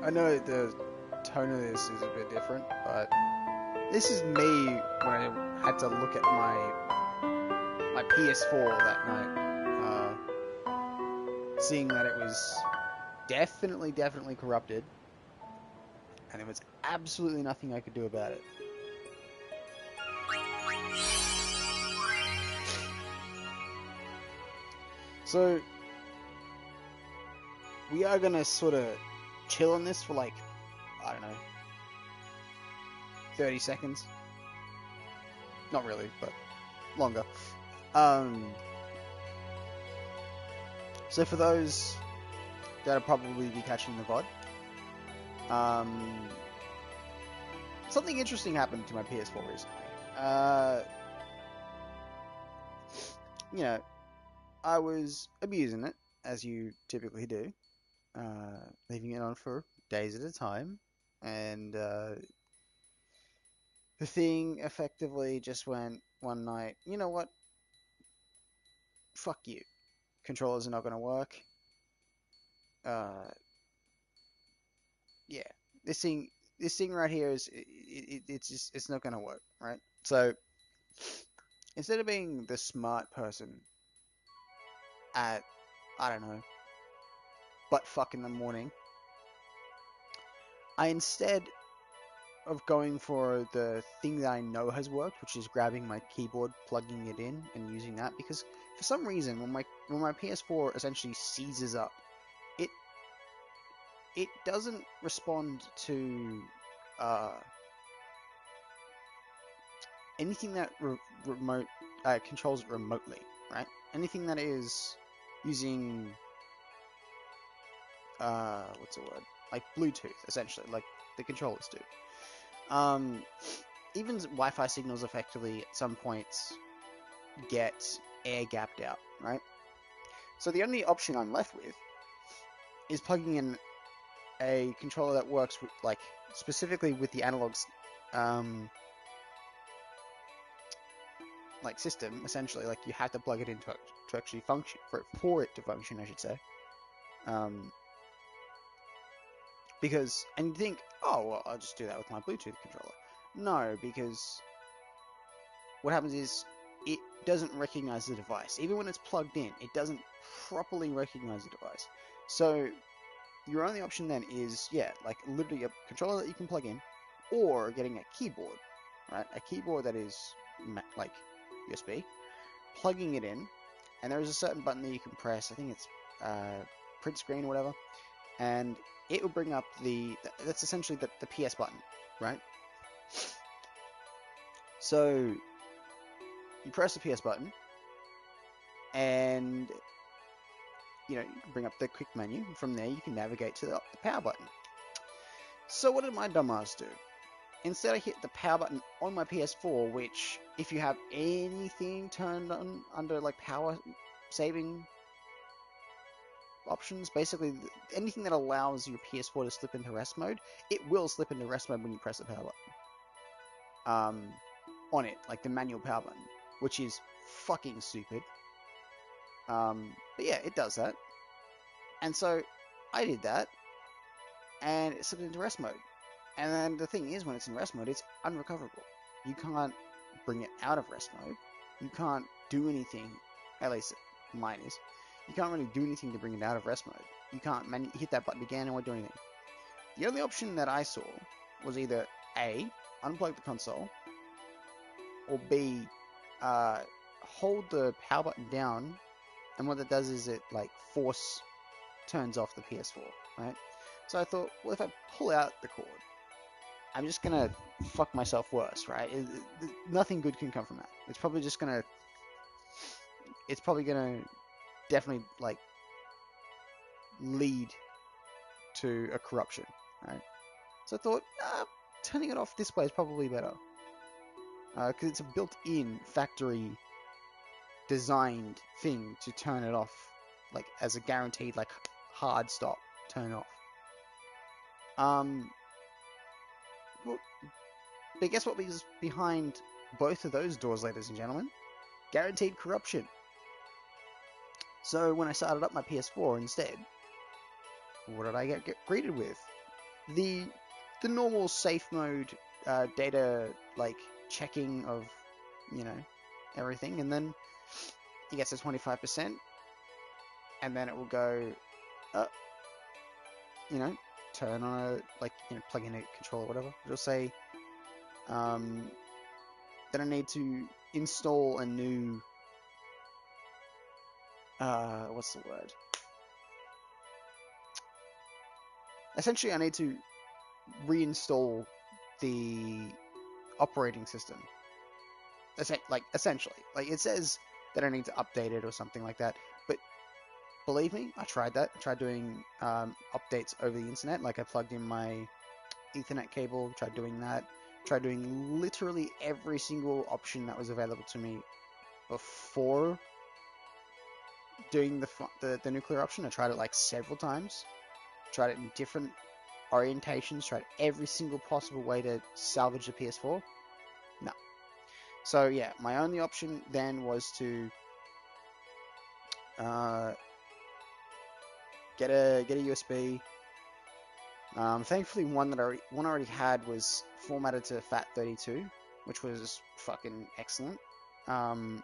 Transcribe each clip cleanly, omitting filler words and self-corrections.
I know the tone of this is a bit different, but this is me when I had to look at my PS4 that night, seeing that it was definitely corrupted, and there was absolutely nothing I could do about it. So we are gonna sort of chill on this for like, I don't know, 30 seconds. Not really, but longer. Um, so for those that'll probably be catching the VOD, something interesting happened to my PS4 recently. You know, I was abusing it, as you typically do, leaving it on for days at a time, and the thing effectively just went one night, you know what? Fuck you. Controllers are not going to work. Uh, yeah, this thing, this thing right here it's just it's not going to work, right? So instead of being the smart person at, I don't know, butt fuck in the morning, I instead of going for the thing that I know has worked, which is grabbing my keyboard, plugging it in, and using that, because for some reason when my PS4 essentially seizes up, it it doesn't respond to uh, anything that remote controls it remotely, right? Anything that is using what's the word? Like Bluetooth, essentially, like the controllers do. Even Wi-Fi signals effectively at some points get air gapped out, right? So the only option I'm left with is plugging in a controller that works with, like, specifically with the analogs, like system. Essentially, like you have to plug it in to actually function for it to function, I should say. Um, because and you think, oh well, I'll just do that with my Bluetooth controller. No, because what happens is it doesn't recognize the device. Even when it's plugged in, it doesn't properly recognize the device. So your only option then is, yeah, like literally a controller that you can plug in, or getting a keyboard, right? A keyboard that is like USB, plugging it in, and there is a certain button that you can press. I think it's print screen or whatever, and it will bring up that's essentially the PS button, right? So you press the PS button, and you can bring up the quick menu. From there, you can navigate to the power button. So what did my dumbass do? Instead, I hit the power button on my PS4, which, if you have anything turned on under like power saving options, basically anything that allows your PS4 to slip into rest mode, it will slip into rest mode when you press the power button. On it, like the manual power button, which is fucking stupid. But yeah, it does that. And so I did that, and it slipped into rest mode. And then the thing is, when it's in rest mode, it's unrecoverable. You can't bring it out of rest mode. You can't do anything, at least mine is. You can't really do anything to bring it out of rest mode. You can't hit that button again and won't do anything. The only option that I saw was either A, unplug the console, or B, hold the power button down, and what that does is it like force turns off the PS4, right? So I thought, well, if I pull out the cord, I'm just gonna fuck myself worse, right? Nothing good can come from that. It's probably gonna definitely like lead to a corruption, right? So I thought, turning it off this way is probably better, because it's a built-in factory designed thing to turn it off, like as a guaranteed like hard stop, turn off. Well, but guess what was behind both of those doors, ladies and gentlemen? Guaranteed corruption. So when I started up my PS4 instead, what did I get greeted with? the the normal safe mode data like checking of everything, and then it gets to 25%, and then it will go, uh, turn on plug in a controller or whatever. It'll say that I need to install a new what's the word? Essentially, I need to reinstall the operating system. Essentially, it says that I need to update it or something like that. But believe me, I tried that. I tried doing updates over the internet. Like I plugged in my Ethernet cable, tried doing that. Tried doing literally every single option that was available to me before doing the nuclear option. I tried it like several times. Tried it in different orientations. Tried every single possible way to salvage the PS4. No. So yeah, my only option then was to get a USB. Thankfully, one I already had was formatted to FAT32, which was fucking excellent. And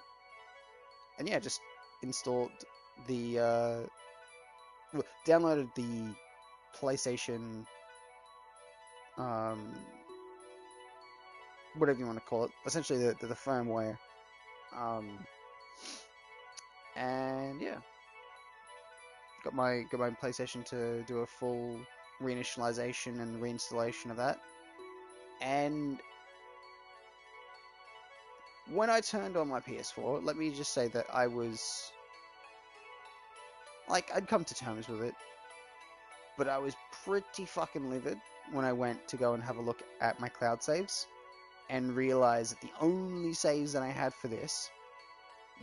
yeah, just installed the downloaded the PlayStation, whatever you want to call it, essentially the firmware, and yeah, got my PlayStation to do a full reinitialization and reinstallation of that. And when I turned on my PS4, let me just say that I was I'd come to terms with it, but I was pretty fucking livid when I went to go and have a look at my cloud saves and realized that the only saves that I had for this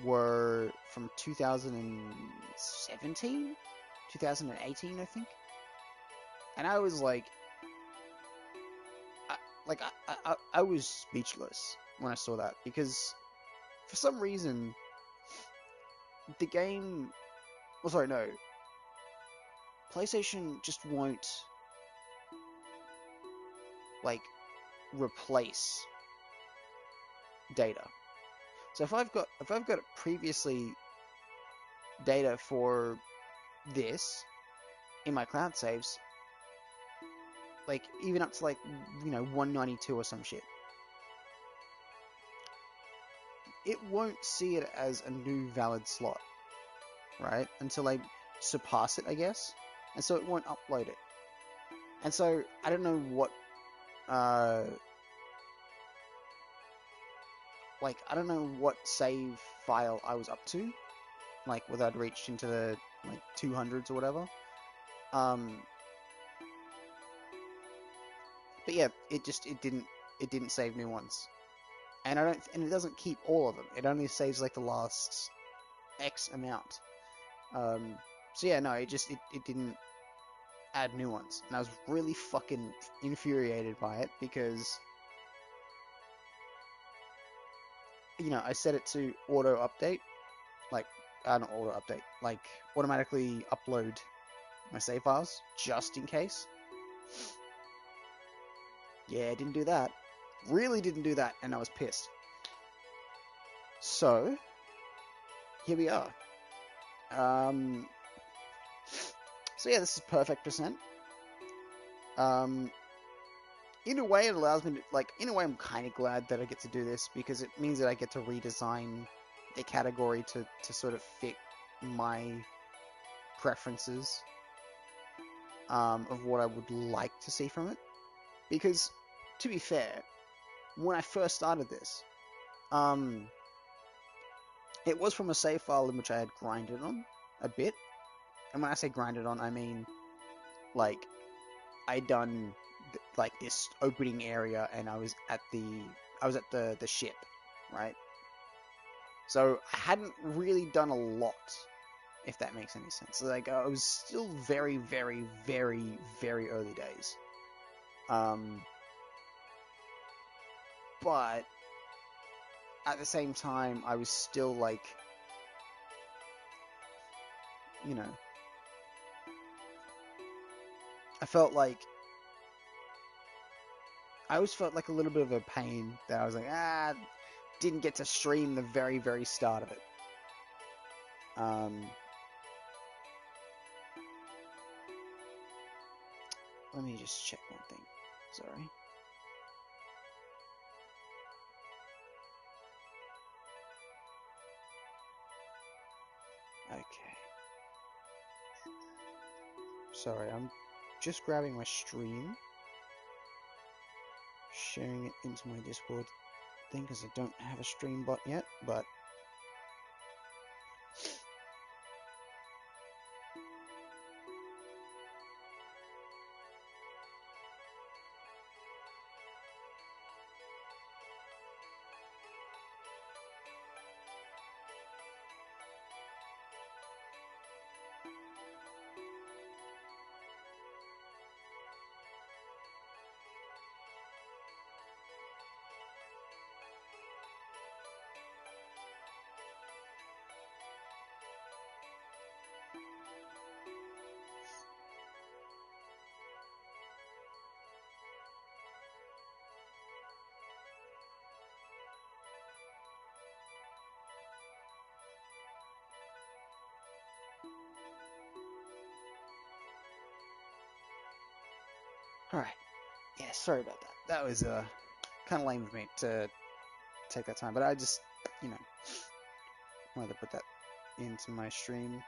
were from 2017, 2018, I think. And I was I was speechless when I saw that, because for some reason the game, well, sorry, no, PlayStation just won't replace data. So if I've got previously data for this in my cloud saves, even up to 192 or some shit, it won't see it as a new valid slot, right? Until I surpass it, I guess. And so it won't upload it. And so I don't know what I don't know what save file I was up to, whether I'd reached into the 200s or whatever. But yeah, it didn't save new ones. And it doesn't keep all of them. It only saves the last X amount. So yeah, no, it didn't add new ones. And I was really fucking infuriated by it, because I set it to auto update, not auto update, automatically upload my save files just in case. Yeah, it didn't do that. Really didn't do that, and I was pissed. So here we are. So yeah, this is perfect percent. In a way, it allows me to, in a way, I'm kind of glad that I get to do this, because it means that I get to redesign the category to sort of fit my preferences of what I would like to see from it. Because, to be fair, when I first started this, it was from a save file in which I had grinded on a bit. And when I say grinded on, I mean, I'd done this opening area, and I was at the ship, right? So I hadn't really done a lot, if that makes any sense. I was still very, very, very, very early days. But at the same time, I was still I felt like I always felt like a little bit of a pain that I was like, didn't get to stream the very, very start of it. Let me just check one thing. Sorry. Okay. Sorry, I'm just grabbing my stream, sharing it into my Discord thing because I don't have a stream bot yet, but alright. Yeah, sorry about that. That was kind of lame of me to take that time, but I just, you know, wanted to put that into my stream.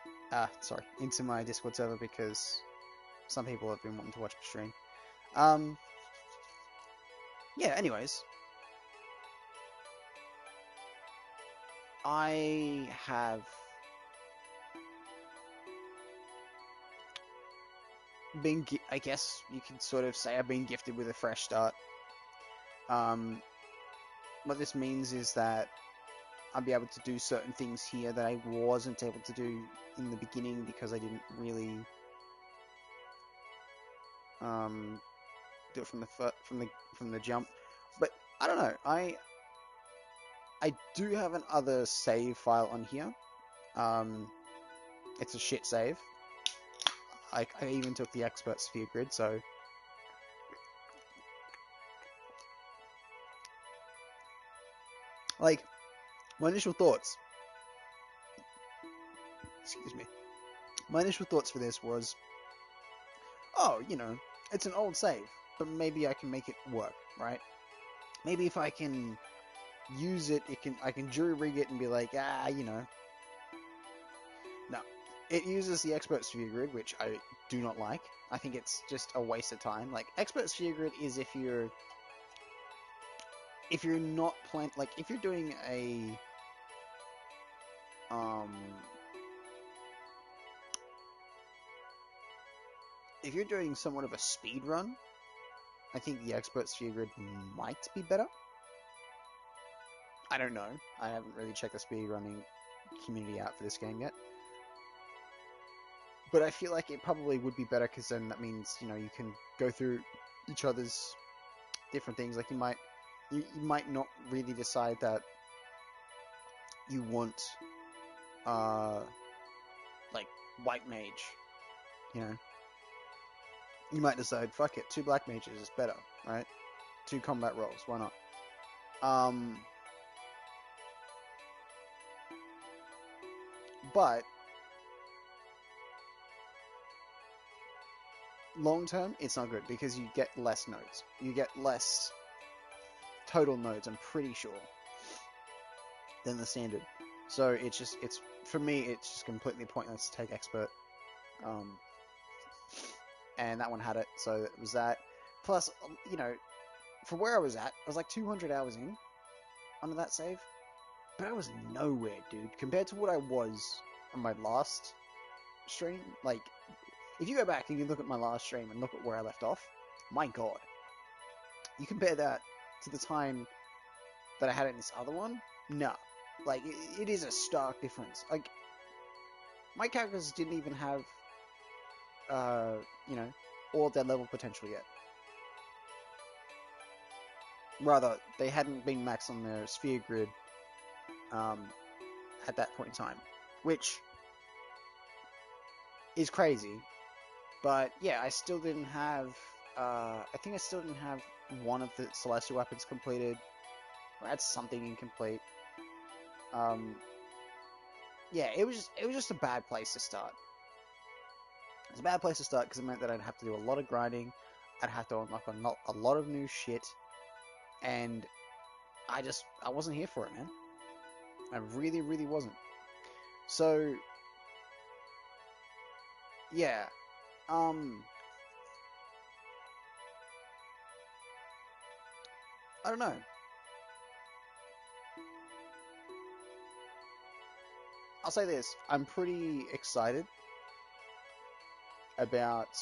Sorry, into my Discord server because some people have been wanting to watch my stream. Yeah, anyways. I have been, I guess you could sort of say I've been gifted with a fresh start. What this means is that I'll be able to do certain things here that I wasn't able to do in the beginning because I didn't really do it from the jump. But I don't know. I do have an other save file on here. It's a shit save. I even took the expert sphere grid, so like my initial thoughts. Excuse me. My initial thoughts for this was, oh, you know, it's an old save, but maybe I can make it work, right? Maybe if I can use it, I can jury rig it and be like, you know. No, it uses the expert sphere grid, which I do not like. I think it's just a waste of time. Like, expert sphere grid is if you're not playing, like if you're doing a if you're doing somewhat of a speed run, I think the expert sphere grid might be better. I don't know. I haven't really checked the speed running community out for this game yet. But I feel like it probably would be better because then that means, you know, you can go through each other's different things. Like you might not really decide that you want like white mage, you know. You might decide, fuck it, 2 black mages is better, right? 2 combat rolls, why not? But long term, it's not good because you get less nodes. You get less total nodes, I'm pretty sure, than the standard. So it's for me, it's just completely pointless to take expert. And that one had it, so it was that. Plus, you know, for where I was at, I was like 200 hours in under that save, but I was nowhere, dude. Compared to what I was on my last stream, like, if you go back and you look at my last stream and look at where I left off, my god. You compare that to the time that I had in this other one, no. Like, it is a stark difference. Like, my characters didn't even have, you know, all their level potential yet. Rather, they hadn't been maxed on their sphere grid at that point in time, which is crazy. But yeah, I still didn't have. I think I still didn't have one of the celestial weapons completed. Or had something incomplete. Yeah, it was just a bad place to start. It was a bad place to start because it meant that I'd have to do a lot of grinding. I'd have to unlock a lot of new shit, and I wasn't here for it, man. I really, really wasn't. So, yeah, I don't know. I'll say this: I'm pretty excited about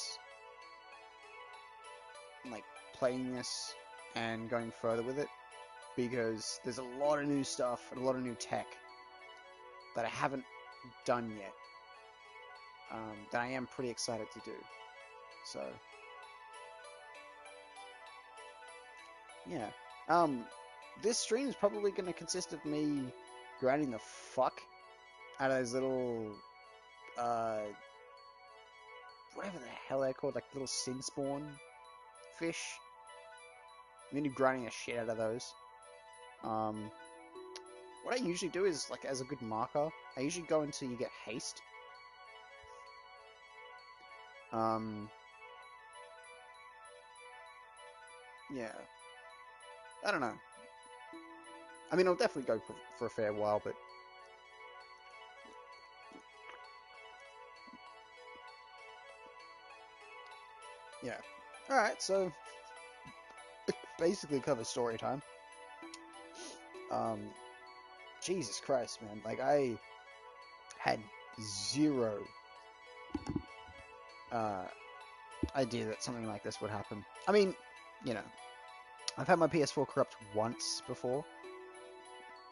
like playing this and going further with it, because there's a lot of new stuff and a lot of new tech that I haven't done yet, that I am pretty excited to do. So yeah, this stream is probably going to consist of me grinding the fuck out of those little whatever the hell they're called, like little sin spawn fish. I'm gonna be grinding the shit out of those. What I usually do is, like, as a good marker, I usually go until you get haste. Yeah. I don't know. I mean, I'll definitely go for a fair while, but... yeah. Alright, so... it basically covers story time. Jesus Christ, man. Like, I had zero idea that something like this would happen. I mean, you know, I've had my PS4 corrupt once before.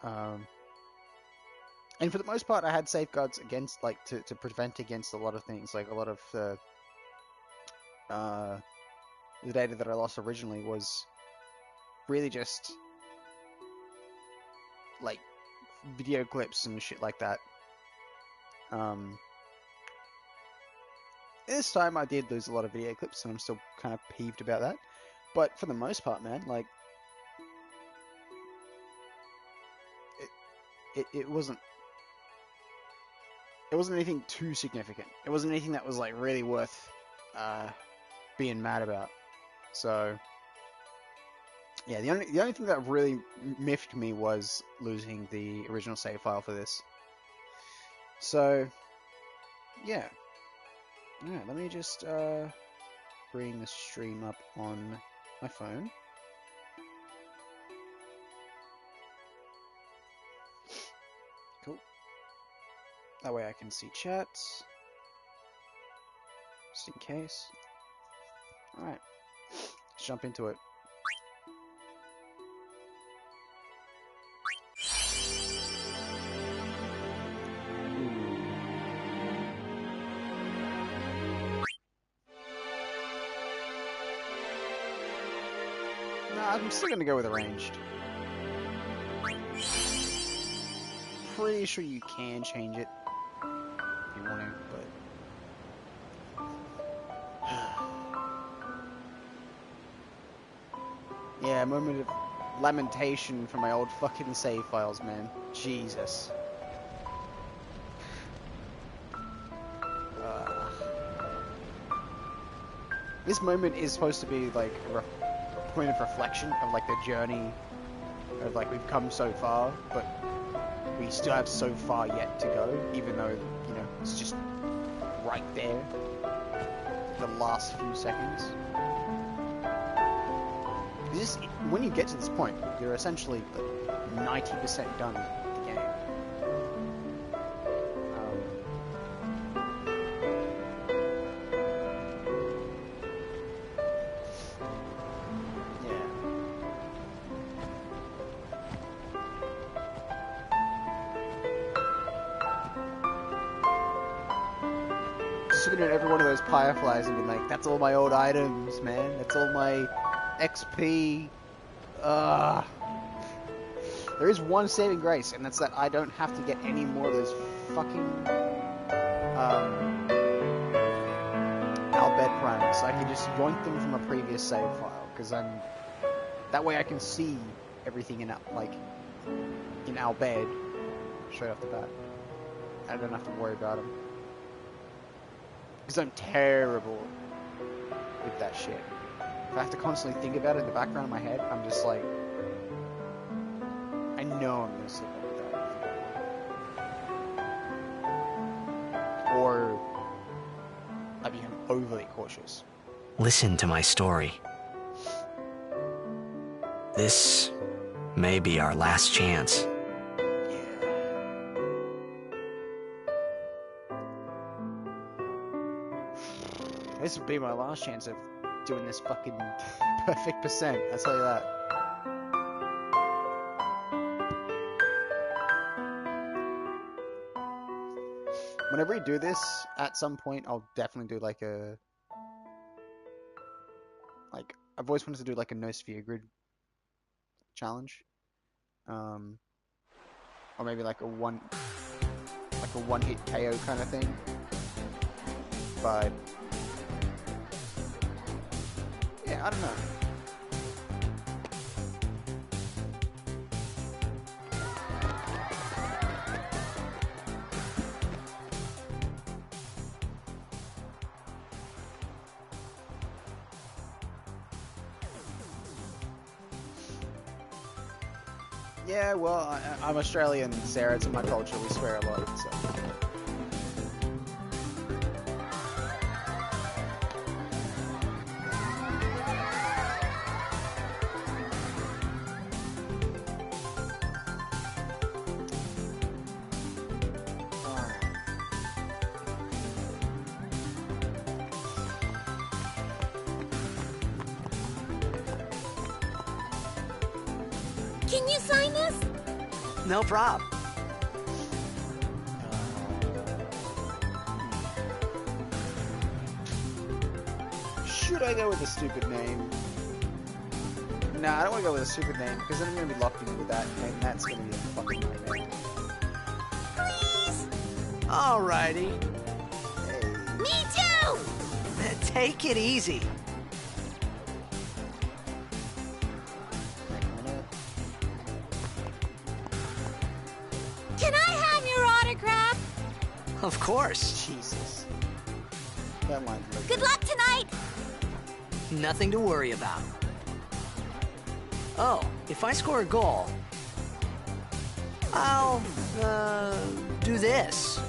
And for the most part, I had safeguards against, like, to prevent against a lot of things. Like, a lot of the data that I lost originally was really just, like, video clips and shit like that. This time I did lose a lot of video clips, and I'm still kind of peeved about that. But for the most part, man, like, it wasn't anything too significant. It wasn't anything that was, like, really worth being mad about. So yeah, the only thing that really miffed me was losing the original save file for this. So yeah. Alright, let me just bring the stream up on my phone. Cool. That way I can see chat. Just in case. Alright. Let's jump into it. I'm still gonna go with arranged. Pretty sure you can change it if you want to, but yeah, a moment of lamentation for my old fucking save files, man. Jesus. This moment is supposed to be like a point of reflection of, like, the journey of, like, we've come so far, but we still have so far yet to go, even though, you know, it's just right there, the last few seconds. Just, when you get to this point, you're essentially, like, 90% done with the game. Looking at every one of those fireflies and being like, that's all my old items, man. That's all my XP. There is one saving grace, and that's that I don't have to get any more of those fucking Albed primes. I can just yoink them from a previous save file, because I'm That way I can see everything in our bed straight off the bat. I don't have to worry about them. Because I'm terrible with that shit. If I have to constantly think about it in the background of my head, I'm just like, I know I'm gonna slip up with that. Or I become overly cautious. Listen to my story. This may be our last chance. This would be my last chance of doing this fucking perfect percent, I'll tell you that. Whenever we do this, at some point, I'll definitely do I've always wanted to do like a no sphere grid challenge. Or maybe like a one hit KO kind of thing. But yeah, I don't know. Yeah, well, I'm Australian, Sarah. It's in my culture. We swear a lot, so. Can you sign this? No prob. Should I go with a stupid name? Nah, I don't want to go with a stupid name, because then I'm going to be locked in with that, and that's going to be a fucking nightmare. Please? Alrighty. Hey. Me too! Take it easy. Can I have your autograph? Of course. Jesus. That line's really Good luck tonight! Nothing to worry about. Oh, if I score a goal, I'll, do this.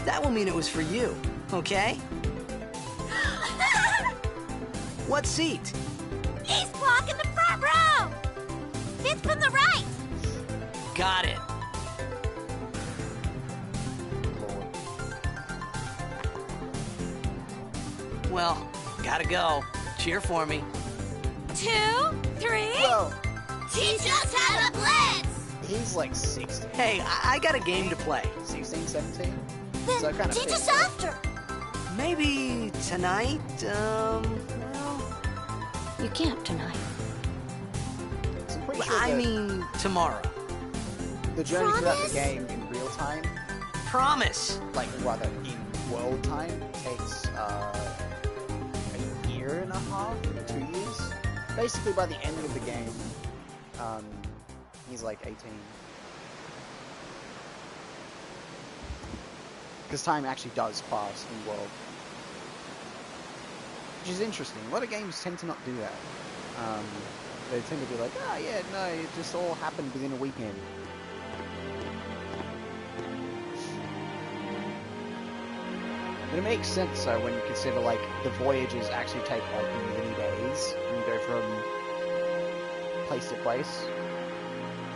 That will mean it was for you, okay? What seat? East block in the front row! Fifth from the right! Got it. Well, gotta go. Cheer for me. 2, 3... Well, Teach us how to blitz! he's like 16. Hey, I got a game to play. 16, 17? Then So it kinda teach fits, us right? after! Maybe tonight, well, You can't tonight. So I'm pretty sure I mean tomorrow. the journey throughout the Promise? game in real time, Promise. like rather in world time, takes a year and a half, 2 years. Basically, by the end of the game, he's like 18. Because time actually does pass in world. Which is interesting. A lot of games tend to not do that. They tend to be like, oh yeah, no, it just all happened within a weekend. But it makes sense though when you consider like the voyages actually take like many days when you go from place to place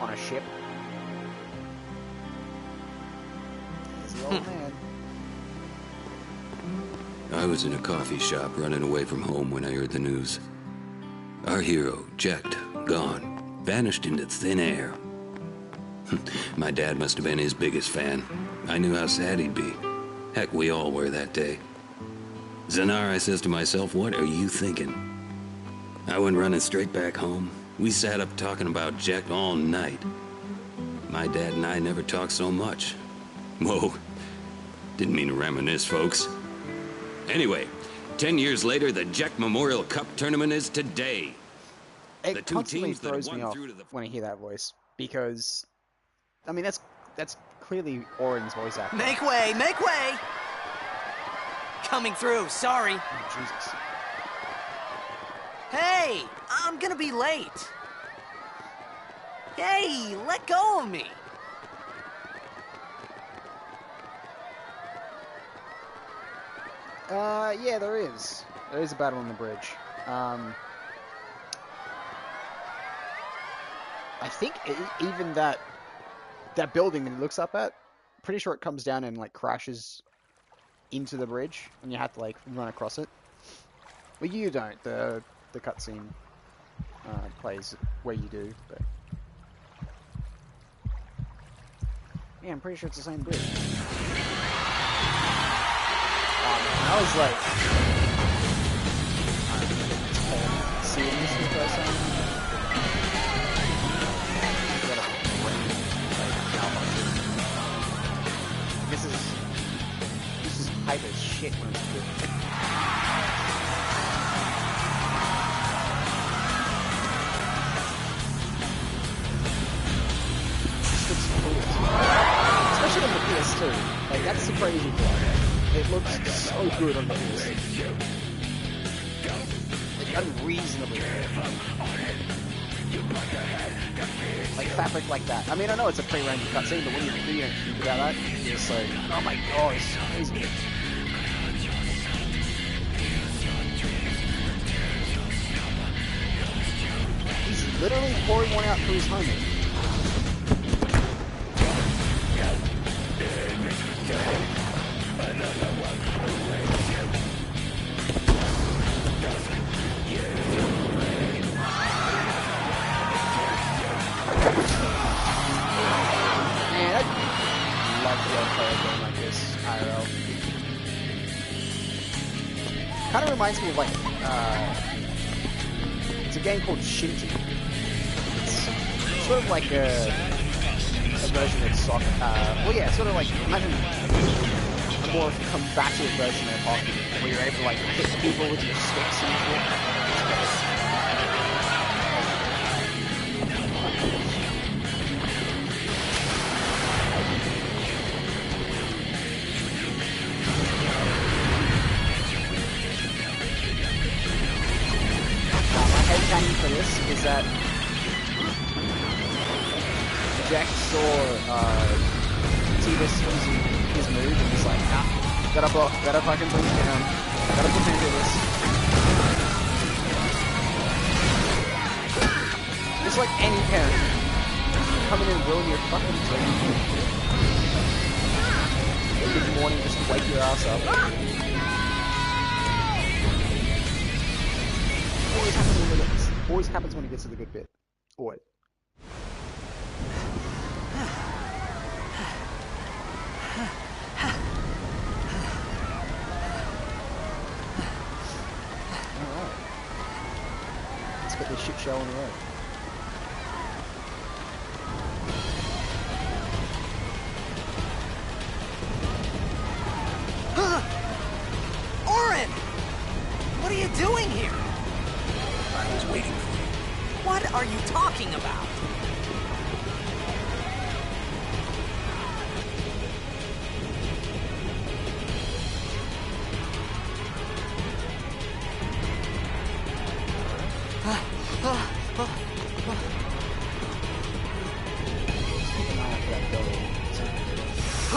on a ship. There's the old man. I was in a coffee shop running away from home when I heard the news. Our hero, checked, gone, vanished into thin air. My dad must have been his biggest fan. I knew how sad he'd be. Heck, we all were that day. Zanar, I says to myself, what are you thinking? I went running straight back home. We sat up talking about Jack all night. My dad and I never talked so much. Whoa, didn't mean to reminisce, folks. Anyway, 10 years later, the Jack Memorial Cup tournament is today. It The two constantly teams that throws won me off through to the when I hear that voice because, I mean, that's clearly Orin's voice actor. Make way! Make way! Coming through, sorry. Oh, Jesus. Hey! I'm gonna be late. Hey, let go of me. Yeah, there is. There is a battle on the bridge. I think even that building that he looks up at, pretty sure it comes down and like crashes into the bridge, and you have to like run across it. Well, you don't. The cutscene plays where you do, but yeah, I'm pretty sure it's the same bridge. Oh man, I was like, seeing this for the first time. This is hype as shit when it's good. This looks cool. Especially on the PS2. Like, that's the crazy part. It looks so good on the PS2. Like, unreasonably good. Like fabric like that. I mean, I know it's a pre-rendered cutscene, but when you don't think about that, you're just like, oh my god, it's so crazy. He's literally pouring one out for his homie. Kind of reminds me of like, it's a game called Shinty. It's sort of like a version of soccer. Well, yeah, sort of like, imagine a more combative version of hockey, where you're able to like hit people with your sticks and shit. For this is that Jack saw Titus using his move and was like, nah, gotta fucking bring it down, gotta put into this. Just like any parent, come in and ruin your fucking dream. Good morning, just wake your ass up. Always happens when he gets to the good bit. Always. Alright. Let's get this shit show on the road. Orin! What are you doing here? I was waiting for you. What are you talking about?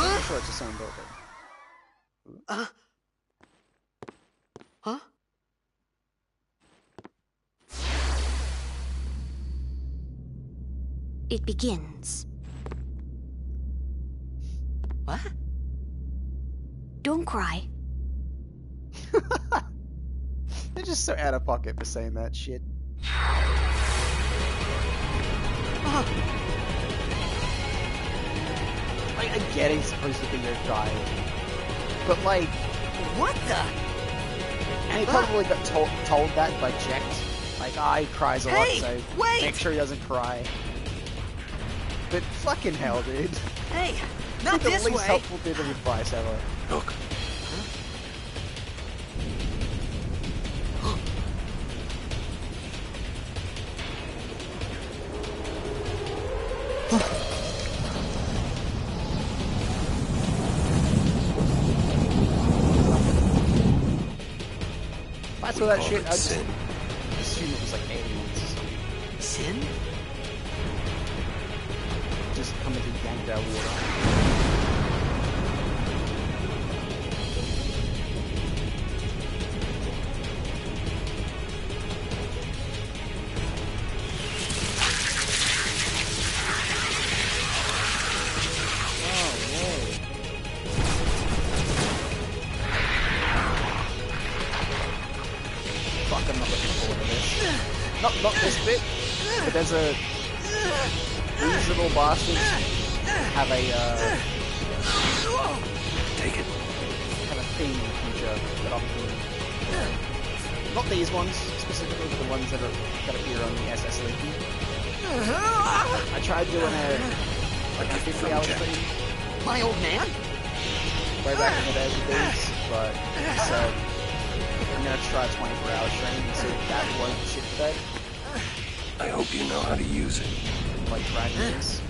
I'm sure it's the same building. Huh? It begins. What? Don't cry. They're just so out of pocket for saying that shit. Like, I get it's supposed to be your child, but like, What the? and he probably got told that by Jack. Like, he cries a lot, Hey, so wait! make sure he doesn't cry. But fucking hell, dude. Hey, not the this least way. helpful bit of advice ever. Look. If I We saw that call shit, it I'd just sin. assume it was like aliens or something. Sin? Just coming to yank our water. Fuck, I'm not looking forward to this. Not this bit, but there's a... These little bastards have a, Take it. have a theme in the future that I'm doing. Not these ones, specifically, but the ones that appear on the SS Leaky. I tried doing a 50-hour stream My old man? way back in the day with these, but so I'm gonna try a 24-hour stream and see if that won't shit fed I hope you know how to use it. like dragons.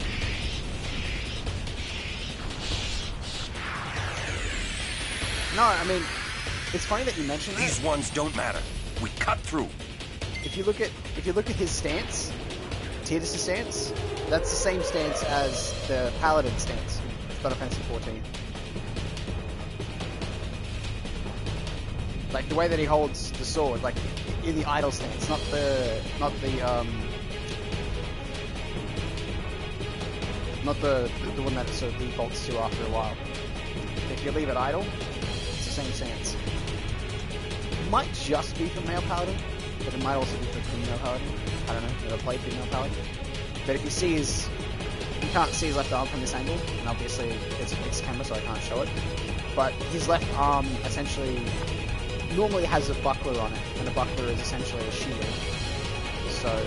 No, I mean, it's funny that you mention that. These ones don't matter. We cut through. If you look at his stance, Tidus' stance, that's the same stance as the Paladin stance in Final Fantasy 14. Like the way that he holds the sword, like in the idle stance, not the one that it sort of defaults to after a while. If you leave it idle, it's the same stance. It might just be for male Paladin, but it might also be for female Paladin. I don't know, never played female Paladin. But if you see you can't see his left arm from this angle, and obviously it's a fixed camera so I can't show it. But his left arm essentially normally has a buckler on it, and a buckler is essentially a shield. So,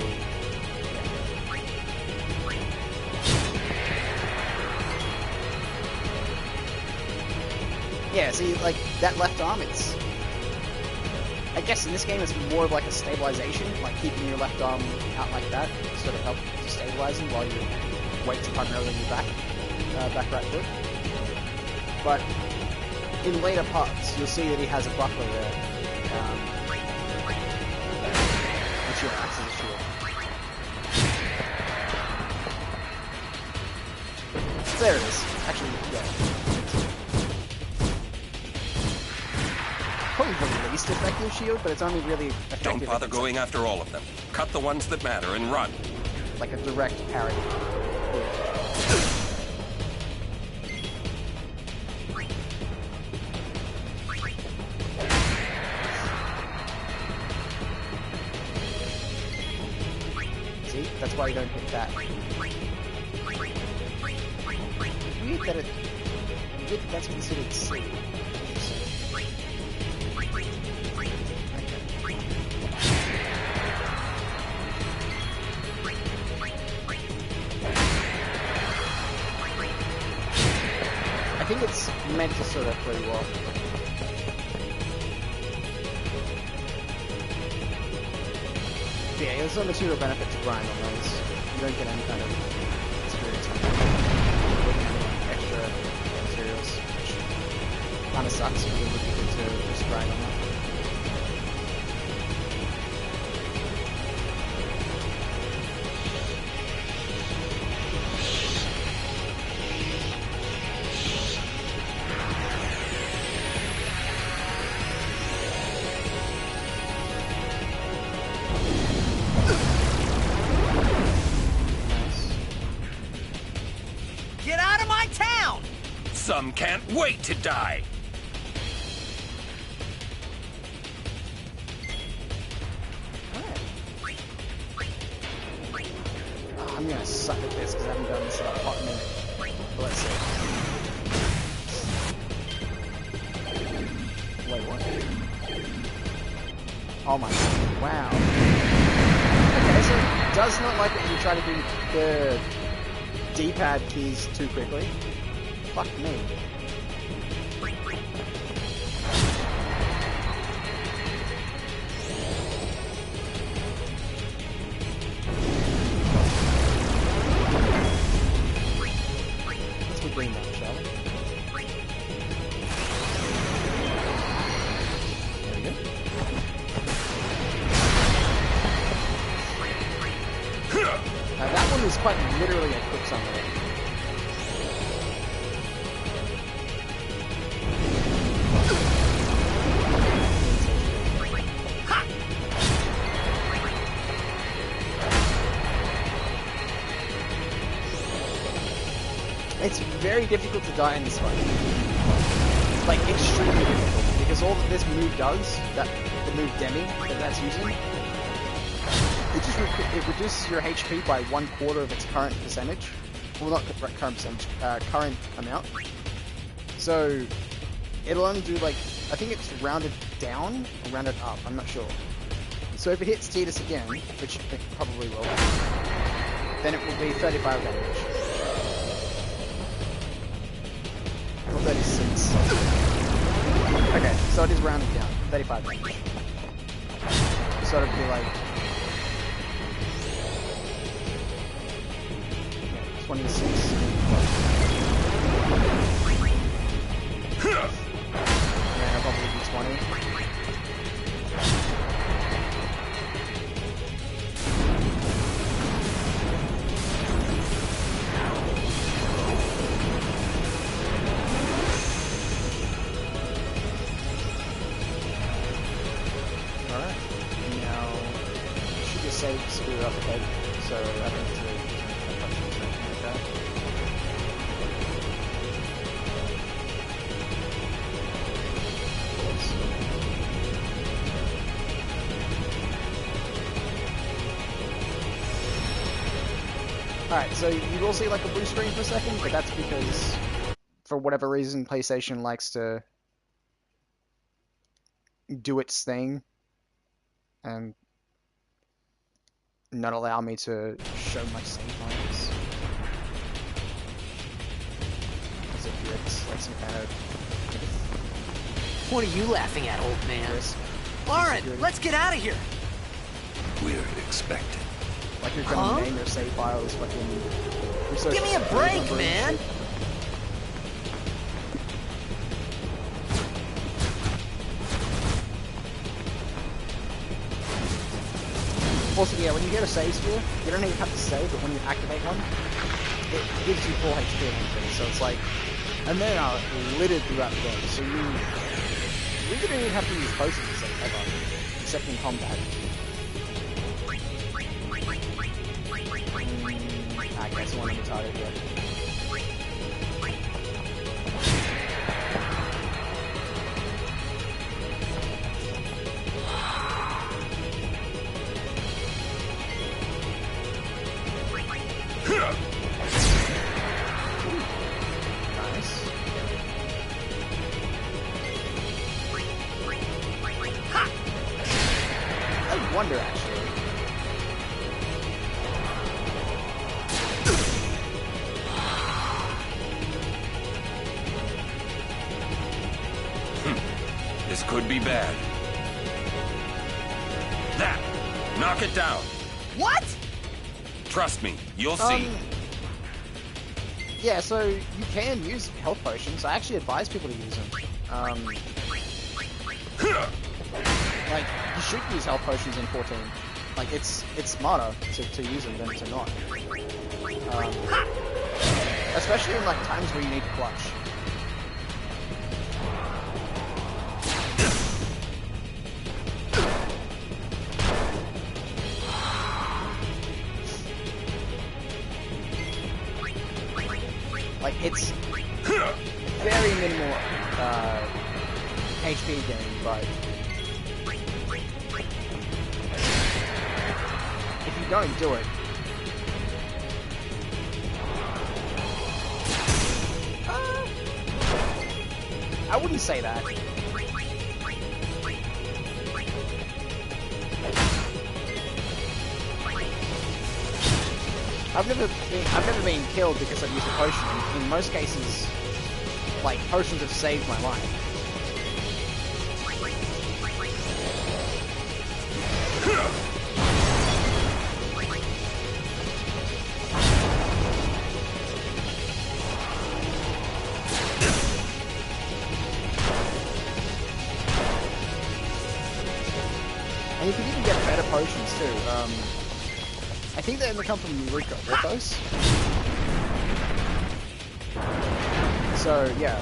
yeah, see, like, that left arm, it's... I guess in this game it's more of like a stabilization, like keeping your left arm out like that, sort of help to stabilize him while your weight's primarily on your back right foot. But in later parts, you'll see that he has a buckler there, which acts as a shield. There it is. Actually, yeah. Probably the least effective shield, but it's only really effective. Don't bother going after all of them. Cut the ones that matter and run. Like a direct parry. See? That's why you don't hit that. Weird that that's considered C. I think it's meant to sort of throw you off. But yeah, there's no material benefit to grind on those. You don't get any kind of experience on them. You don't get any extra materials, which kind of sucks because it would be good to just grind on them. Get out of my town! Some can't wait to die. Oh, I'm gonna suck at this because I haven't done this in a hot minute. But let's see. Wait, what? Oh my god, wow. Okay, so it does not like it when you try to do the D-pad keys too quickly. Fuck me. Let's go green now, shall we? There we go. There's quite literally a quick zone there. It's very difficult to die in this fight. Like, extremely difficult, because all that this move does, the move Demi, that's using, it reduces your HP by 1/4 of its current percentage. Well, not current percentage, current amount. So, it'll only do, like, I think it's rounded down, or rounded up, I'm not sure. So if it hits Tidus again, which it probably will, then it will be 35 damage. 36. Okay, so it is rounded down. 35 damage. So it'd be like 26. And it'll probably be 20. Screw up the head, so I don't need to use any questions or anything like that. Alright, so you will see like a blue screen for a second, but that's because, for whatever reason, PlayStation likes to do its thing, and not allow me to show my save points. As if it's like some kind of... What are you laughing at, old man? risk. Lauren, let's get out of here! We're expected. Like you're gonna name your save files fucking... Give me a break, man! Also, yeah, when you get a save sphere, you don't even have to save, but when you activate one, it gives you full HP and everything, so it's like... And they are littered throughout the game, so you don't even have to use potions to save ever, except in combat. I guess one of the target yet. Wonder actually. This could be bad. That! Knock it down. What? Trust me, you'll see. Yeah, so you can use health potions. I actually advise people to use them. Like, you should use health potions in 14. Like, it's smarter to use them than to not. Especially in, like, times where you need to clutch. Like, it's very minimal HP gain, but if you don't do it, I wouldn't say that. I've never been killed because I've used a potion. In most cases, like, potions have saved my life. And you can even get better potions too. I think they only come from Rico's. So yeah,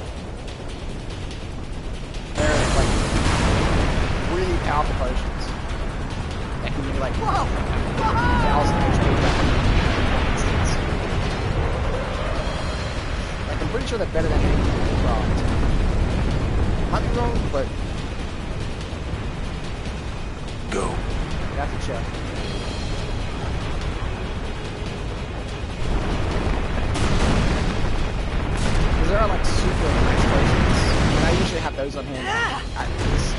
they're like really powerful potions. They can be like 1,000 HP. Like I'm pretty sure they're better than anything in craft. Might be wrong, but Go. you have to check. There are like super nice potions, and I usually have those on hand at least,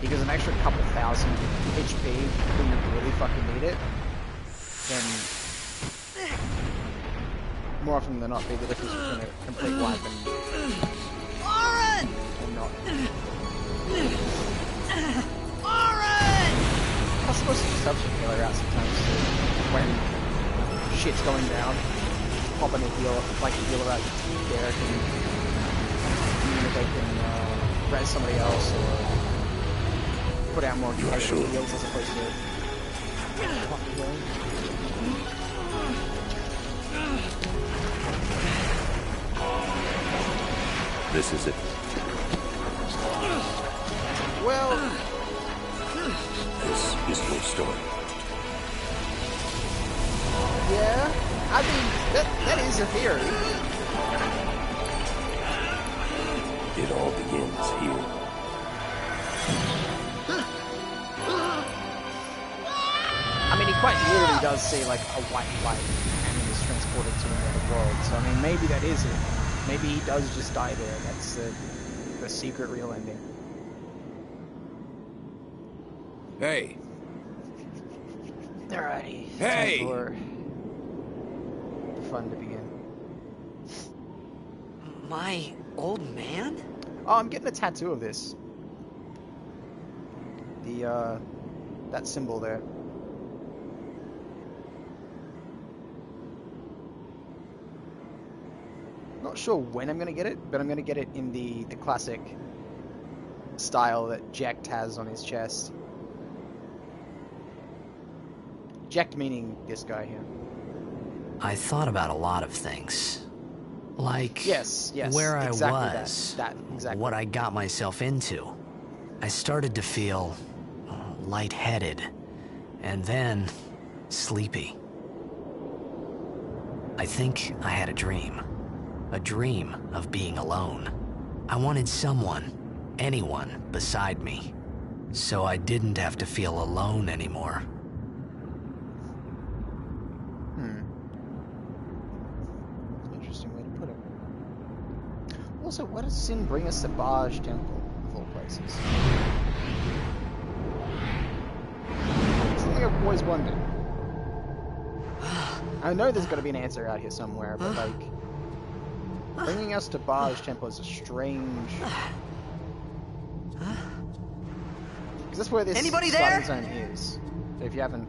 because an extra couple thousand HP when you really fucking need it, then more often than not, people are just gonna complete wipe and not. I suppose it just helps you heal her out sometimes too, when shit's going down. Popping a heal, like a healer out there can, they can res somebody else or put out more heals as opposed to popping healing. This is it. Well, This is your story. yeah, I mean, that is a theory. It all begins here. I mean, he quite literally does see like a white light and is transported to another world. So I mean, maybe that is it. Maybe he does just die there. That's the secret real ending. Hey. Alrighty. Hey! Time for the fun to begin. My old man? Oh, I'm getting a tattoo of this. That symbol there. Not sure when I'm gonna get it, but I'm gonna get it in the classic style that Jack has on his chest. Jack meaning this guy here. I thought about a lot of things. Like Yes, where I exactly was, that exactly. what I got myself into. I started to feel lightheaded, and then sleepy. I think I had a dream of being alone. I wanted someone, anyone beside me, so I didn't have to feel alone anymore. Interesting way to put it. Also, why does Sin bring us to Baj Temple, of all places? Something I've always wondered. I know there's got to be an answer out here somewhere, but like, bringing us to Baj Temple is a strange. Because that's where this Anybody starting there? zone is. If you haven't.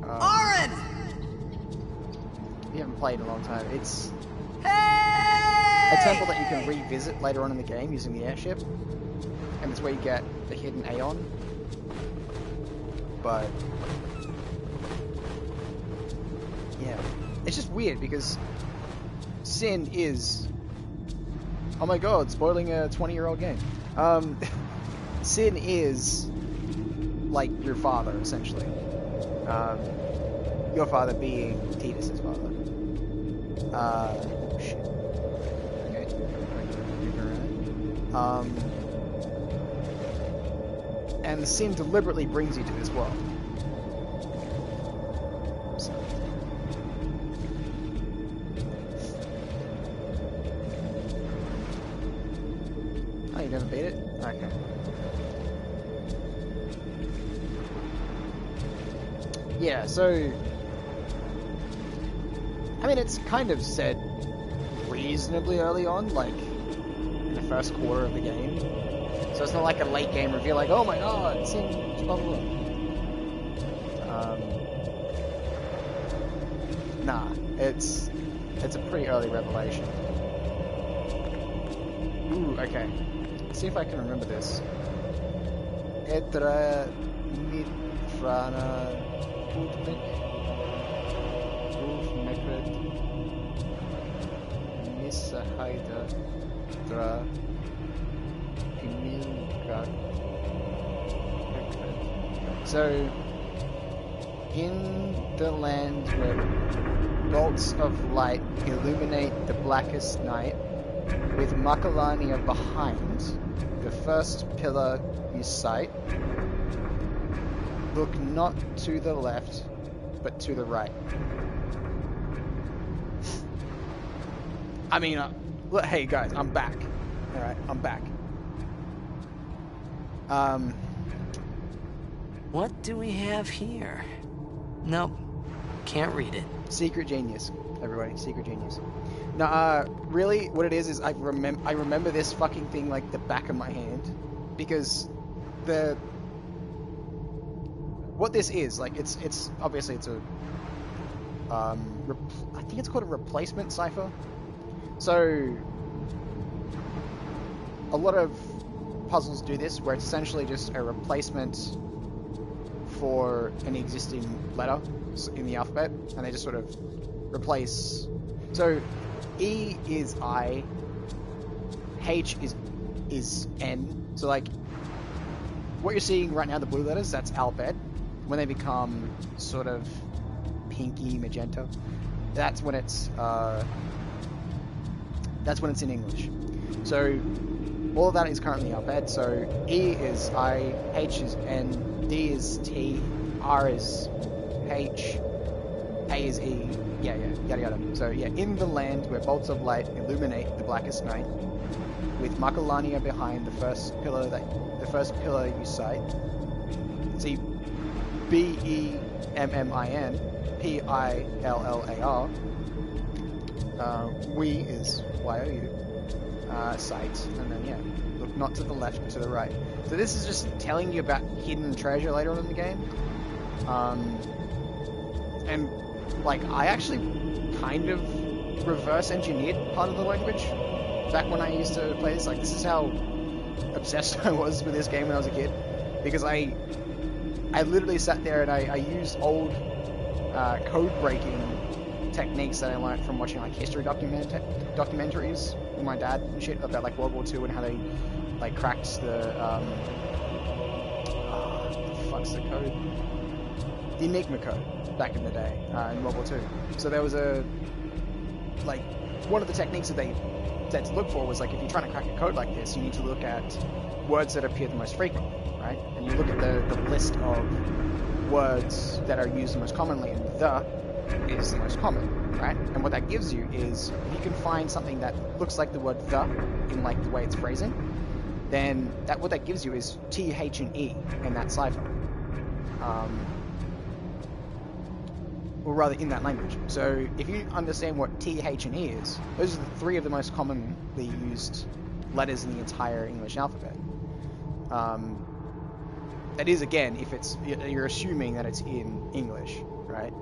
Oren! If you haven't played in a long time, it's Hey! a temple that you can revisit later on in the game using the airship, and it's where you get the hidden Aeon. But yeah, it's just weird because Sin is, oh my god, spoiling a 20-year-old game. Sin is like your father essentially. Your father being Tidus's father. Shit. Okay. And Sin deliberately brings you to this world. So. Oh, you never beat it? Okay. Yeah, so I mean, it's kind of said reasonably early on, like in the first quarter of the game. So it's not like a late game reveal, like, oh my god, Sin, blah blah blah. Nah, it's a pretty early revelation. Ooh, okay. Let's see if I can remember this. Edra Frana Ulfmekred Nisahida Dra Emilga. So, in the land where bolts of light illuminate the blackest night, with Makalania behind, the first pillar you sight, look not to the left, but to the right. I mean, look, hey guys, I'm back. Alright, I'm back. What do we have here? Nope. Can't read it. Secret genius, everybody. Secret genius. No, really, what it is I remember this fucking thing like the back of my hand, because what this is, like, it's obviously it's a I think it's called a replacement cipher. So a lot of puzzles do this, where it's essentially just a replacement for an existing letter in the alphabet, and they just sort of replace. So E is I, H is N. So like what you're seeing right now, the blue letters, that's alphabet. When they become sort of pinky magenta, that's when it's in English. So all of that is currently alphabet. So E is I, H is N, D is T, R is H, A is E, yada yada. So yeah, in the land where bolts of light illuminate the blackest night, with Makalania behind, the first pillar you sight. See, BEMMIN, PILLAR. We is YOU. Sight, and then yeah, look not to the left but to the right. So this is just telling you about hidden treasure later on in the game. And like I actually kind of reverse engineered part of the language back when I used to play this. Like this is how obsessed I was with this game when I was a kid, because I literally sat there and I used old code breaking techniques that I learned from watching like history documentaries with my dad and shit about like World War II and how they like cracked the what the fuck's the code? The Enigma code back in the day in World War II. So there was a like one of the techniques that they said to look for was like if you're trying to crack a code like this, you need to look at words that appear the most frequently, right? And you look at the list of words that are used the most commonly, and the is the most common, right? And what that gives you is if you can find something that looks like the word the in like the way it's phrasing, then what that gives you is T, H, and E in that cipher. Or rather in that language. So if you understand what T, H, and E is, those are the three of the most commonly used letters in the entire English alphabet. That is, again, if you're assuming that it's in English, right?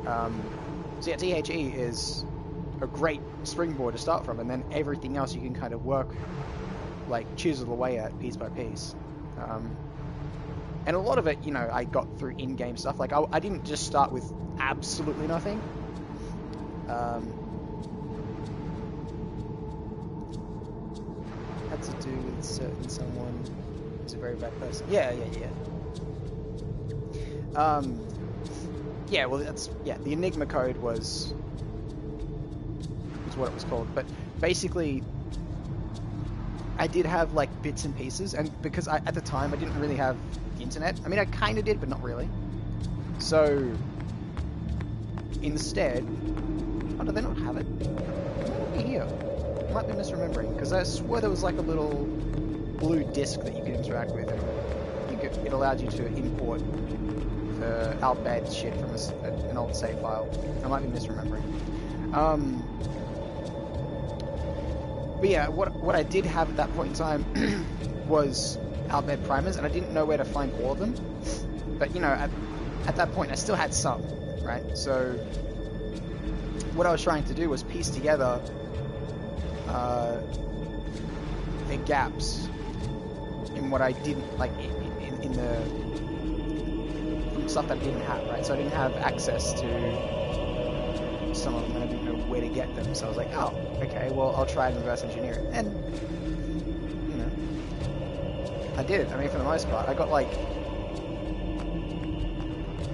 So yeah, THE is a great springboard to start from, and then everything else you can kind of work, like chisel away at piece by piece. And a lot of it, you know, I got through in-game stuff. Like I didn't just start with absolutely nothing. Had to do with certain someone who's a very bad person. Yeah. Yeah, well, the Enigma code was what it was called. But basically, I did have like bits and pieces, and because at the time I didn't really have the internet. I mean, I kind of did, but not really. So instead, oh, do they not have it? It might be here. I might be misremembering, because I swore there was like a little blue disc that you could interact with, and it allowed you to import the outbad shit from an old save file. I might be misremembering. But yeah, what I did have at that point in time was outbad primers, and I didn't know where to find all of them. But you know, at that point I still had some, right? So what I was trying to do was piece together the gaps in what I didn't like in the some stuff that I didn't have, right? So I didn't have access to some of them, and I didn't know where to get them. So I was like, oh, okay, well, I'll try and reverse engineer it. And, you know, I did. I mean, for the most part, I got like...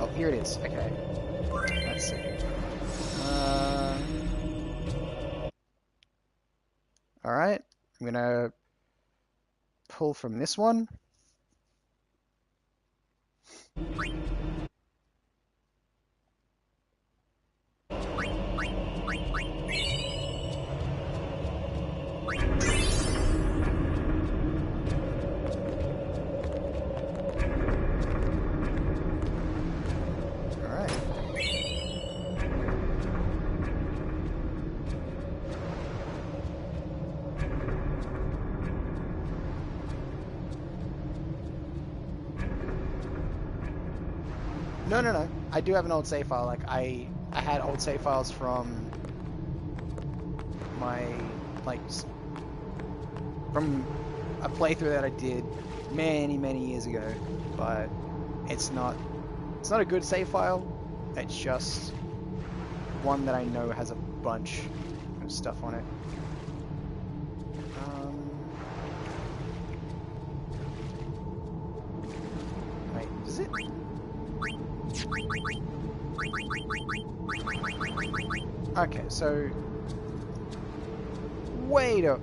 Oh, here it is. Okay. Let's see. Alright. I'm gonna pull from this one. No. I do have an old save file. Like I had old save files from my from a playthrough that I did many years ago. But it's not a good save file. It's just one that I know has a bunch of stuff on it. Wait, is it? Okay, so wait a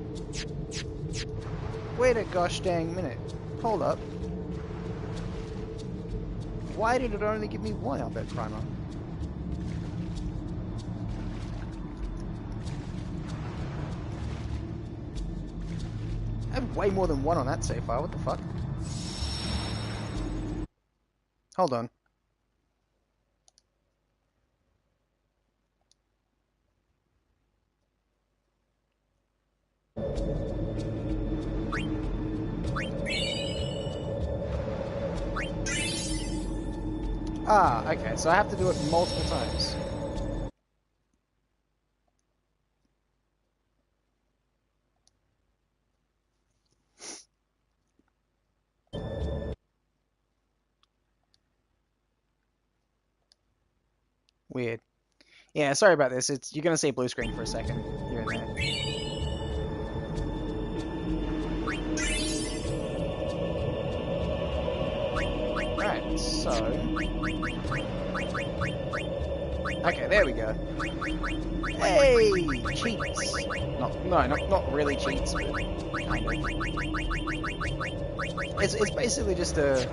gosh dang minute. Hold up. Why did it only give me one outbed primer? I have way more than one on that save file. What the fuck? Hold on. Ah, okay, so I have to do it multiple times. Weird. Yeah, sorry about this. You're gonna see a blue screen for a second here and there. Alright, so... Okay, there we go. Hey! Cheats! Not really cheats, but kind of. It's basically just a...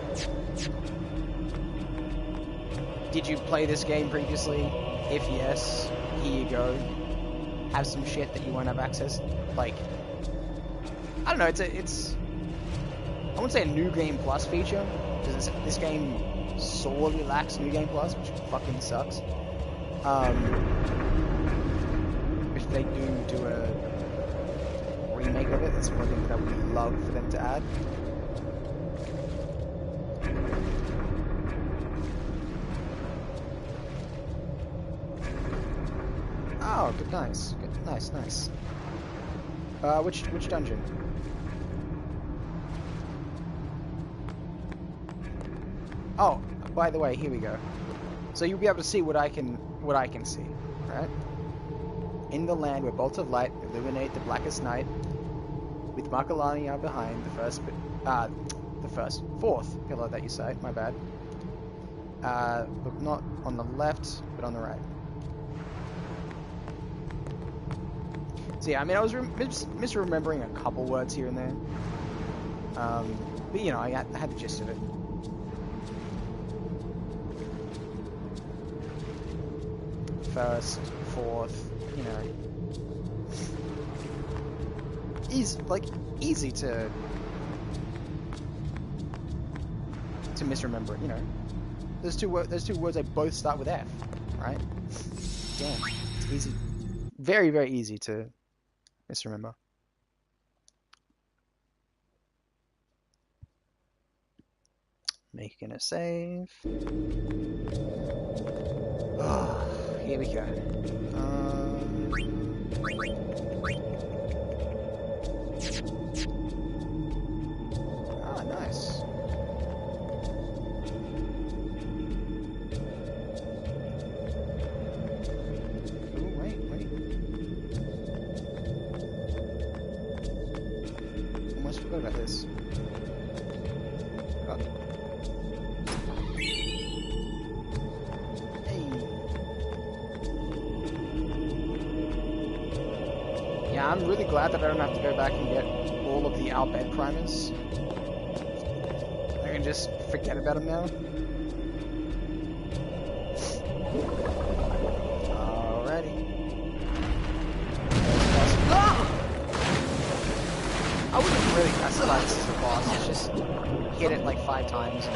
Did you play this game previously? If yes, here you go. Have some shit that you won't have access. Like, I don't know. It's I wouldn't say a New Game Plus feature, because this game sorely lacks New Game Plus, which fucking sucks. If they do a remake of it, that's one thing that I would love for them to add. Oh, good, nice. Good, nice. Which dungeon? Oh, by the way, here we go. So you'll be able to see what I can see, right? In the land where bolts of light illuminate the blackest night, with Makalani behind, fourth pillar that you say, my bad. Look, not on the left, but on the right. So yeah, I mean, I was misremembering a couple words here and there. But you know, I had the gist of it. First, fourth, you know, easy to misremember. You know, those two words they both start with F, right? Damn, it's easy, very easy to misremember. Making a save. Oh, here we go. Ah, nice. I'm really glad that I don't have to go back and get all of the Albed primers. I can just forget about them now. Alrighty. Ah! I wouldn't really classify this as a boss. It's just hit it like 5 times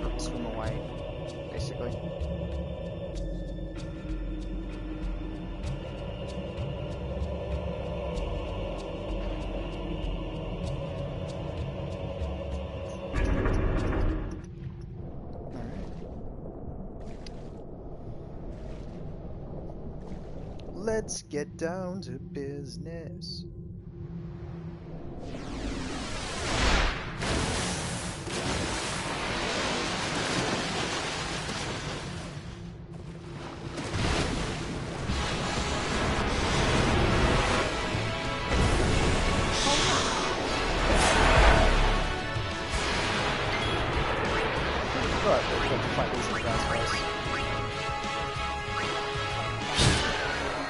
and swim away, basically. Let's get down to business.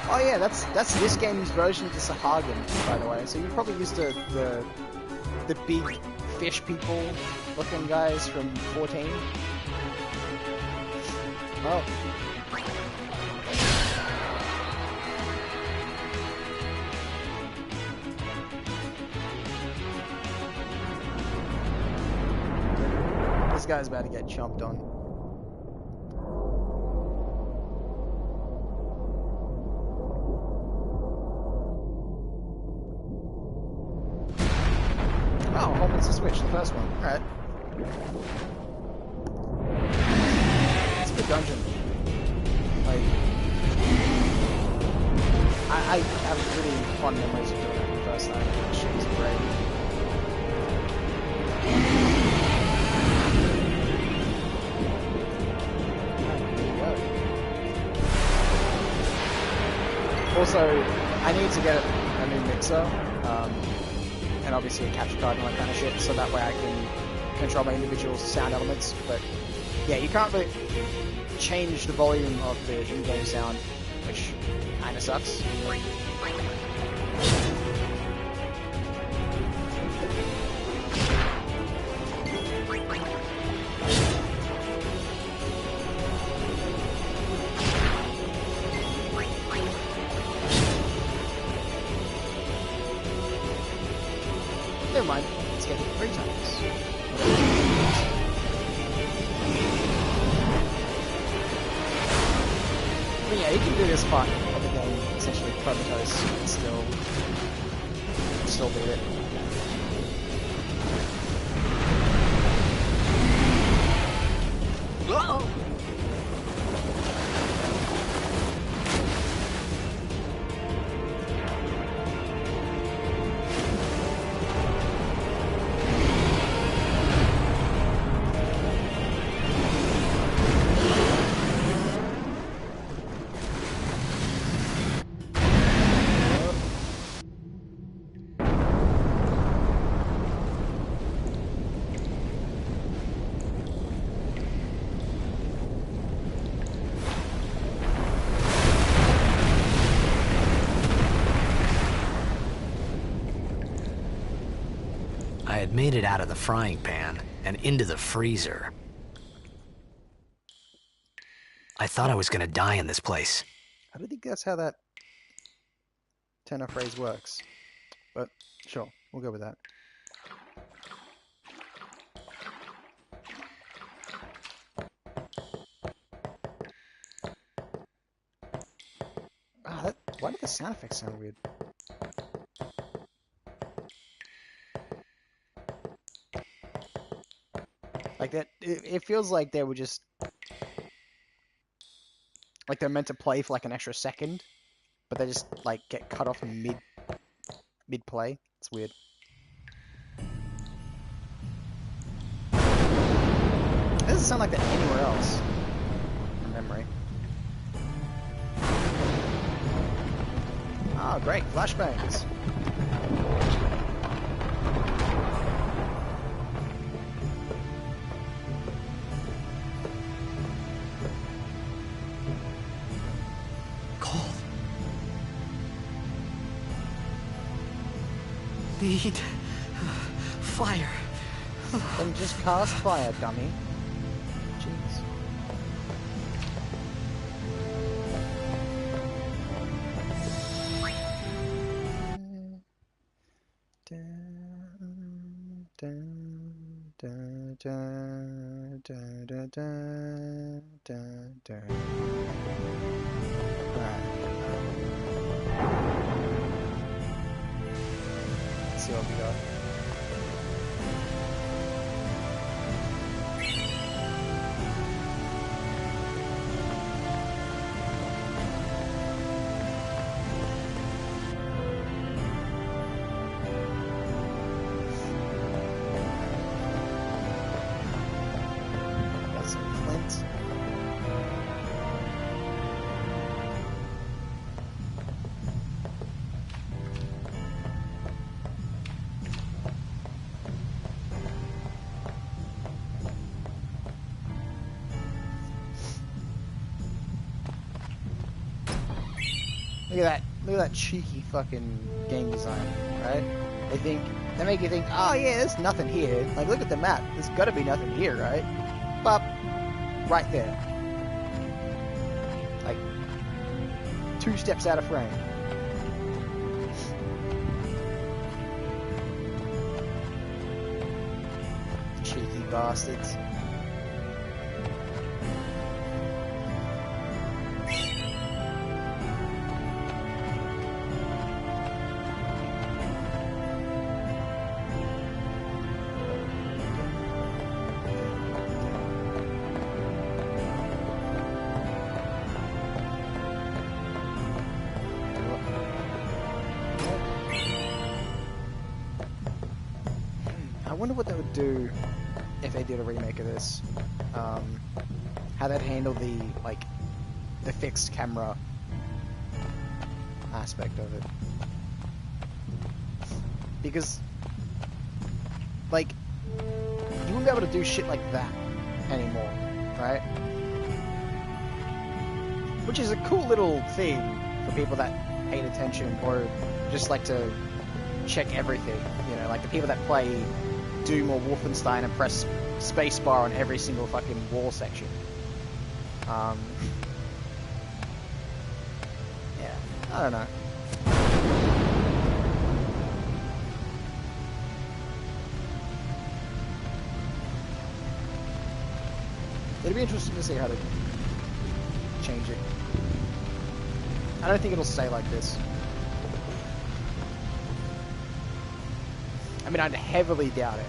Oh yeah, that's this game's version of the Sahagin, by the way. So you're probably used to the big fish people looking guys from 14. Oh. This guy's about to get chomped on. Oh, Holman's the switch, the first one. Alright. It's a good dungeon. Like, I have really fun memories of doing it the first time. The shit was great. Also, I need to get a new mixer, and obviously a capture card and all that kind of shit, so that way I can control my individual sound elements. But yeah, you can't really change the volume of the in-game sound, which kinda sucks. Never mind, let's get it 3 times. But yeah, you can do this part of the game essentially comatose and still beat it. Uh-oh. I had made it out of the frying pan and into the freezer. I thought I was gonna die in this place. I don't think that's how that tenor phrase works, but sure, we'll go with that. Why did the sound effects sound weird? Like that, it feels like they were just like they're meant to play for like an extra second, but they just like get cut off mid play. It's weird. It doesn't sound like that anywhere else from memory. Ah, great, flashbangs. need fire. Then just cast fire, dummy. Jeez. Let's see what we got. Got some flint. Look at that cheeky fucking game design, right? They make you think, oh yeah, there's nothing here. Like, look at the map. There's gotta be nothing here, right? But right there. Like 2 steps out of frame. Cheeky bastards. I wonder what they would do if they did a remake of this. How they'd handle the fixed camera aspect of it. Because, like, you wouldn't be able to do shit like that anymore, right? Which is a cool little thing for people that paid attention or just like to check everything. You know, like the people that play Doom or Wolfenstein and press spacebar on every single fucking wall section. Yeah, I don't know. It'd be interesting to see how they change it. I don't think it'll stay like this. I mean, I'd heavily doubt it.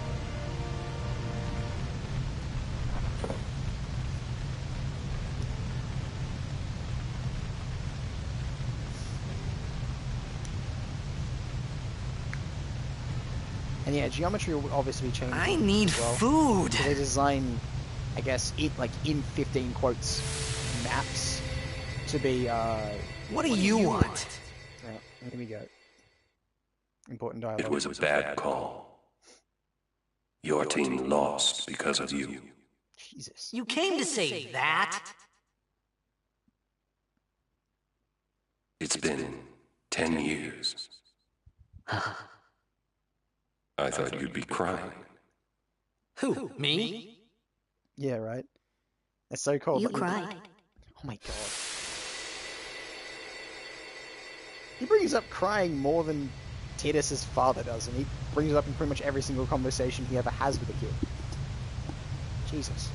And yeah, geometry will obviously be changing. I need food. So they design, I guess, in 15 quotes maps to be. What do you want? Yeah, here we go. Important dialogue. It was a bad call. Your team lost because of you. Jesus. You came to say that? It's been 10 years. I thought you'd be crying. Who? Me? Yeah, right. It's so cool. You but cried. Oh my god. He brings up crying more than Titus's father does, and he brings it up in pretty much every single conversation he ever has with a kid. Jesus.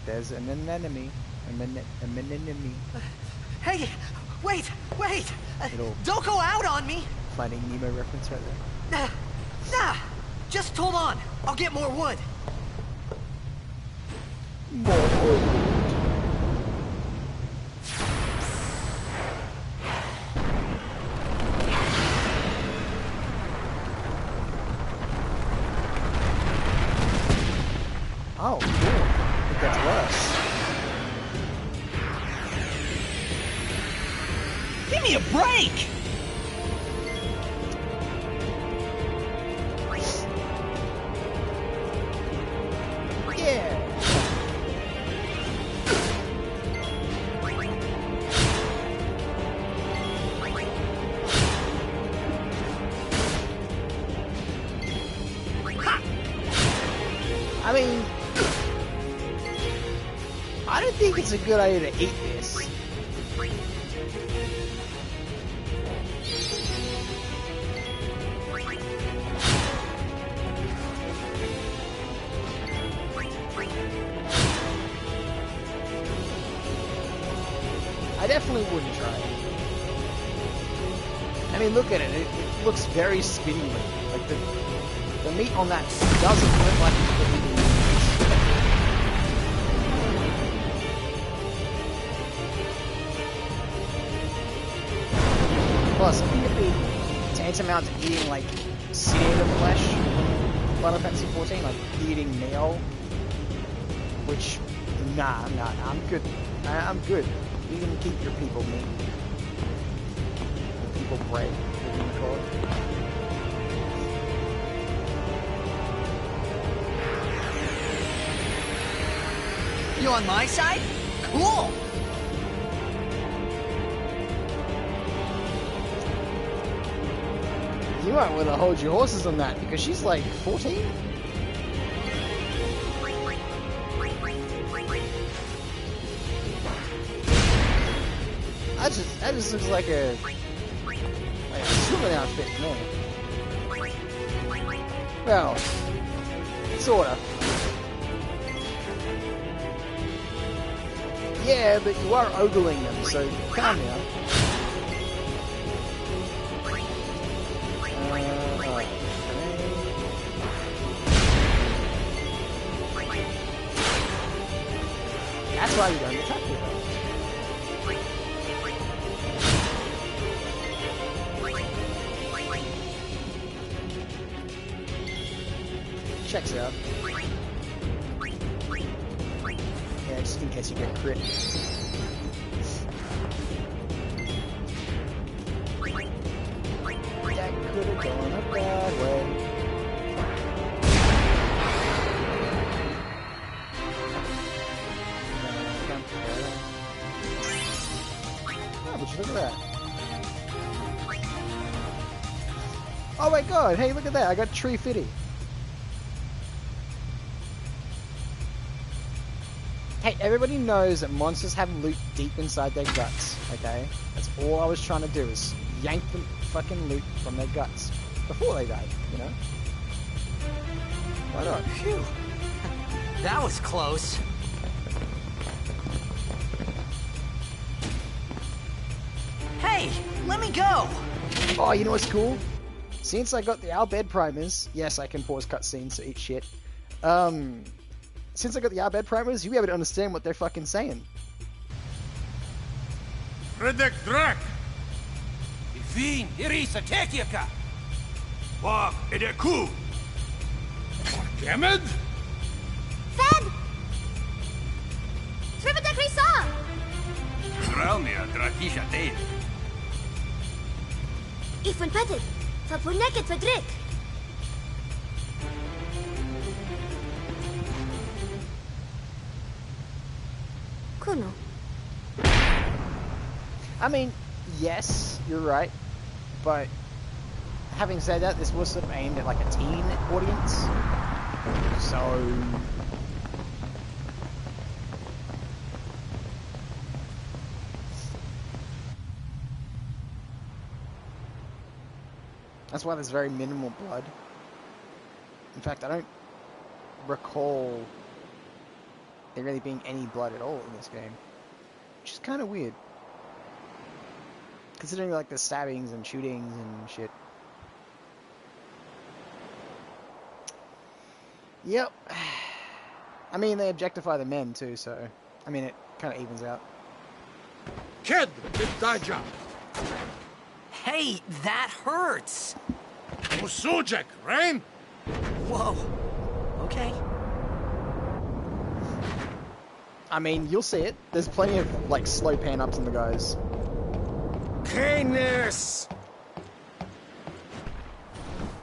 There's an enemy. An enemy. Hey, wait! Little Don't go out on me! Finding Nemo reference right there. Nah, just hold on. I'll get more wood. Oh, cool. It gets worse. Give me a break! Yeah. it's a good idea to eat this. I definitely wouldn't try it. I mean, look at it. It looks very spindly. Like the meat on that doesn't look like it's going to be meat. Plus, I think it'd be tantamount to eating like seared flesh in Final Fantasy 14, like eating meal. Which, nah, I'm good. I'm good. You can keep your people meat. People bread, what do you call it? You on my side? Cool! You might want to hold your horses on that, because she's like 14? That just looks like a swimming outfit to me. Well, sorta. Yeah, but you are ogling them, so calm down. Alright. That's why we don't attack with them. Checks out. Yeah, just in case you get crit. That could have gone a bad way. Oh, would you look at that? Oh my god, hey, look at that, I got Tree Fitty. Hey, everybody knows that monsters have loot deep inside their guts, okay? That's all I was trying to do, is yank the fucking loot from their guts. Before they died, you know? Why not? Phew. That was close. Hey, let me go! Oh, you know what's cool? Since I got the Albed primers, yes, I can pause cutscenes to eat shit. Since I got the Arbed primers, you'll be able to understand what they're fucking saying. Redux Drak! Ifin, Irisa, Tekiaka! Wag, Edeku! Gemed? Fed! Tribadek Risa! Ralmia, Drakisha Tate. Ifun Petit, Fapuneket Fedrik! Kuno. I mean, yes, you're right, but having said that, this was sort of aimed at like a teen audience, so that's why there's very minimal blood. In fact, I don't recall there really being any blood at all in this game, which is kind of weird, considering like the stabbings and shootings and shit. Yep. I mean, they objectify the men too, so I mean it kind of evens out. Kid, Daja! Hey, that hurts! Musujek, Rain? Whoa. Okay. I mean, you'll see it. There's plenty of like slow pan ups in the guys. Canis!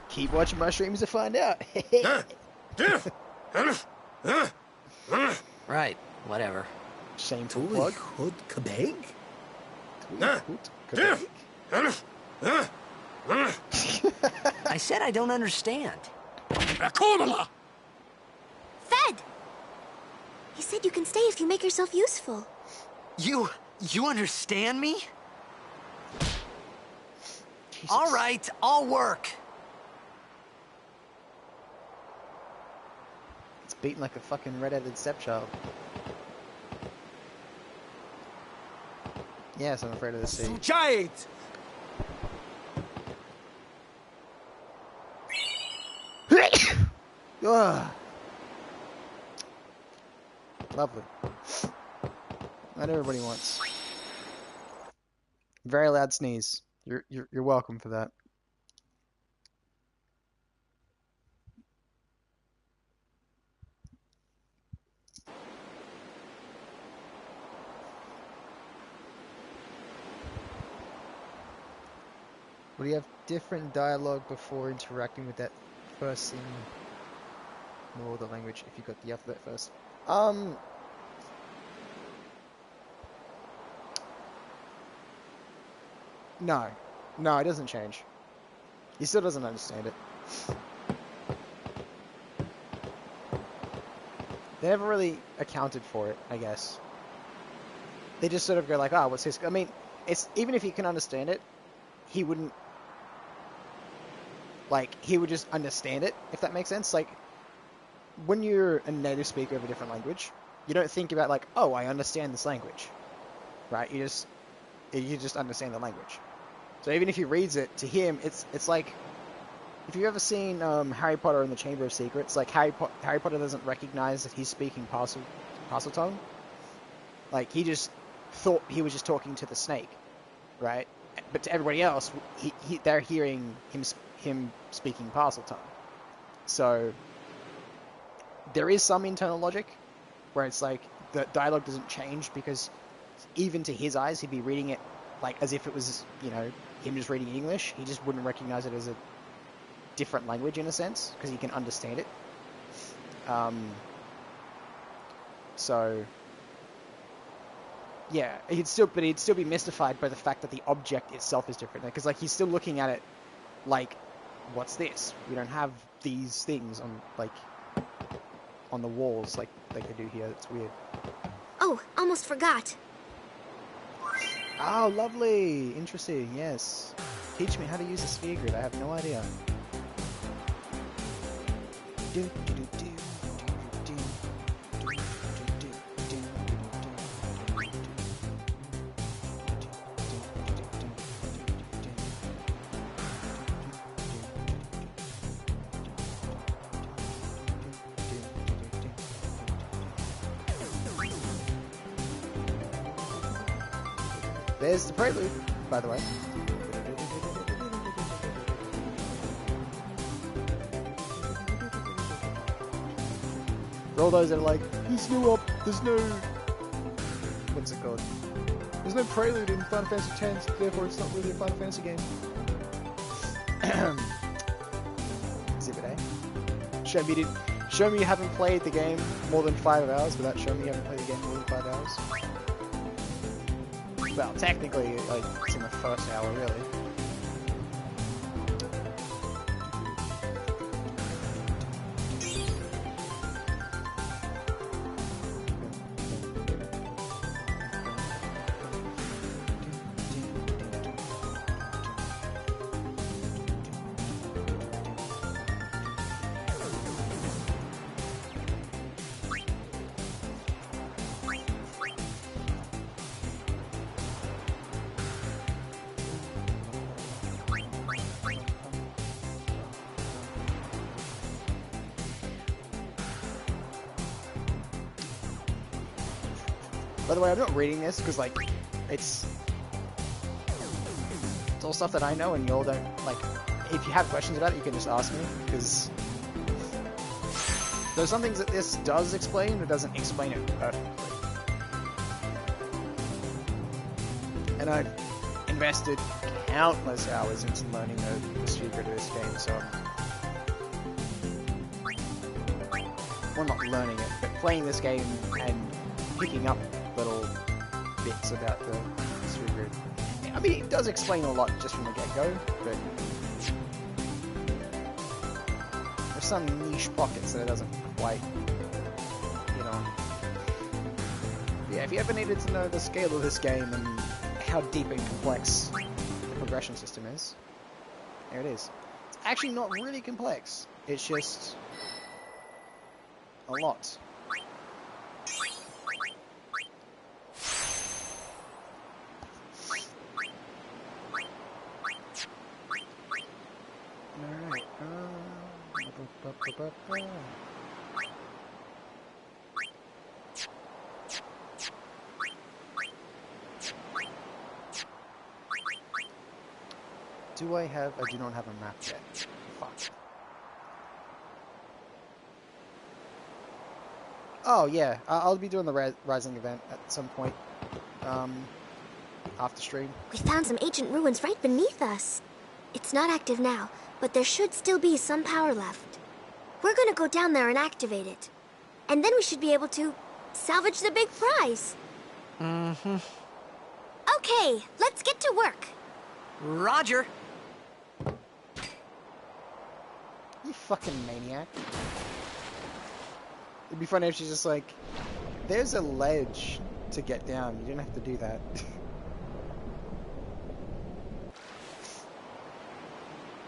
Keep watching my streams to find out. Right, whatever. Shameful plug. I said I don't understand. Fed! He said you can stay if you make yourself useful. You understand me? Jesus. All right, I'll work. It's beaten like a fucking red-headed stepchild. Yes, I'm afraid of the sea. Случает! Ugh. Lovely. What everybody wants. Very loud sneeze. You're welcome for that. Would you have different dialogue before interacting with that person? Or the language if you got the alphabet first? No. No, it doesn't change. He still doesn't understand it. They never really accounted for it, I guess. They just sort of go like, oh, what's his... I mean, it's even if he can understand it, he wouldn't... Like, he would just understand it, if that makes sense. Like, when you're a native speaker of a different language, you don't think about like, oh, I understand this language. Right? You just understand the language. So even if he reads it, to him, it's like... If you've ever seen Harry Potter and the Chamber of Secrets, like Harry Potter doesn't recognize that he's speaking Parseltongue. Like he just thought he was just talking to the snake, right? But to everybody else, they're hearing him speaking Parseltongue. So there is some internal logic where it's like the dialogue doesn't change because even to his eyes, he'd be reading it like as if it was, you know, him just reading English. He just wouldn't recognize it as a different language in a sense because he can understand it. So yeah, he'd still be mystified by the fact that the object itself is different because like he's still looking at it like, what's this? We don't have these things on the walls like they do here. It's weird. Oh, almost forgot. Oh, lovely. Interesting. Yes. Teach me how to use a sphere grid. I have no idea. There's the prelude, by the way. For all those that are like, there's no... What's it called? There's no prelude in Final Fantasy X, therefore it's not really a Final Fantasy game. Exhibit A. Show me you haven't played the game more than 5 hours without showing me you haven't played the game more than 5 hours. Well, technically, like, it's in the first hour, really. By the way, I'm not reading this because, like, it's all stuff that I know and y'all don't, like, if you have questions about it, you can just ask me, because there's some things that this does explain, but doesn't explain it perfectly. And I've invested countless hours into learning the secret of this game, so well, not learning it, but playing this game and picking up little bits about the history grid. I mean, it does explain a lot just from the get-go, but there's some niche pockets that it doesn't quite, you know, Yeah, if you ever needed to know the scale of this game and how deep and complex the progression system is, there it is. It's actually not really complex. It's just a lot. Alright. Do I have... I do not have a map yet. Fuck. Oh, yeah. I'll be doing the Rising event at some point. After stream. We found some ancient ruins right beneath us. It's not active now, but there should still be some power left. We're gonna go down there and activate it. And then we should be able to salvage the big prize. Mm-hmm. Okay, let's get to work. Roger. You fucking maniac. It'd be funny if she's just like, there's a ledge to get down. You didn't have to do that.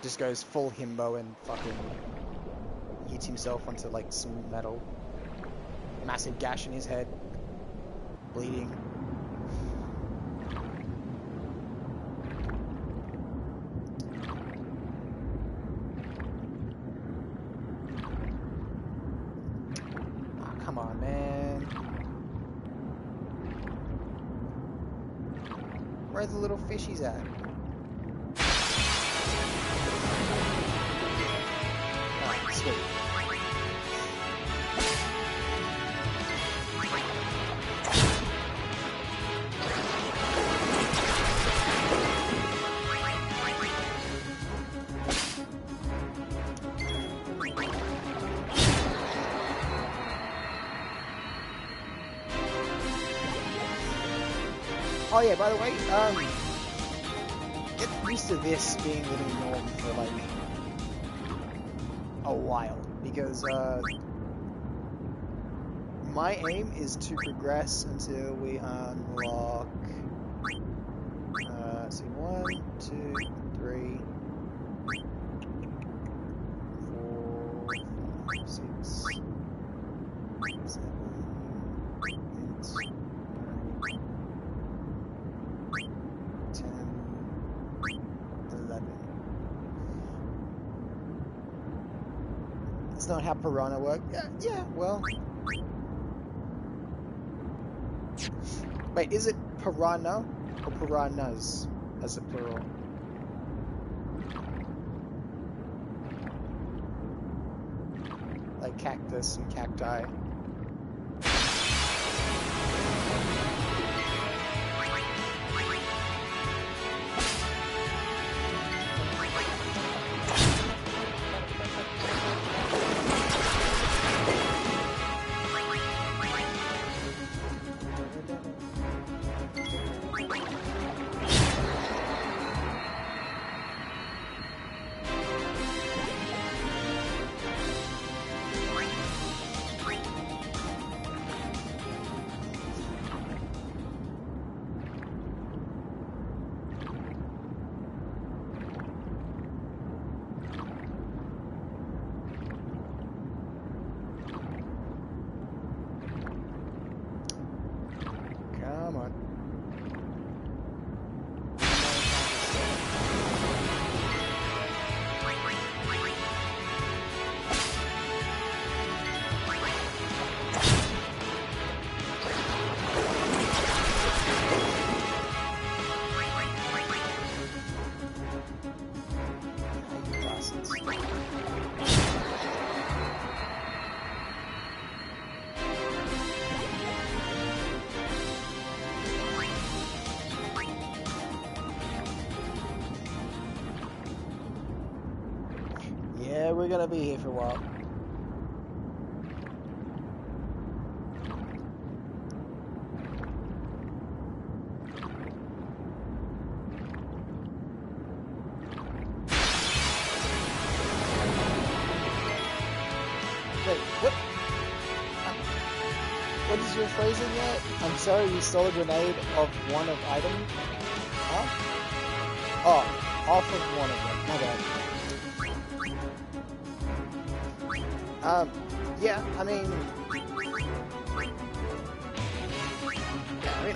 Just goes full himbo and fucking hits himself onto like some metal. Massive gash in his head. Bleeding. Oh, come on, man. Where are the little fishies at? Oh, sweet. Oh yeah, by the way, get used to this being the new norm for like a while, because my aim is to progress until we unlock, let's see, 1, 2, 3, 4, 5, 6, 7, 8, 9, 10, 11. It's not how piranha work. Yeah, well. Wait, is it piranha or piranhas as a plural? Like cactus and cacti. Come on. Yeah, we're gonna be here for a while. Wait, what? What is use your phrasing yet? I'm sorry, you stole a grenade of one of item. Huh? Oh, off of one of them. My bad. Yeah, I mean,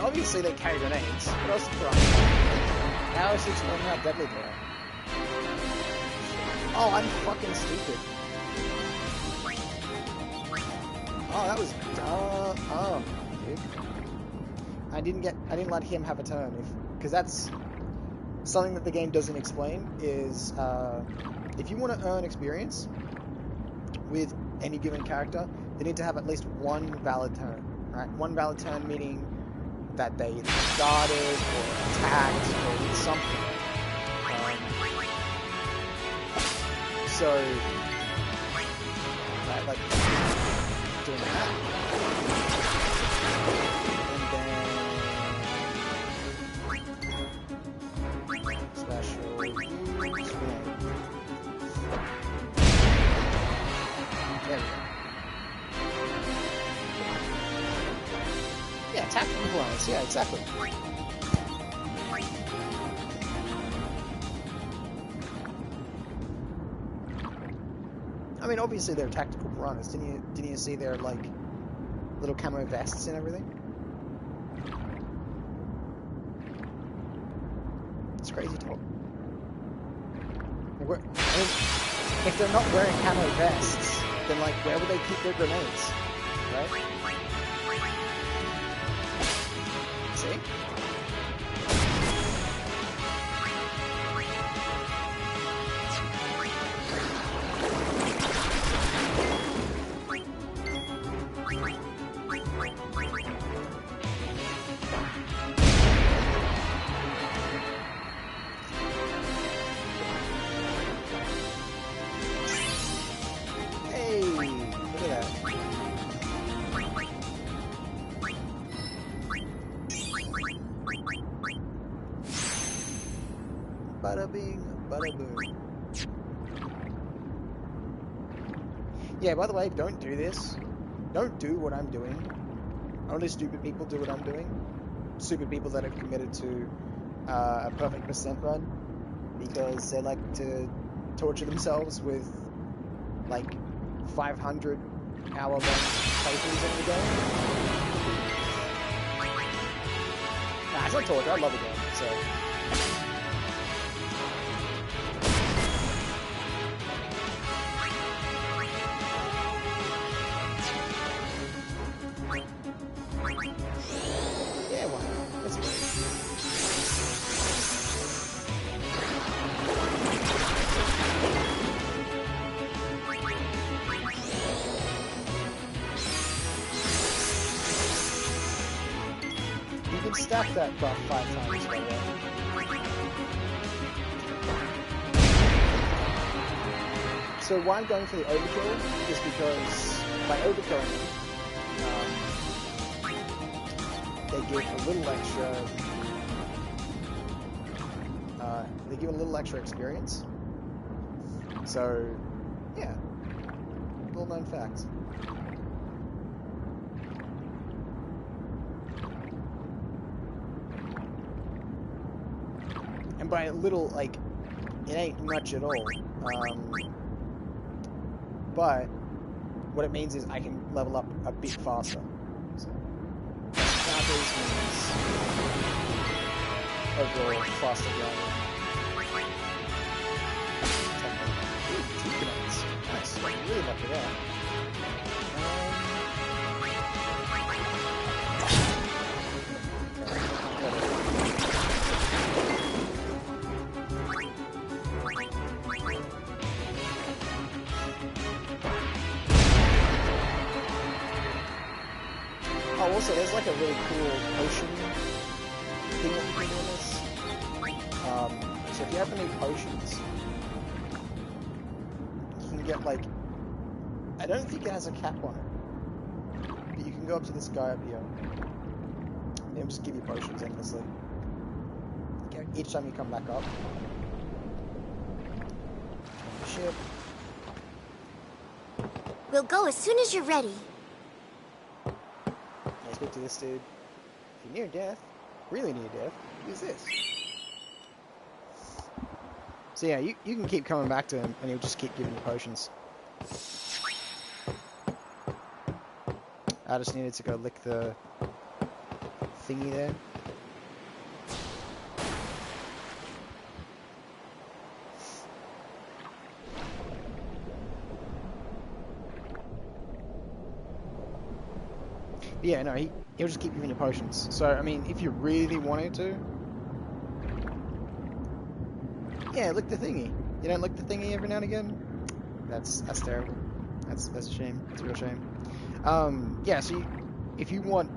obviously they carry grenades. What else is wrong? Now it's explaining how deadly they are. Oh, I'm fucking stupid. Oh, that was dumb, dude. I didn't let him have a turn, because that's something that the game doesn't explain. Is if you want to earn experience with any given character, they need to have at least one valid turn. Right, one valid turn meaning that they either guarded or attacked or did something. So, right, like doing that, and then special use. There we go. Yeah, tactical compliance. Yeah, exactly. I mean, obviously they're tactical piranhas. Didn't you see their like little camo vests and everything? It's crazy talk. I mean, if they're not wearing camo vests, then like where would they keep their grenades? Right? See? Bada bing, bada boom. Yeah, by the way, don't do this. Don't do what I'm doing. Only stupid people do what I'm doing. Stupid people that have committed to a perfect percent run because they like to torture themselves with like 500 hour long playthroughs of the game. Nah, it's not torture. I love the game, so. Stack that buff 5 times, by the way. So why I'm going for the overkill is because by overkilling them, they give a little extra. They give a little extra experience. So, yeah, little known fact. And by a little, like, it ain't much at all. But what it means is I can level up a bit faster. So, counters means overall faster grinding. Ooh, 2 grenades. Nice. Really lucky there. Oh, also, there's like a really cool potion thing that you can do in this. So if you have any potions, you can get like, I don't think it has a cap on it, but you can go up to this guy up here, and he'll just give you potions endlessly. Each time you come back up. Ship. We'll go as soon as you're ready. speak to this dude. If you're near death, really near death, use this. So yeah, you can keep coming back to him, and he'll just keep giving you potions. I just needed to go lick the thingy there. Yeah, no, he'll just keep giving you potions. So, I mean, if you really wanted to... Yeah, lick the thingy. You don't lick the thingy every now and again? That's terrible. That's a shame. It's a real shame. Yeah, so if you want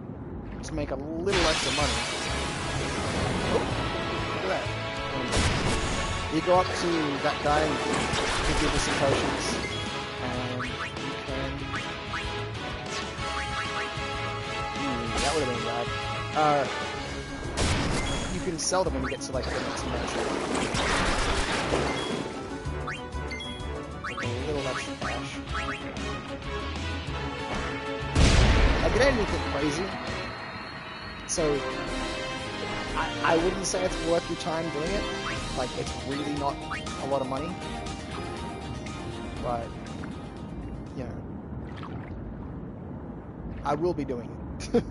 to make a little extra money... Oh, look at that. You go up to that guy and he'll give you some potions. And you can... that would have been bad. You can sell them when you get to like the next merchant. Like a little extra cash. Like, it ain't anything crazy. So, I wouldn't say it's worth your time doing it. Like, it's really not a lot of money. But, you know, I will be doing it.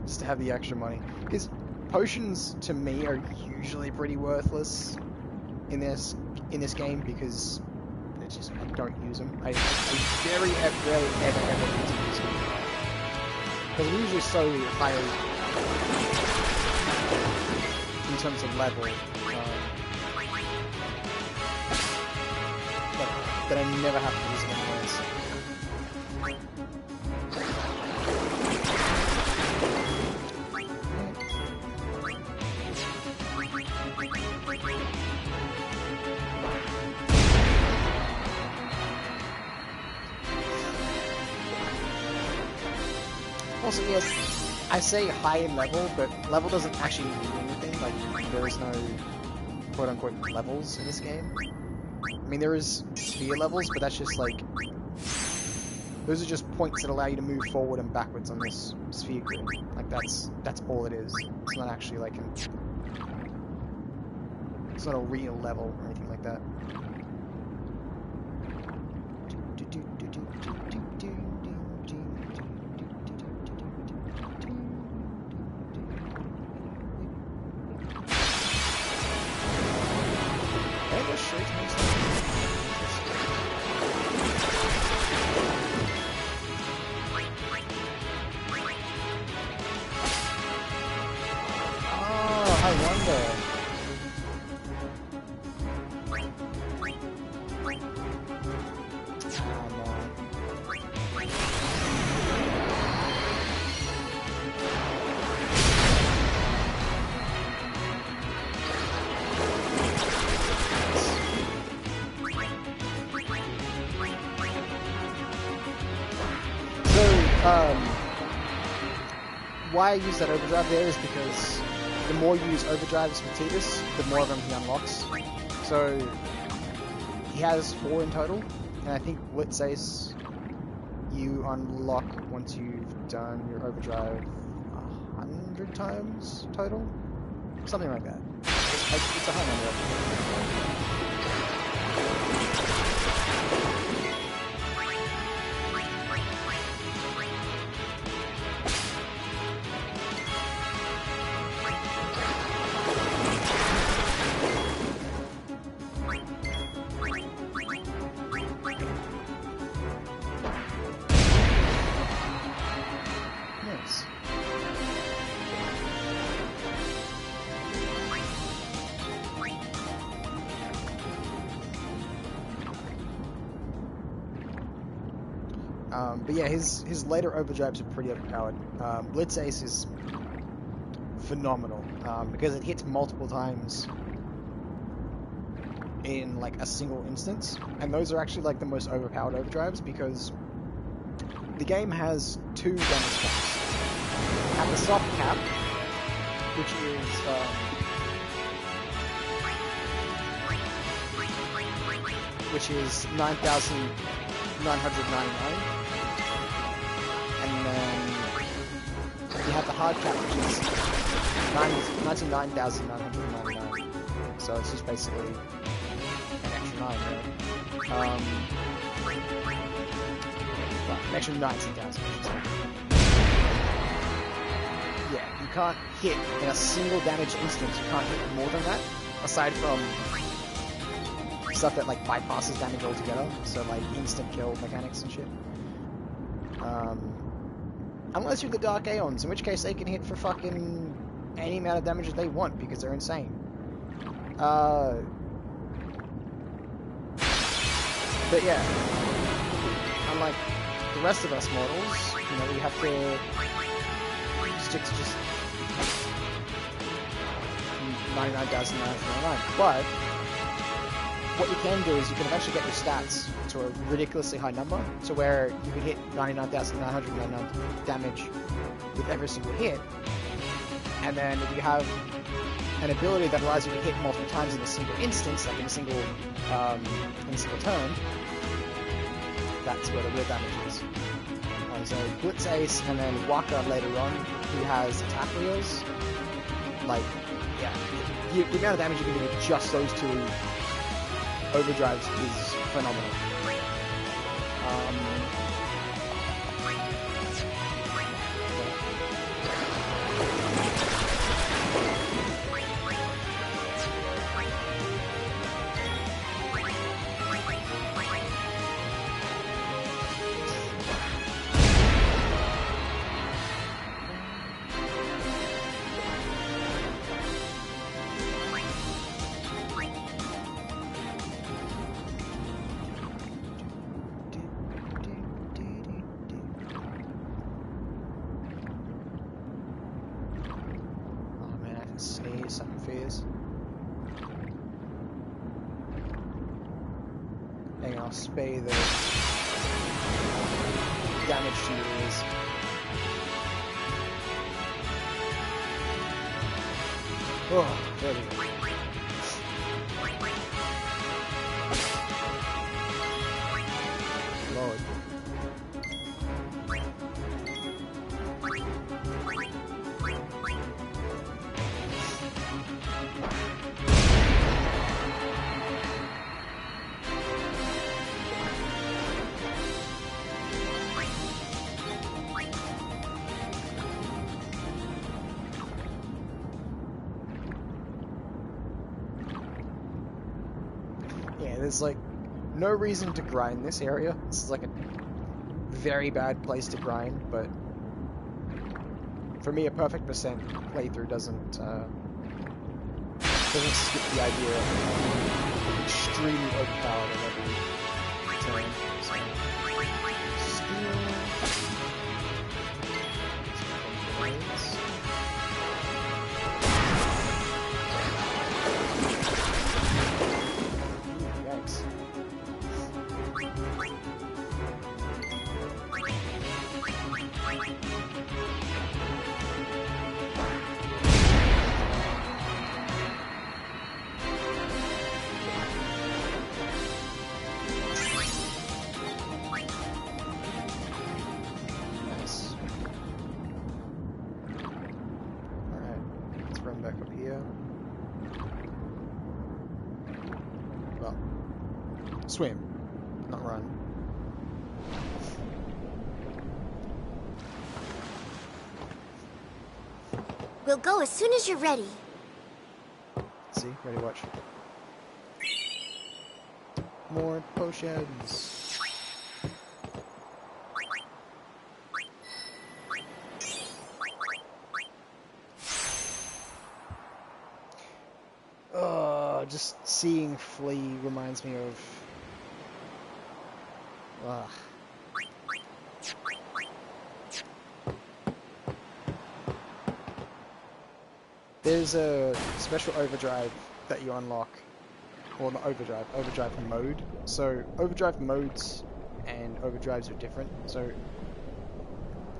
Just to have the extra money. Because potions, to me, are usually pretty worthless in this game, because it's just, I don't use them. I very rarely ever use them. Because I'm usually so high in terms of level that I never have to use them anyways. Also, yes, I say high in level, but level doesn't actually mean anything. Like, there is no quote-unquote levels in this game. I mean, there is sphere levels, but that's just like... Those are just points that allow you to move forward and backwards on this sphere grid. Like, that's all it is. It's not actually like an... It's not a real level or anything like that. Why I use that overdrive there is because the more you use overdrives with Tidus, the more of them he unlocks. So he has 4 in total, and I think Blitz Ace you unlock once you've done your overdrive 100 times total? Something like that. It's a high number. But yeah, his later overdrives are pretty overpowered. Blitz Ace is phenomenal because it hits multiple times in like a single instance, and those are actually like the most overpowered overdrives because the game has 2 damage caps. At the soft cap, which is 9,999. And then have the hard cap, which is 99,999. So it's just basically an extra 9, right? Well, an extra 19,000. Yeah, you can't hit in a single damage instance. You can't hit more than that, aside from stuff that like bypasses damage altogether. So like instant kill mechanics and shit. Unless you're the Dark Aeons, in which case they can hit for fucking any amount of damage that they want because they're insane. But yeah, unlike the rest of us mortals, you know, we have to stick to just 99,999. But what you can do is you can eventually get your stats to a ridiculously high number, to where you can hit 99,999 damage with every single hit. And then if you have an ability that allows you to hit multiple times in a single instance, like in a single turn, that's where the real damage is. So Blitz Ace and then Waka later on, who has attack wheels. Like, yeah, the amount of damage you can do with just those two overdrives is phenomenal. Sneeze, something fierce. Hang on, I'll spay the damage to your ears. Oh, there we go. Lord. There's like no reason to grind this area. This is like a very bad place to grind, but for me a perfect percent playthrough doesn't skip the idea of extremely overpowered at every turn. So, swim, not run. We'll go as soon as you're ready. See, ready, watch. More potions. Just seeing Flea reminds me of... Ugh. There's a special overdrive that you unlock. Well, not overdrive, overdrive mode. So, overdrive modes and overdrives are different. So,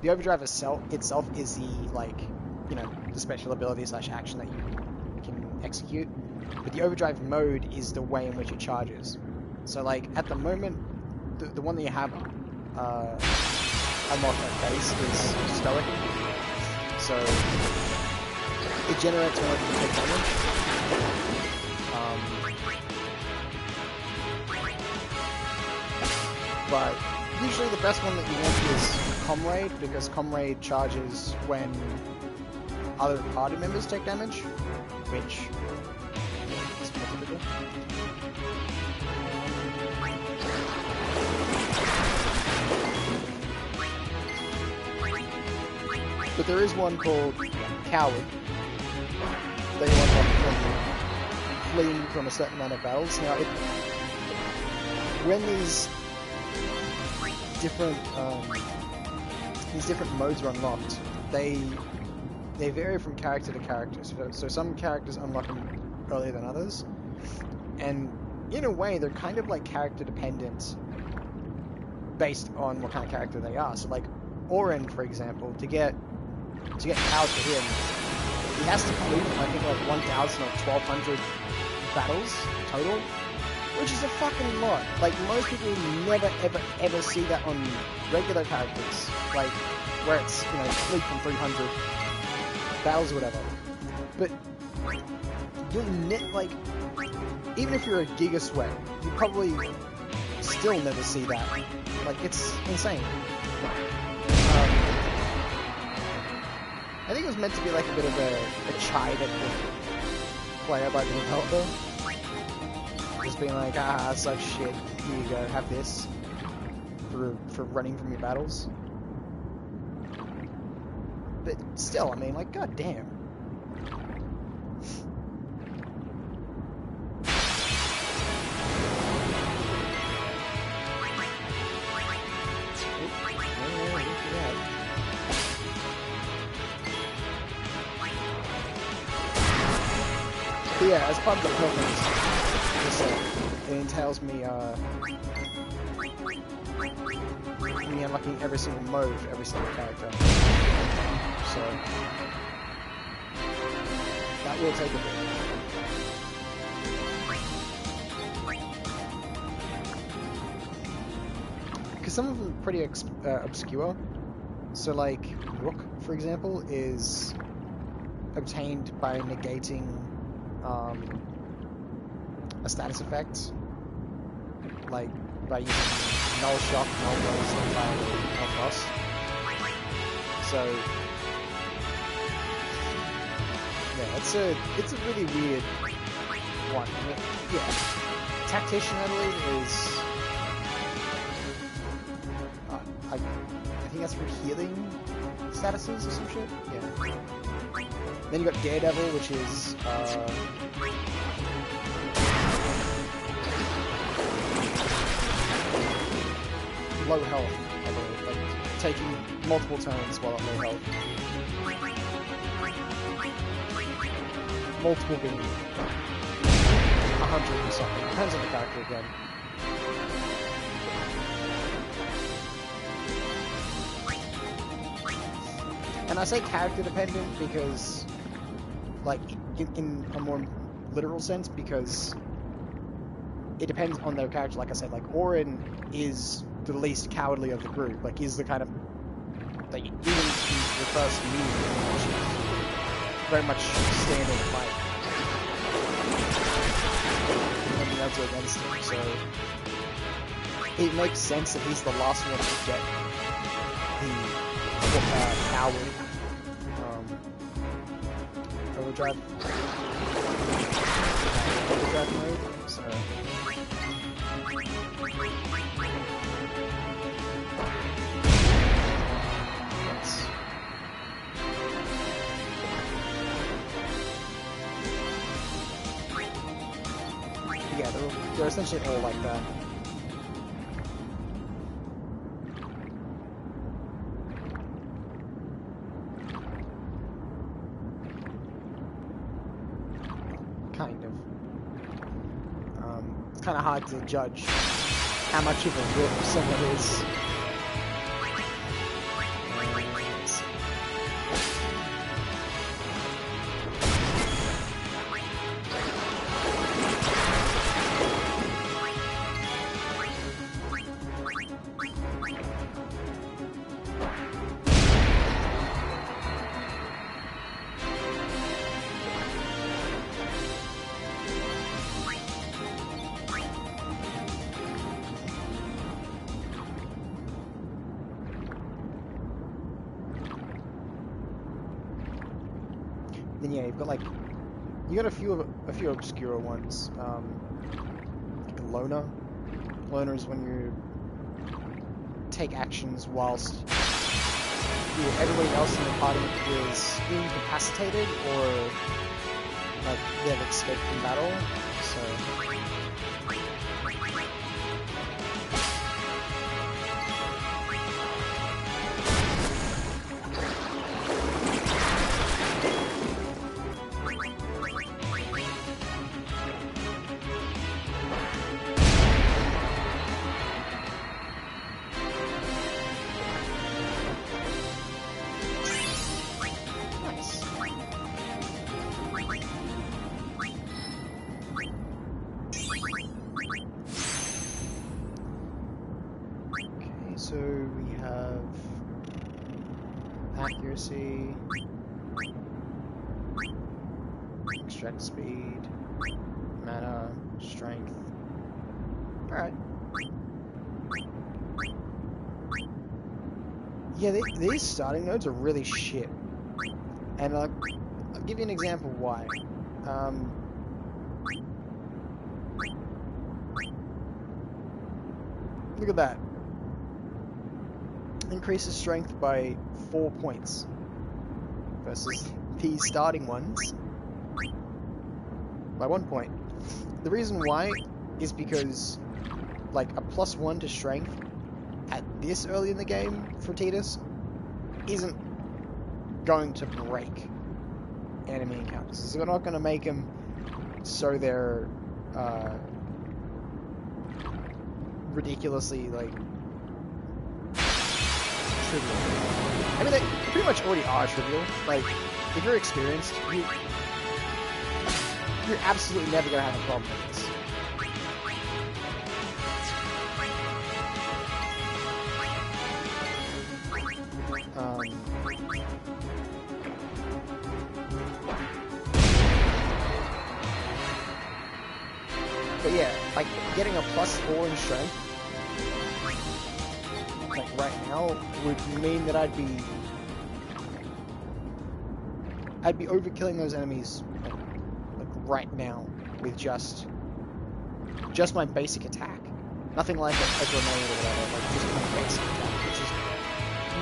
the overdrive itself is the, like, you know, the special ability / action that you can execute. But the overdrive mode is the way in which it charges. So, like, at the moment, the one that you have unlocked at base is Stoic. so it generates more than you take damage. But usually the best one that you want is Comrade, because Comrade charges when other party members take damage, which is more typical. But there is one called Coward that you unlock from fleeing from a certain amount of battles. Now, when these different modes are unlocked, they vary from character to character. So some characters unlock them earlier than others, and in a way, they're kind of like character dependent based on what kind of character they are. So like Oren, for example, to get Coward for him, he has to complete, I think, like 1,000 or 1,200 battles total, which is a fucking lot. Like, most people never, ever see that on regular characters, like, where it's, you know, fleet from 300 battles or whatever. But you'll like, even if you're a Giga Sweat, you probably still never see that. Like, it's insane. I think it was meant to be like a bit of a chide at the player by the developer. Just being like, ah, such shit, here you go, have this for running from your battles. But still, I mean, like, goddamn. But yeah, as part of the programs, it entails me unlocking every single mode for every single character. So that will take a bit. Because some of them are pretty obscure. So like Rook, for example, is obtained by negating a status effect, like by using Null Shock, Null Burst, and Null Frost. So yeah, it's a really weird one. I mean, yeah, Tactician, I believe, is I think that's for healing statuses or some shit. Yeah. Then you got Daredevil, which is low health, I believe, like taking multiple turns while at low health. Multiple being 100 or something. Depends on the character again. And I say character dependent because, like, in a more literal sense, because it depends on their character. Like I said, like, Orin is the least cowardly of the group. Like, he's the kind of, like, even in the first meeting, which is very much stand and fight. And the others are against him, so it makes sense that he's the last one to get the coward overdrive mode, so yeah, they're essentially all like that. Kind of. It's kind of hard to judge how much of a rook someone is. then yeah, you've got like a few obscure ones. Like loner. Loner is when you take actions whilst everybody else in the party is incapacitated or like they've escaped from battle. So. So we have accuracy, extract speed, mana, strength. Alright. Yeah, these starting nodes are really shit. And I'll give you an example why. Look at that. Increases strength by 4 points versus these starting ones by 1 point. The reason why is because like a +1 to strength at this early in the game for Tidus isn't going to break enemy encounters. It's not going to make them so they're ridiculously like trivial. I mean, they pretty much already are trivial. Like, if you're experienced, you're absolutely never gonna have a problem with this. But yeah, like getting a +4 in strength. Like right now would mean that I'd be overkilling those enemies like right now with just my basic attack. Nothing like a grenade or whatever, like just my basic attack, which is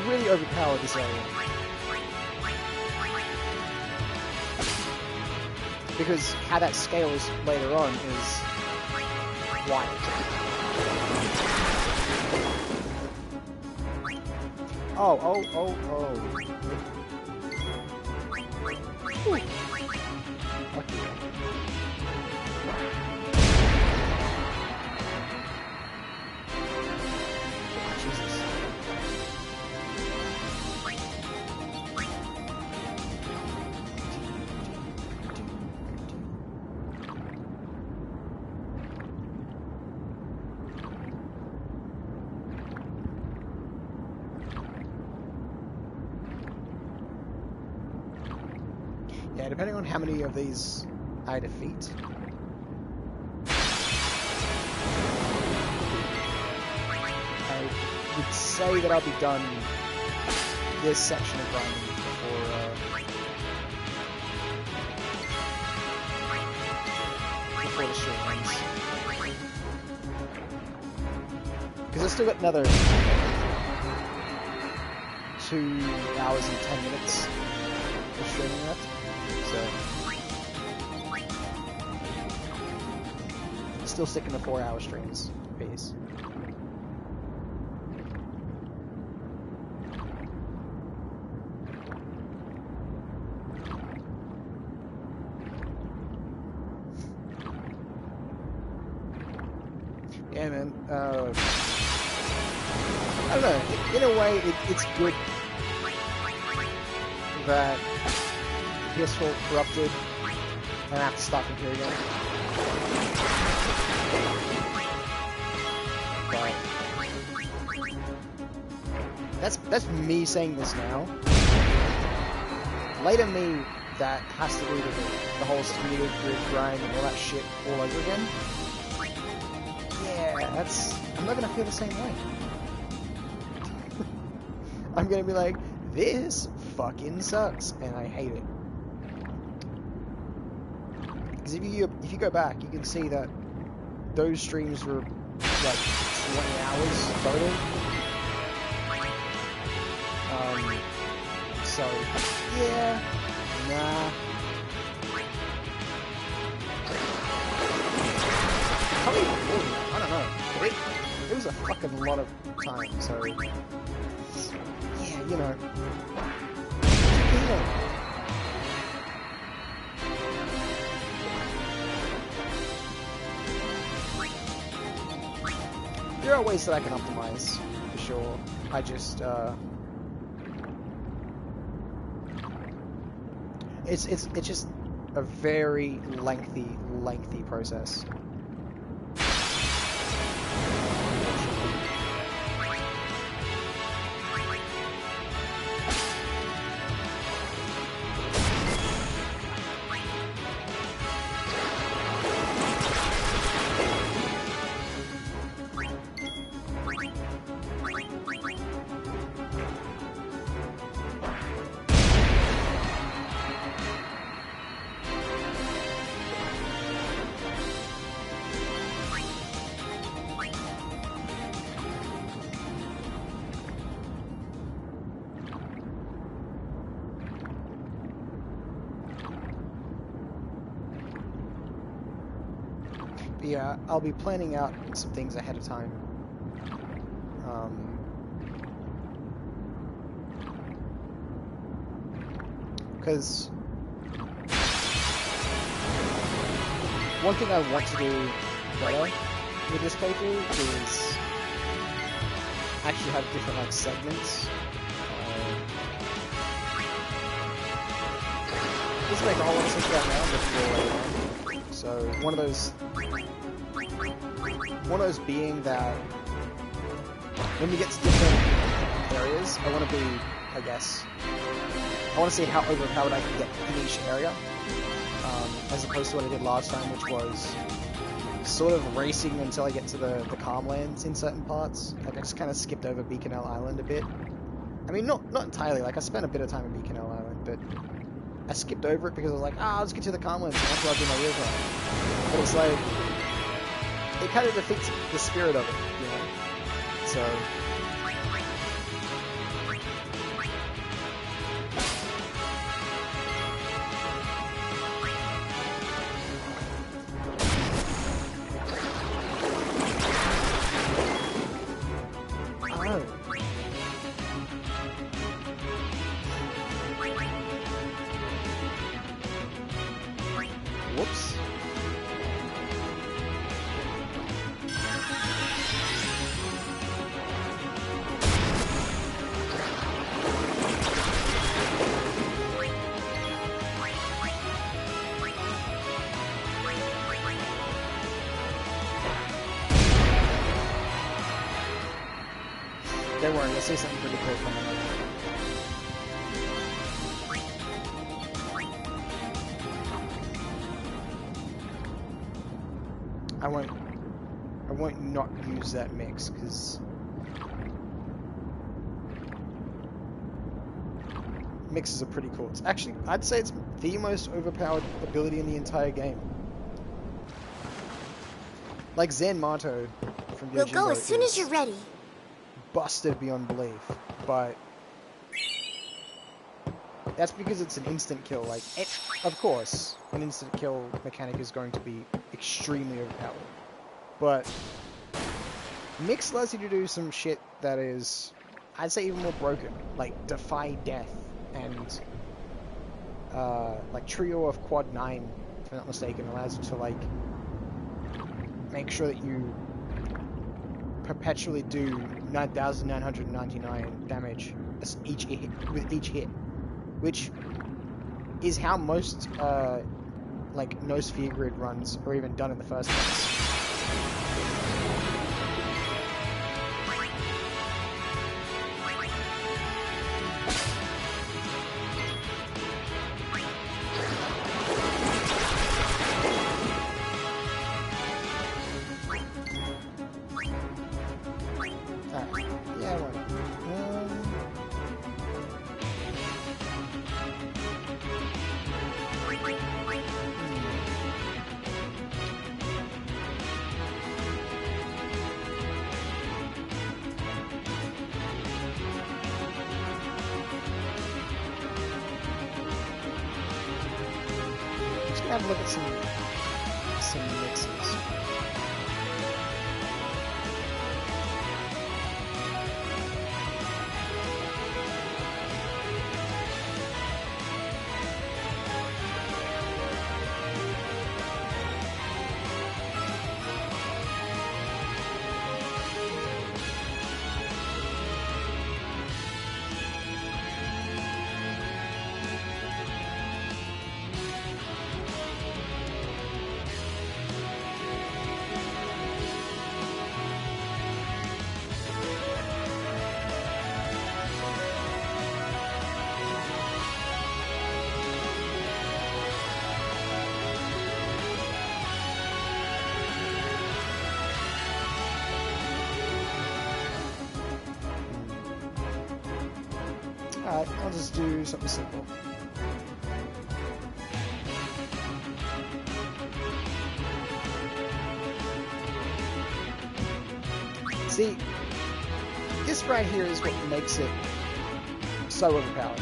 really overpowered this area. Because how that scales later on is wild. Oh. Ooh. Okay. Jesus. Yeah, depending on how many of these I defeat. I would say that I'll be done this section of grinding before the stream ends. Because I've still got another 2 hours and 10 minutes of streaming left. So, still sticking to 4-hour streams. Peace. Yeah, man. I don't know. In a way, it's good that PS4 Corrupted, and I have to stop from here again. But that's me saying this now. Later me that has to do with the whole speed, grid, grind, and all that shit all over again. Yeah, I'm not gonna feel the same way. I'm gonna be like, this fucking sucks, and I hate it. Because if you go back, you can see that those streams were like 20 hours total. So yeah, nah. Probably more than that, I don't know. It was a fucking lot of time, so yeah, you know. There are ways that I can optimize, for sure. I just, it's just a very lengthy process. Yeah, I'll be planning out some things ahead of time. Because one thing I want to do better with this playthrough is actually have different like segments. This make a whole lot of sense right now, but so one of those being that when you get to different areas, I want to be, I guess, I want to see how overpowered I can get in each area, as opposed to what I did last time, which was sort of racing until I get to the Calmlands in certain parts. Like I just kind of skipped over Beaconell Island a bit. I mean, not entirely. Like I spent a bit of time in Beaconell Island, but I skipped over it because I was like, I'll just get to the Calmlands and that's where I'll do my real time. But it's like, it kind of defeats the spirit of it, you know? So... Whoops. Don't worry, you'll see something pretty cool coming up. I won't not use that mix, because mixes are pretty cool. It's actually, I'd say it's the most overpowered ability in the entire game. Like Zen Mato from We'll go as soon as you're ready. Busted beyond belief, but that's because it's an instant kill. Like, of course, an instant kill mechanic is going to be extremely overpowered, but Mix allows you to do some shit that is, I'd say, even more broken, like Defy Death and like Trio of Quad 9, if I'm not mistaken, allows you to like make sure that you perpetually do 9,999 damage with each hit, which is how most like no sphere grid runs are even done in the first place. have a look at some mixes. Alright, I'll just do something simple. See, this right here is what makes it so overpowered.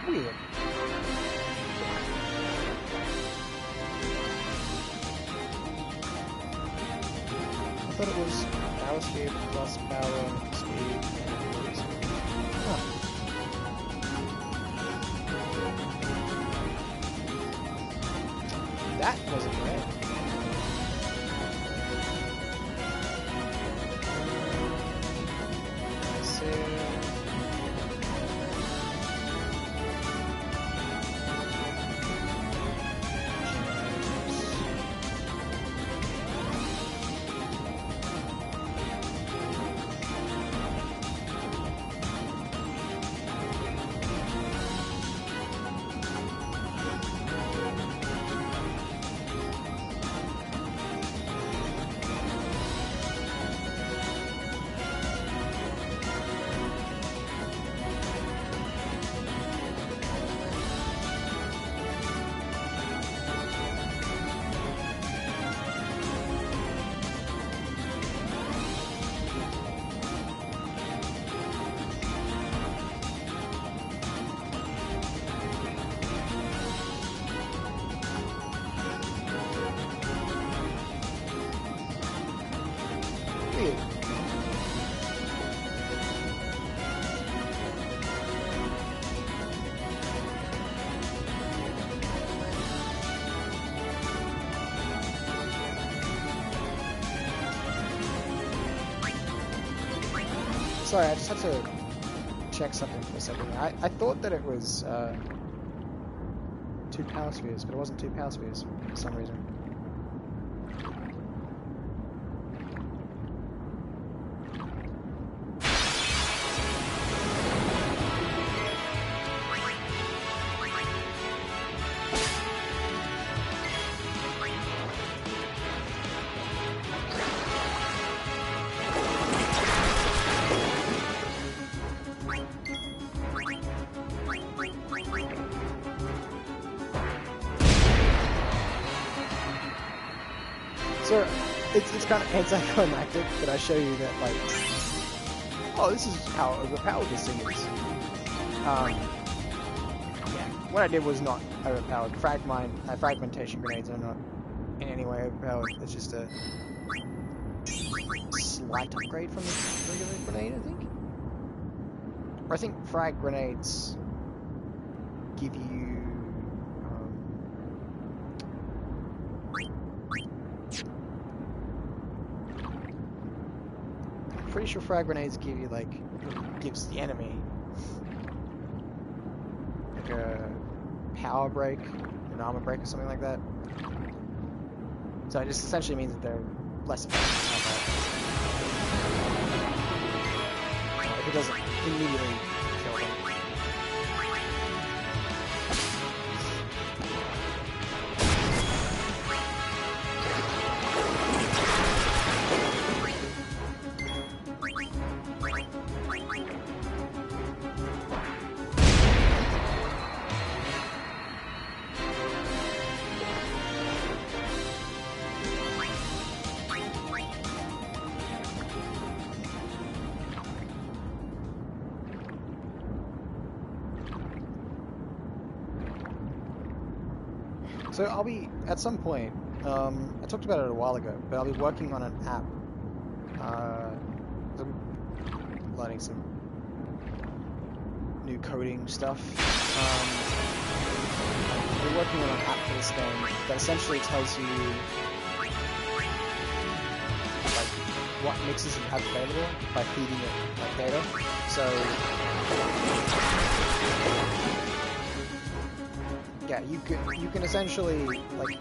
Weird. I thought it was power speed plus power speed and release speed. Huh. That wasn't right. Sorry, I just had to check something for a second. I thought that it was 2 power spheres, but it wasn't 2 power spheres for some reason. So it's kind of anticlimactic that I show you that, like, oh, this is how overpowered this thing is. Yeah, what I did was not overpowered. Fragmentation grenades are not in any way overpowered. It's just a slight upgrade from the regular grenade, I think. Or I think frag grenades give you pretty sure frag grenades give you, like, gives the enemy like a power break, an armor break or something like that. So it just essentially means that they're less effective if it doesn't immediately kill them. So I'll be, at some point, I talked about it a while ago, but I'll be working on an app. I'm learning some new coding stuff. We're working on an app for this game that essentially tells you like what mixes you have available by feeding it like data. So yeah, you can essentially like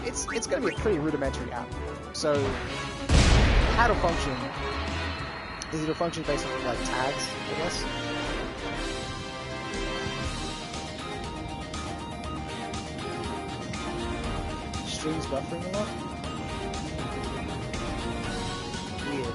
it's going to be a pretty rudimentary app. So how to function is it'll function based on like tags, I guess. Streams buffering a lot. Weird.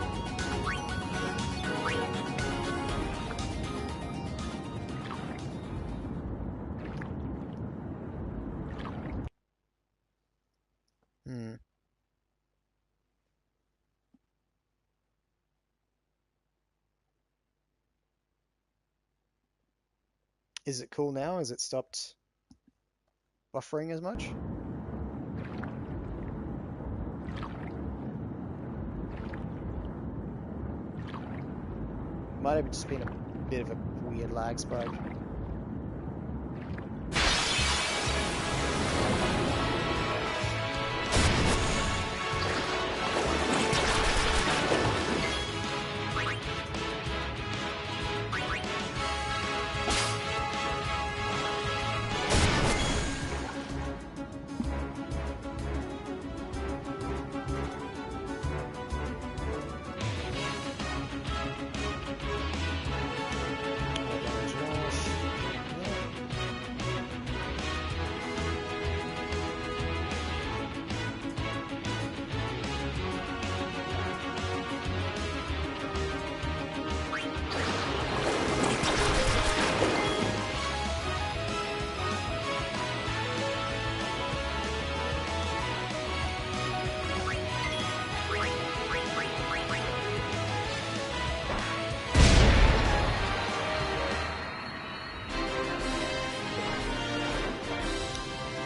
Is it cool now? Has it stopped buffering as much? Might have just been a bit of a weird lag spike.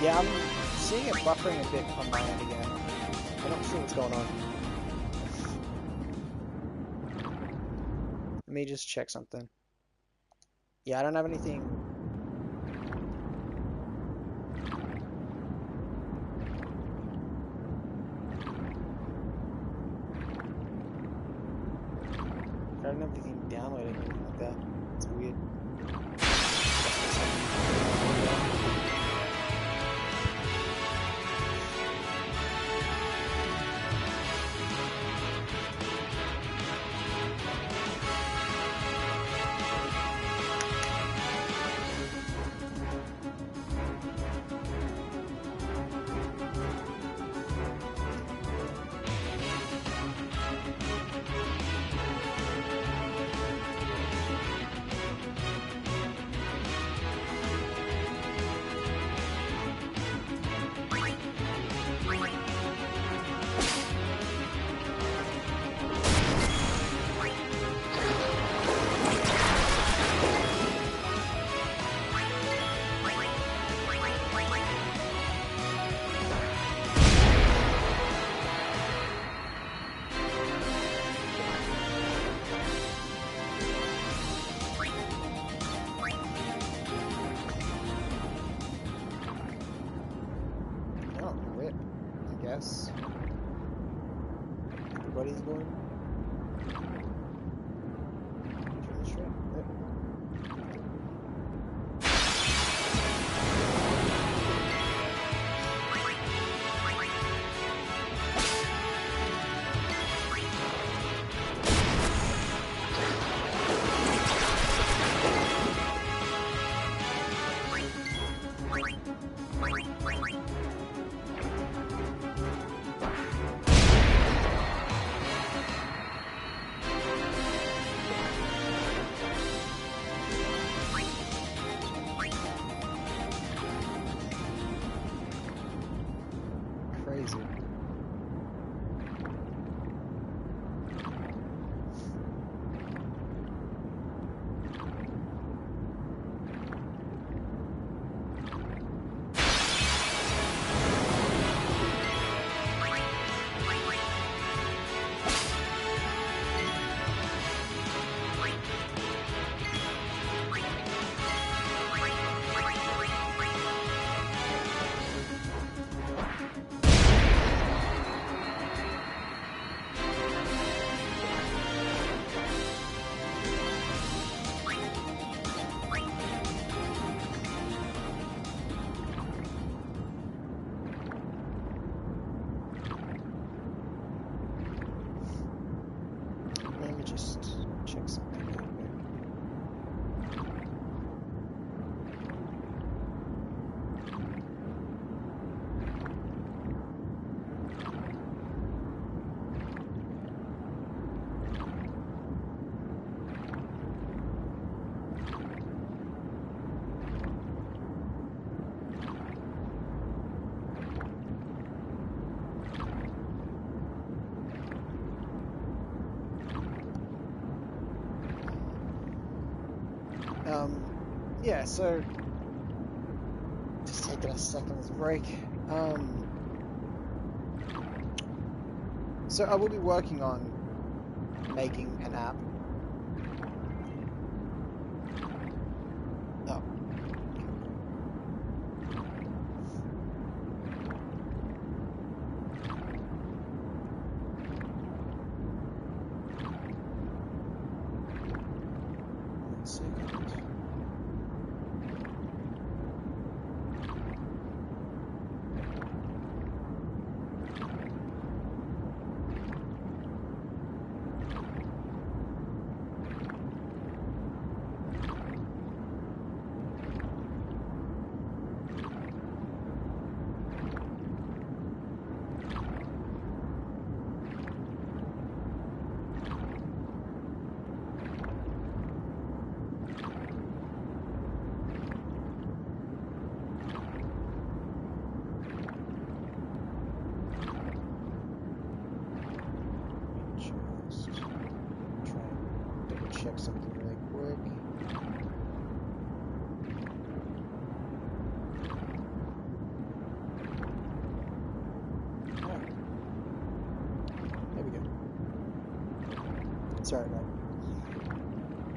Yeah, I'm seeing it buffering a bit on my end again. I'm not sure what's going on. Let me just check something. Yeah, I don't have anything. I don't have anything downloaded or anything like that. It's weird. Everybody's going. Turn straight. Yep. yeah, so just taking a second little break. So I will be working on making an app. Oh. One second. Just try and double check something really quick. Oh. There we go. Sorry about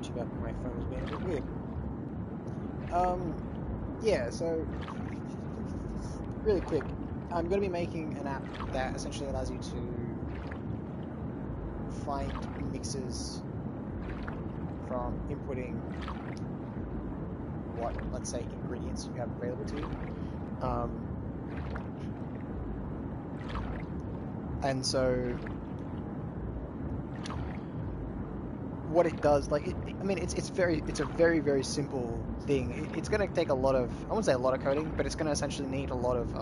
too bad my phone was being a bit weird. Yeah, so really quick, I'm going to be making an app that essentially allows you to find mixes from inputting what, let's say, ingredients you have available to you. And so what it does, like, I mean, it's a very, very simple thing. It's going to take a lot of, I wouldn't say a lot of coding, but it's going to essentially need a lot of,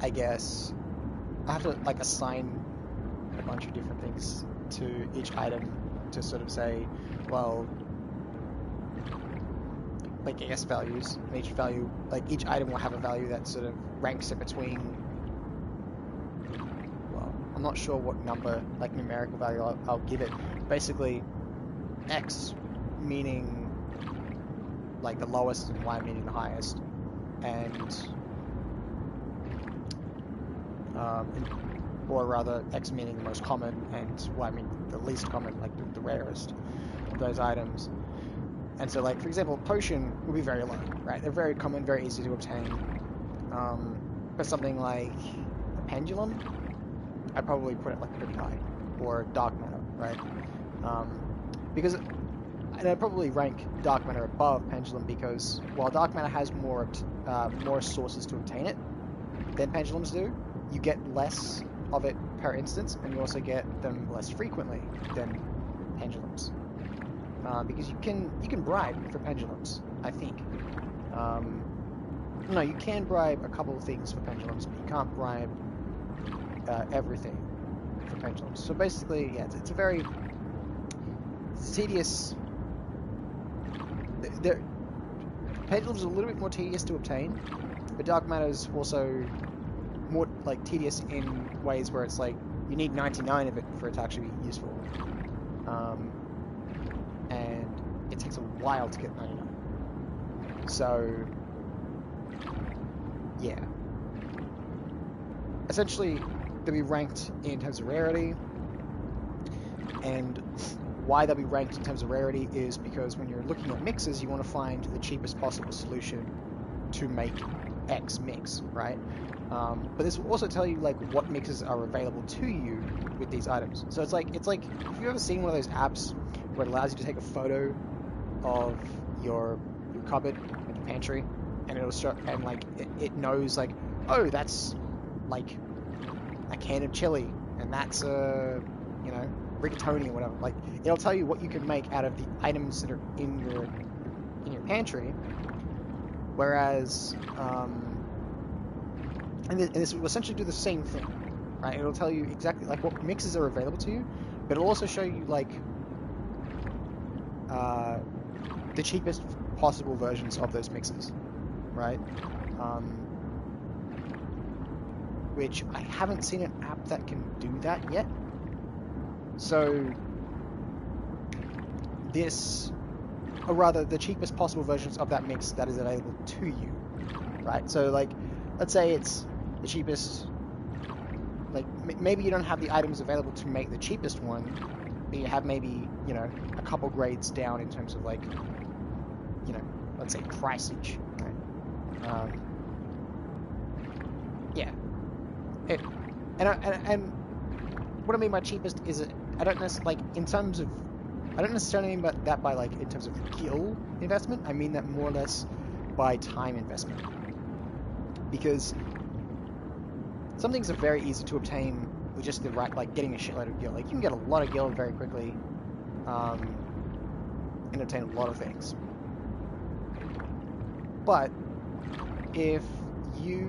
I guess, I have to like assign a bunch of different things to each item to sort of say, well, like AS values, and each value, like each item will have a value that sort of ranks it between, well, I'm not sure what number, like numerical value I'll give it. Basically, X meaning like the lowest and Y meaning the highest, and or rather X meaning the most common and Y meaning the least common, like the rarest of those items. And so, like, for example, potion will be very low, right? They're very common, very easy to obtain. But something like a pendulum, I'd probably put it like pretty high, or dark matter, right? Because, and I'd probably rank dark matter above pendulum because while dark matter has more sources to obtain it than pendulums do, you get less of it per instance, and you also get them less frequently than pendulums. Because you can bribe for pendulums, I think. No, you can bribe a couple of things for pendulums, but you can't bribe everything for pendulums. So basically, yeah, it's a very tedious. Pendulums are a little bit more tedious to obtain, but dark matter is also more like tedious in ways where it's like you need 99 of it for it to actually be useful. And it takes a while to get 99. So, yeah. Essentially, they'll be ranked in terms of rarity, and why they'll be ranked in terms of rarity is because when you're looking at mixes, you want to find the cheapest possible solution to make X mix, right? But this will also tell you like what mixes are available to you with these items. So it's like if you've ever seen one of those apps where it allows you to take a photo of your cupboard in the pantry, and it'll show, and like it knows like, oh, that's like a can of chili, and that's rigatoni or whatever. Like it'll tell you what you can make out of the items that are in your pantry. Whereas and this will essentially do the same thing, right? It'll tell you exactly like what mixes are available to you, but it'll also show you like the cheapest possible versions of those mixes, right? Which I haven't seen an app that can do that yet. So this, or rather the cheapest possible versions of that mix that is available to you, right? So like, let's say it's the cheapest, like maybe you don't have the items available to make the cheapest one, but you have maybe, you know, a couple grades down in terms of like, you know, let's say pricage, right? Yeah. And what I mean by cheapest is I don't necessarily, like, in terms of, I don't necessarily mean by that by like in terms of gil investment. I mean that more or less by time investment, because some things are very easy to obtain with just the right, like getting a shitload of gil. Like you can get a lot of gil very quickly, and obtain a lot of things. But if you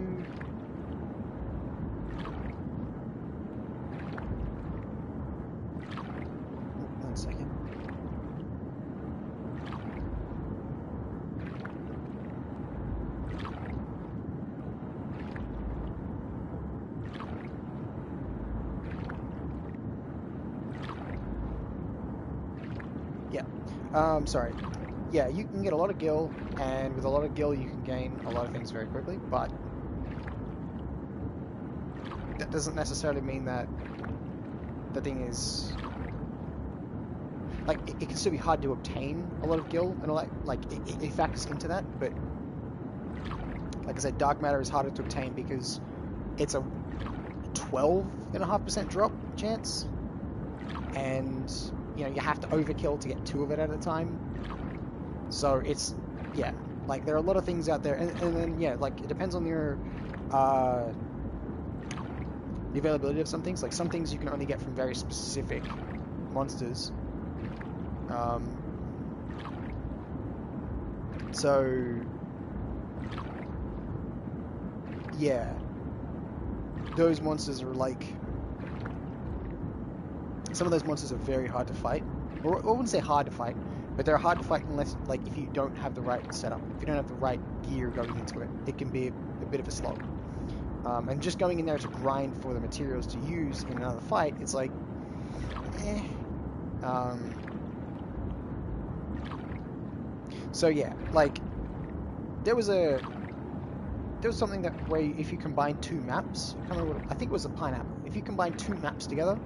one second. Sorry. Yeah, you can get a lot of gil, and with a lot of gil you can gain a lot of things very quickly, but that doesn't necessarily mean that the thing is, like, it can still be hard to obtain a lot of gil and all that, like, it factors into that, but like I said, dark matter is harder to obtain because it's a 12.5% drop chance, and you know, you have to overkill to get 2 of it at a time. So it's, yeah, like there are a lot of things out there, and then yeah, like it depends on your the availability of some things. Like some things you can only get from very specific monsters. So yeah, those monsters are like, some of those monsters are very hard to fight. Or I wouldn't say hard to fight, but they're hard to fight unless, like, if you don't have the right setup, if you don't have the right gear going into it, it can be a bit of a slog. And just going in there to grind for the materials to use in another fight, it's like, eh. So yeah, like, there was something that where if you combine 2 maps, I can't remember what, I think it was a pineapple. If you combine 2 maps together,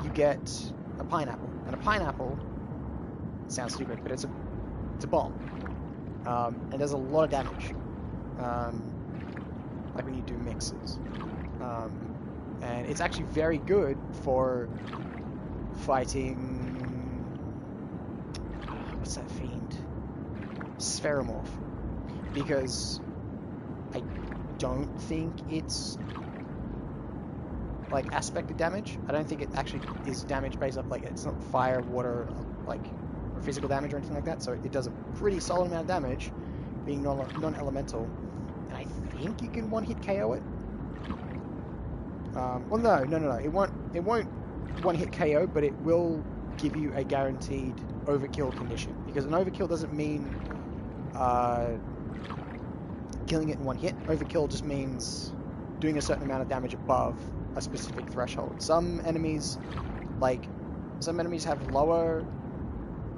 you get a pineapple, and a pineapple sounds stupid, but it's a bomb, and does a lot of damage, like when you do mixes, and it's actually very good for fighting, what's that fiend, Spheromorph, because I don't think it's like aspected damage. I don't think it actually is damage based off, like, it's not fire, water, like, or physical damage or anything like that, so it does a pretty solid amount of damage being non-elemental, and I think you can one-hit KO it. Well, no, it won't one-hit KO, but it will give you a guaranteed overkill condition, because an overkill doesn't mean killing it in one hit. Overkill just means doing a certain amount of damage above a specific threshold. Some enemies have lower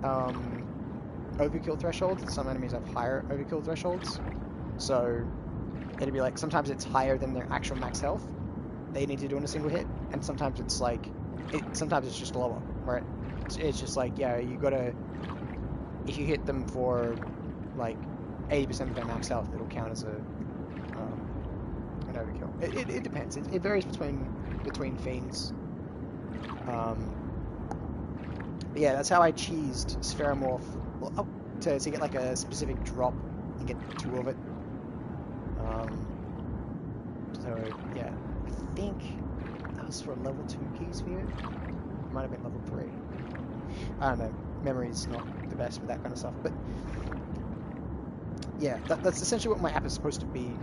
overkill thresholds, some enemies have higher overkill thresholds. So it'd be like, sometimes it's higher than their actual max health they need to do in a single hit, and sometimes it's like, sometimes it's just lower, right? It's just like, yeah, you gotta, if you hit them for like 80% of their max health, it'll count as an overkill. It depends. It varies between fiends. But yeah, that's how I cheesed Spheromorph to get like a specific drop and get 2 of it. So yeah, I think that was for a level 2 key sphere. It might have been level 3. I don't know. Memory's not the best with that kind of stuff, but yeah, that's essentially what my app is supposed to be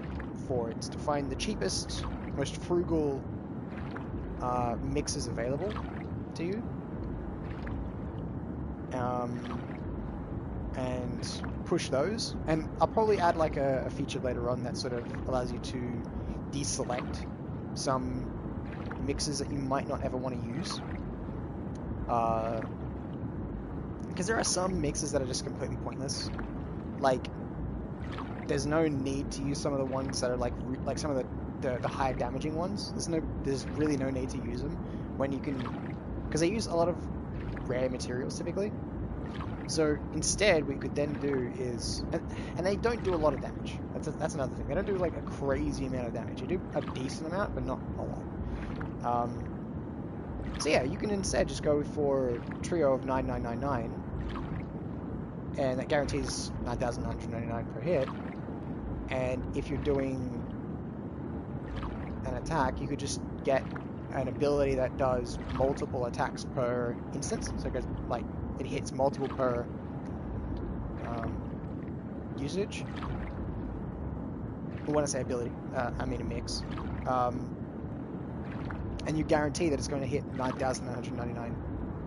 for. It's to find the cheapest, most frugal mixes available to you, and push those. And I'll probably add like a feature later on that sort of allows you to deselect some mixes that you might not ever want to use. because there are some mixes that are just completely pointless. Like, there's no need to use some of the ones that are like some of the higher damaging ones. There's really no need to use them when you can, because they use a lot of rare materials typically. So instead, what you could then do is, and they don't do a lot of damage. That's another thing. They don't do like a crazy amount of damage. They do a decent amount, but not a lot. So yeah, you can instead just go for a trio of 9999, and that guarantees 9,999 per hit. And if you're doing an attack, you could just get an ability that does multiple attacks per instance. So it goes like it hits multiple per usage. But when I say ability, I mean a mix. And you guarantee that it's going to hit 9,999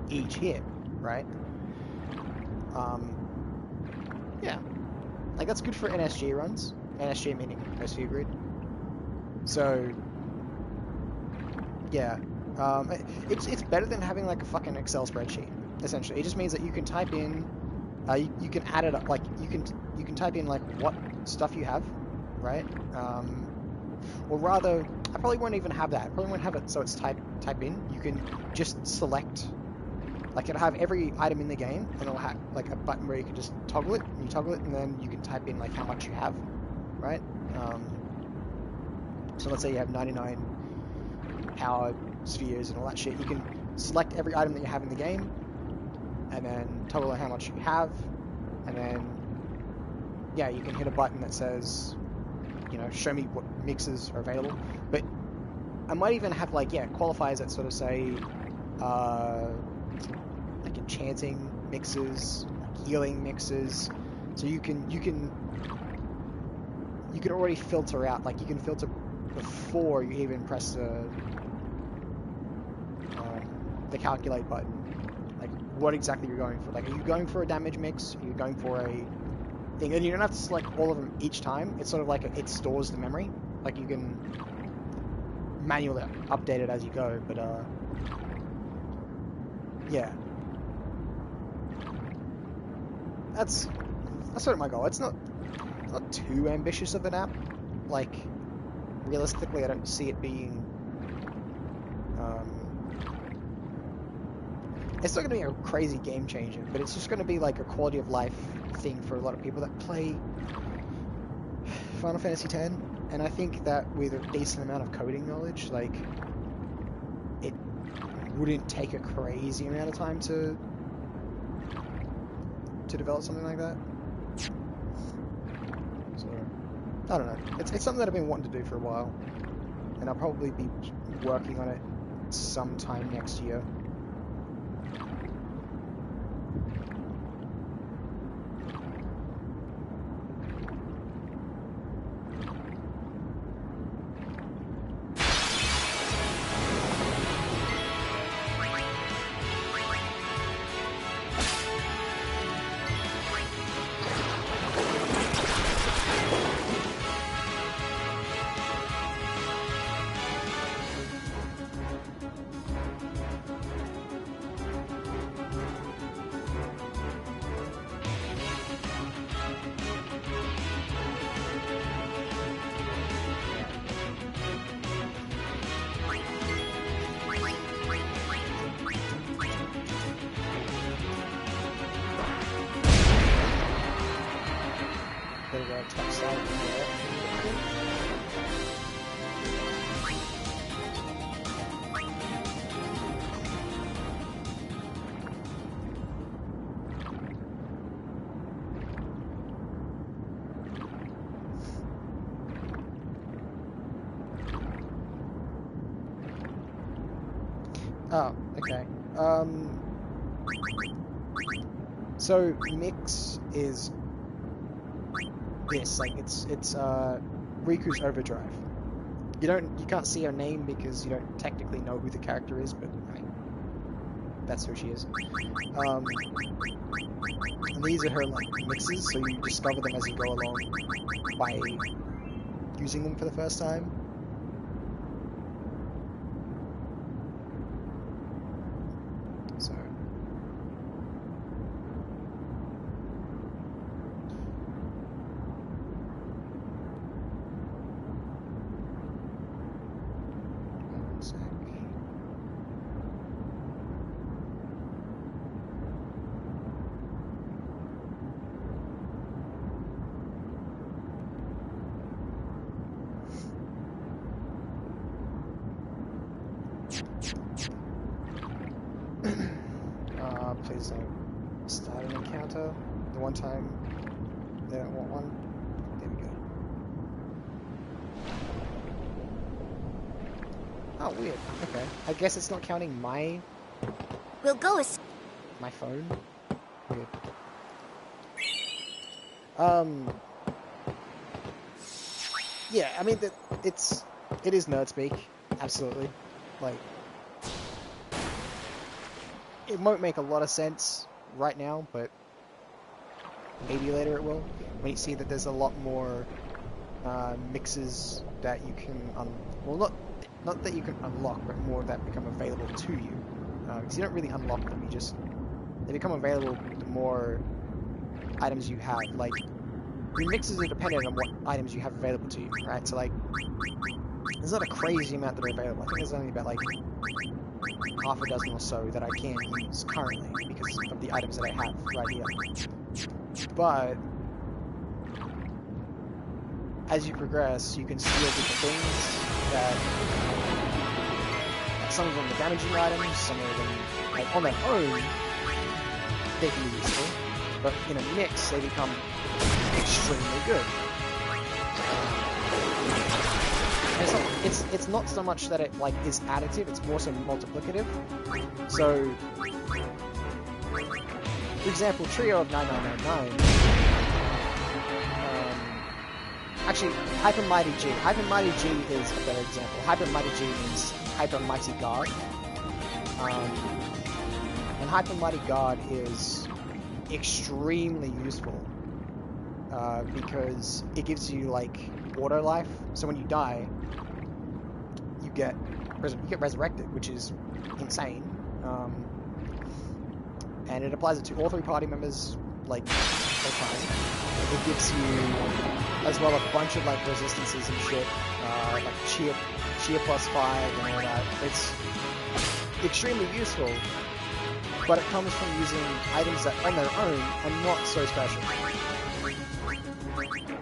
each hit, right? Yeah, like that's good for NSG runs. NSG meaning no sphere grid. So yeah, it's better than having like a fucking Excel spreadsheet. Essentially, it just means that you can type in, you can add it up, like you can type in like what stuff you have, right? Or rather, I probably won't even have that. I probably won't have it so it's type in. You can just select, like it'll have every item in the game, and it'll have like a button where you can just toggle it, and you toggle it, and then you can type in like how much you have, right? So let's say you have 99 power spheres and all that shit. You can select every item that you have in the game, and then toggle how much you have, and then yeah, you can hit a button that says, you know, show me what mixes are available. But I might even have like, yeah, qualifiers that sort of say like enchanting mixes, like healing mixes. So you can already filter out, like you can filter before you even press the calculate button, like what exactly you're going for. Like, are you going for a damage mix? Are you going for a thing? And you don't have to select all of them each time. It's sort of like it stores the memory. Like you can manually update it as you go. But yeah, that's sort of my goal. It's not too ambitious of an app. Like realistically, I don't see it being. It's not going to be a crazy game changer, but it's just going to be like a quality of life thing for a lot of people that play Final Fantasy X. And I think that with a decent amount of coding knowledge, like, it wouldn't take a crazy amount of time to develop something like that. So, I don't know. It's something that I've been wanting to do for a while, and I'll probably be working on it sometime next year. Oh, okay. So mix is this, like it's Riku's Overdrive. You can't see her name because you don't technically know who the character is, but I mean, that's who she is. And these are her like mixes, so you discover them as you go along by using them for the first time. So So, start an encounter. The one time they don't want one. There we go. Oh, weird. Okay. I guess it's not counting my We'll go as my phone. Weird. Yeah, I mean it is nerd speak, absolutely. Like, it won't make a lot of sense right now, but maybe later it will. When you see that there's a lot more mixes that you can well, not that you can unlock, but more that become available to you. Because you don't really unlock them, they become available the more items you have. Like, your mixes are dependent on what items you have available to you, right? So, like, there's not a crazy amount that are available. I think there's only about, like, half a dozen or so that I can use currently because of the items that I have right here. But as you progress, you can steal different things that, like, some of them are damaging items, some of them, like, on their own, they can be useful, but in a mix, they become extremely good. And it's not so much that it, like, is additive, it's more so multiplicative. So, for example, Trio of 9999. Actually, Hyper Mighty G. Hyper Mighty G is a better example. Hyper Mighty G means Hyper Mighty God. And Hyper Mighty God is extremely useful because it gives you, like, auto life. So when you die, you get resurrected, which is insane. And it applies it to all three party members, like, all the time. It gives you, as well, a bunch of, like, resistances and shit, like cheer +5 and all that. It's extremely useful, but it comes from using items that on their own are not so special.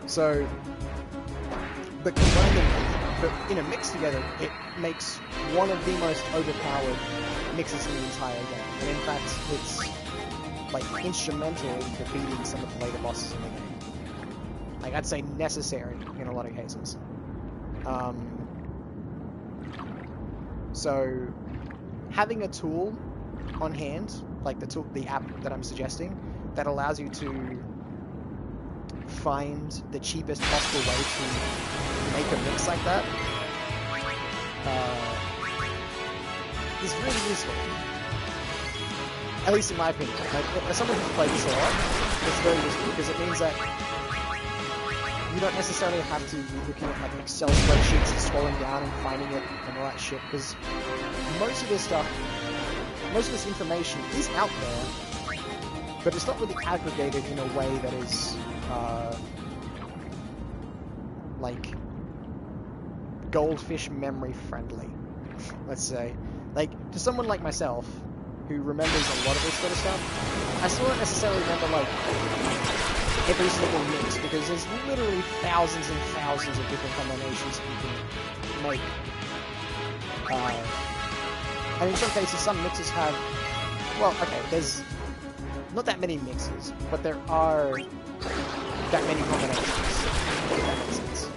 So, but combining them in a mix together, it makes one of the most overpowered mixes in the entire game. And in fact, it's, like, instrumental in defeating some of the later bosses in the game. Like, I'd say necessary in a lot of cases. So, having a tool on hand, like the app that I'm suggesting, that allows you to find the cheapest possible way to make a mix like that, is really useful. At least in my opinion. Like, as someone who's played this a lot, it's very useful because it means that you don't necessarily have to be looking at, like, Excel spreadsheets and scrolling down and finding it and all that shit, because most of this information is out there, but it's not really aggregated in a way that is, like, goldfish memory friendly, let's say. Like, to someone like myself, who remembers a lot of this sort of stuff, I still don't necessarily remember, like, every single mix, because there's literally thousands and thousands of different combinations that you can make. And in some cases, some mixes have, well, okay, there's not that many mixes, but there are that many combinations, if that makes sense.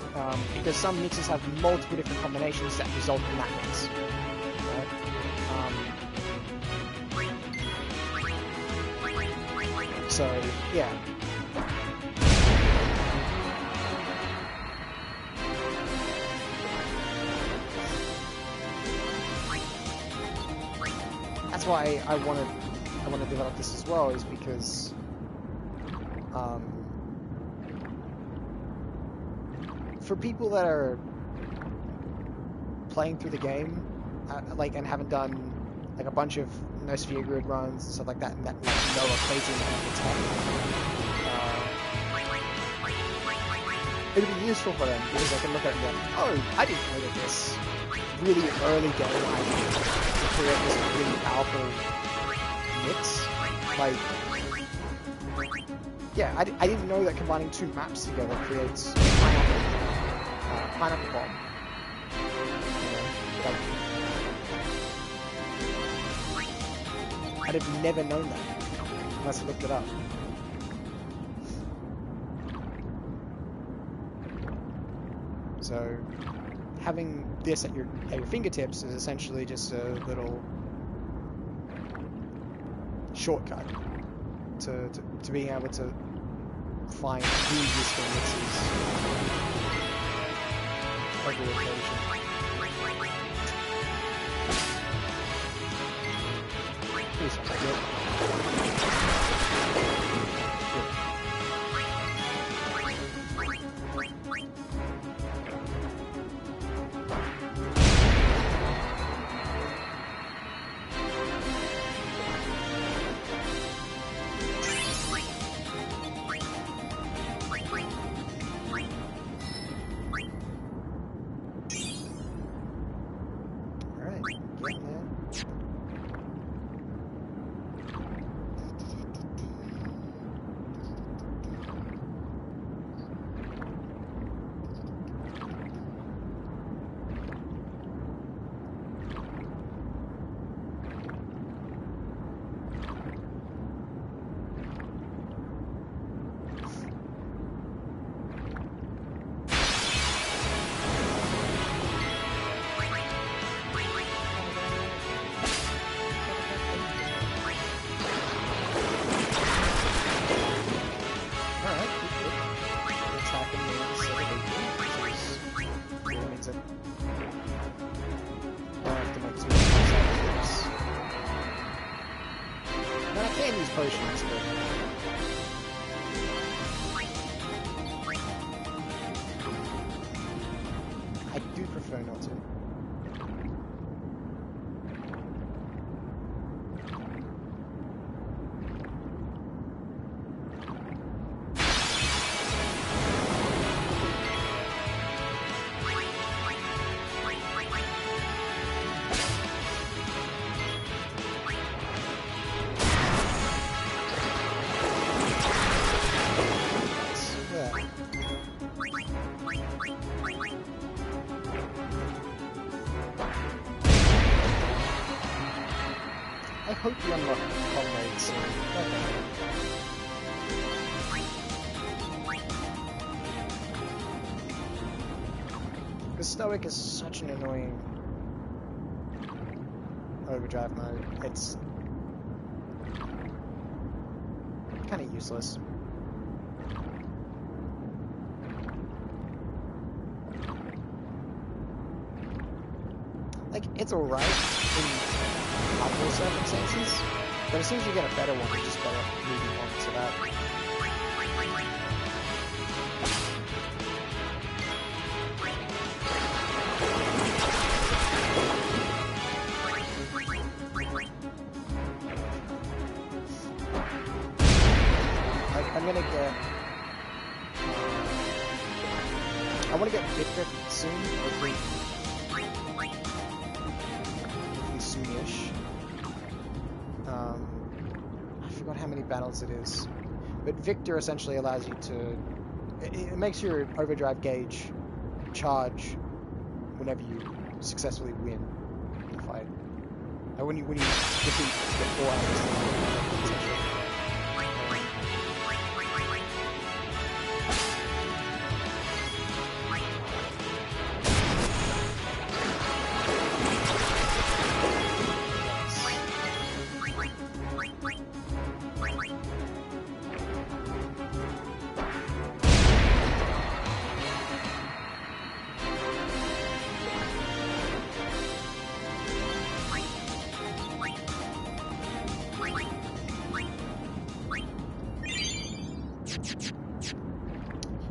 Because some mixes have multiple different combinations that result in that mix. Right? So, yeah. That's why I want to develop this as well, is because for people that are playing through the game, like, and haven't done, like, a bunch of no sphere grid runs and stuff like that, and that, like, know a crazy amount of the tech, it'd be useful for them because they can look at it and go, oh, I didn't know that this really early game idea to create this really powerful mix. Like, yeah, I didn't know that combining two maps together creates pineapple bomb. You know, like, I'd have never known that. unless I looked it up. So having this at your fingertips is essentially just a little shortcut to being able to find who useful mixes every occasion. Please, good. Potions, but I do prefer not to. I hope you unlock comrades soon. Because Stoic is such an annoying overdrive mode. It's kind of useless. Like, it's alright in couple circumstances, but as soon as you get a better one, you just better moving on to that. I'm gonna get. I want to get Victor soon, hopefully soonish. I forgot how many battles it is, but Victor essentially allows you to. It makes your overdrive gauge charge whenever you successfully win the fight. When you defeat the 4 enemies, essentially.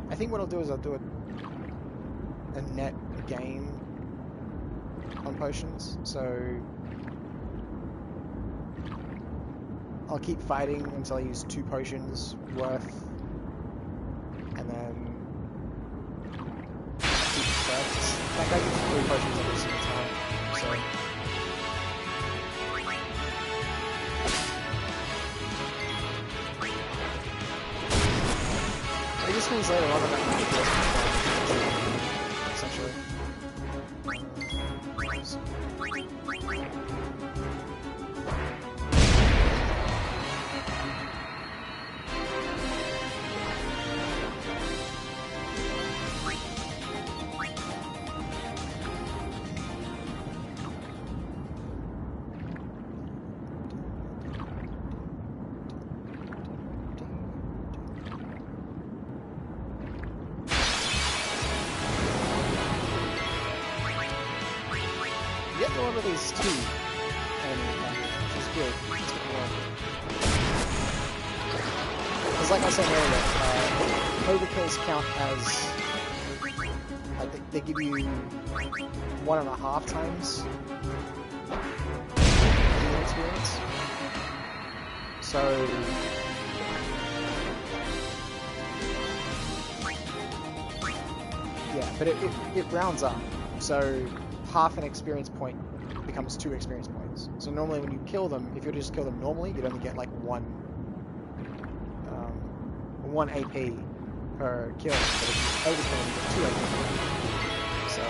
I think what I'll do is I'll do a net gain on potions, so I'll keep fighting until I use 2 potions worth, and then I'll keep first. That guy uses 3 potions every single time, so it just means later on that I might essentially. a lot of these too. Which is good. Because like I said earlier, overkills count as like they give you 1.5 times the experience. So yeah, but it rounds up. So half an experience point becomes 2 experience points. So normally when you kill them, if you were to just kill them normally, you'd only get like 1 AP per kill. But if you overkill them, you get 2 AP. So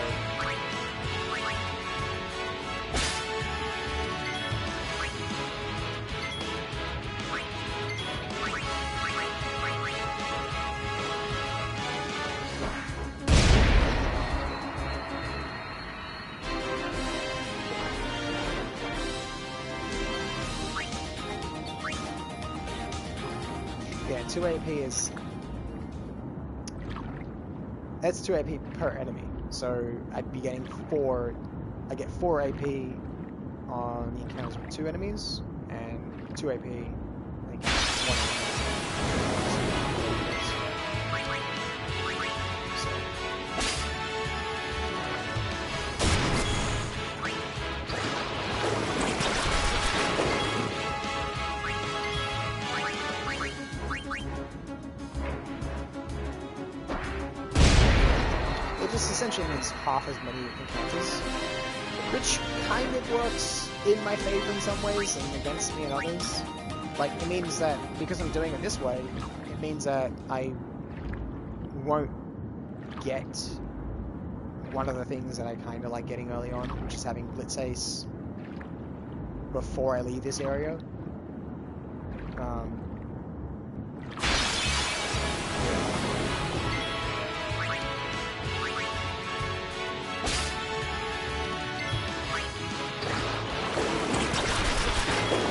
yeah, 2 AP is... That's 2 AP per enemy. So I'd be getting 4... I get 4 AP on the encounters with 2 enemies, and 2 AP on the encounters with 1 enemy. Just essentially means half as many encounters, which kind of works in my favor in some ways and against me in others. Like, it means that because I'm doing it this way, it means that I won't get one of the things that I kind of like getting early on, which is having Blitz Ace before I leave this area.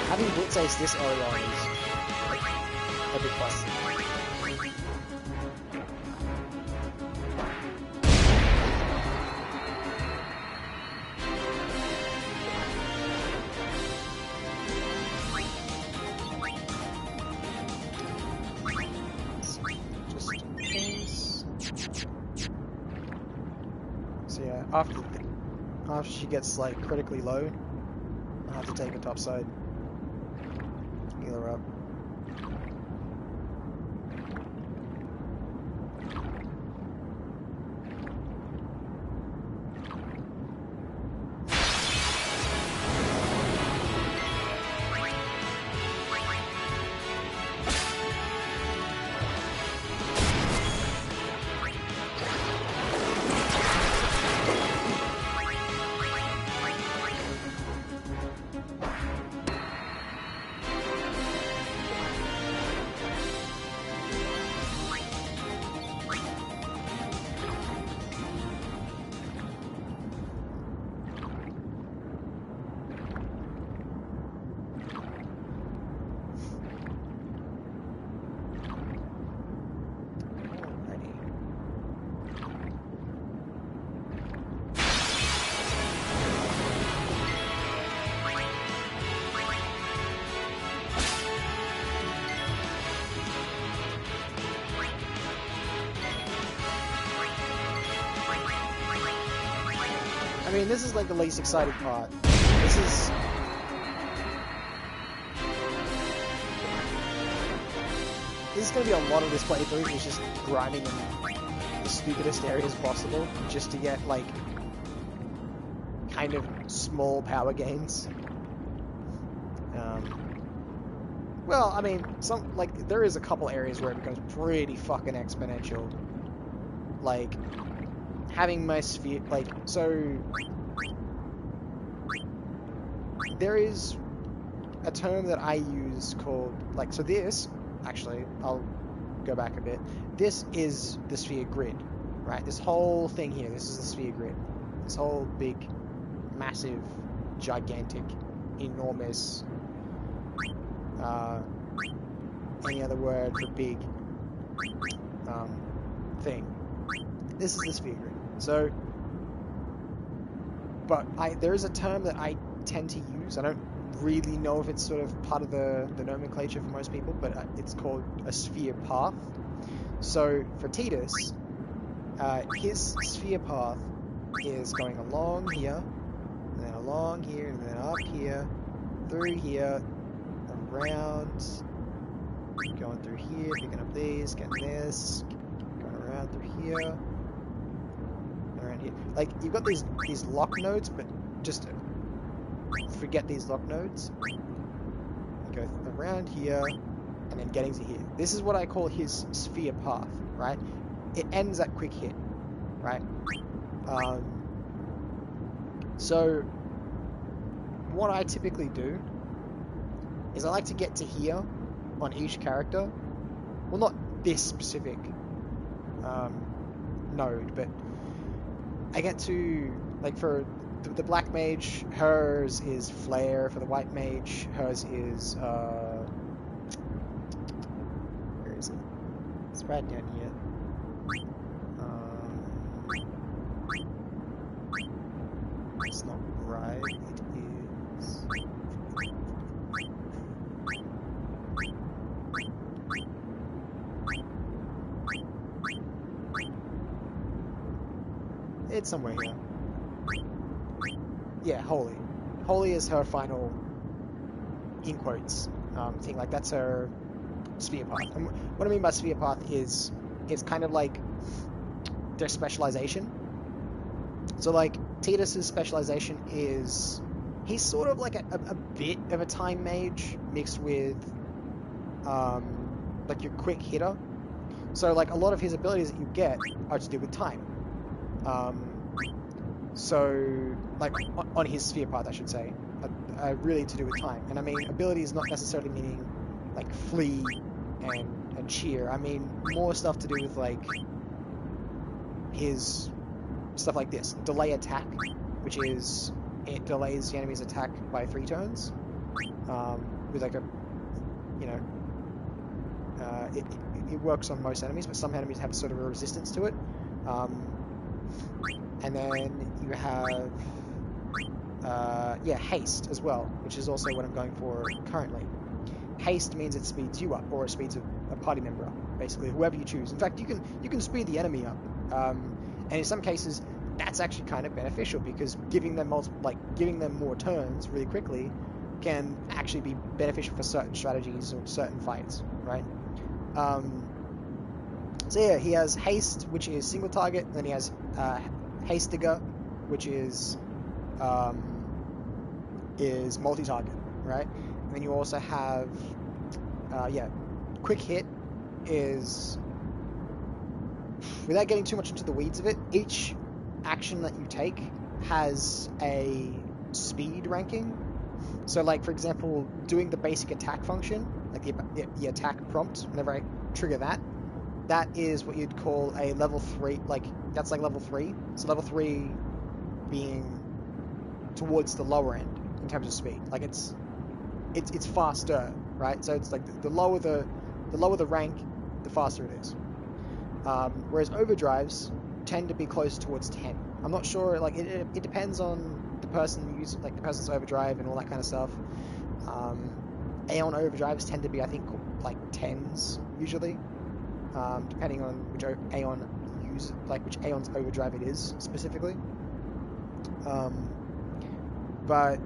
Having Blitz Ace this early on is a bit busted. Just in case. So yeah, after she gets like critically low, I'll have to take her topside. Heal her up. I mean, this is like the least exciting part. This is... This is going to be a lot of this playthrough, is just grinding in the stupidest areas possible, just to get, like, kind of small power gains. Well, I mean, there is a couple areas where it becomes pretty fucking exponential. Like, having my sphere, like, so... There is a term that I use called, like, so this, actually, I'll go back a bit. This is the sphere grid, right? This whole thing here, this is the sphere grid. This whole big, massive, gigantic, enormous, any other word for big, thing. This is the sphere grid. So, but there is a term that I tend to use. I don't really know if it's sort of part of the nomenclature for most people, but it's called a sphere path. So for Tidus, his sphere path is going along here, and then along here, and then up here, through here, around, going through here, picking up these, getting this, going around through here, around here. Like, you've got these lock nodes, but just forget these lock nodes. You go around here, and then getting to here. This is what I call his sphere path, right? It ends at quick hit, right? So what I typically do is I like to get to here on each character. Well, not this specific node, but I get to, like, for the black mage, hers is flare. For the white mage, hers is where is it? It's right down here. It's not right. It is. It's somewhere here. Yeah, holy. Holy is her final, in quotes, thing. Like, that's her sphere path. And what I mean by sphere path is it's kind of like their specialization. So, like, Tidus' specialization is he's sort of like a bit of a time mage mixed with like your quick hitter. So, like, a lot of his abilities that you get are to do with time. So, like, on his sphere path, I should say, really to do with time. And I mean, abilities not necessarily meaning like flee and cheer. I mean more stuff to do with, like, his stuff like this: delay attack, which is it delays the enemy's attack by 3 turns. With like a, you know, it works on most enemies, but some enemies have sort of a resistance to it. And then you have, haste as well, which is also what I'm going for currently. Haste means it speeds you up, or it speeds a party member up, basically, whoever you choose. In fact, you can speed the enemy up, and in some cases, that's actually kind of beneficial, because giving them more turns really quickly can actually be beneficial for certain strategies or certain fights, right? So yeah, he has haste, which is single target, and then he has haste digger, which is multi-target, right? And then you also have quick hit is, without getting too much into the weeds of it, each action that you take has a speed ranking. So, like, for example, doing the basic attack function, like the attack prompt, whenever I trigger that, that is what you'd call a level 3, like, that's like level 3. So level 3 being towards the lower end in terms of speed. Like, it's faster, right? So it's like the lower the rank, the faster it is. Whereas overdrives tend to be close towards 10. I'm not sure, like, it depends on the person using, like, the person's overdrive and all that kind of stuff. Aeon overdrives tend to be, I think, like 10s usually, depending on which Aeon which Aeon's overdrive it is specifically. But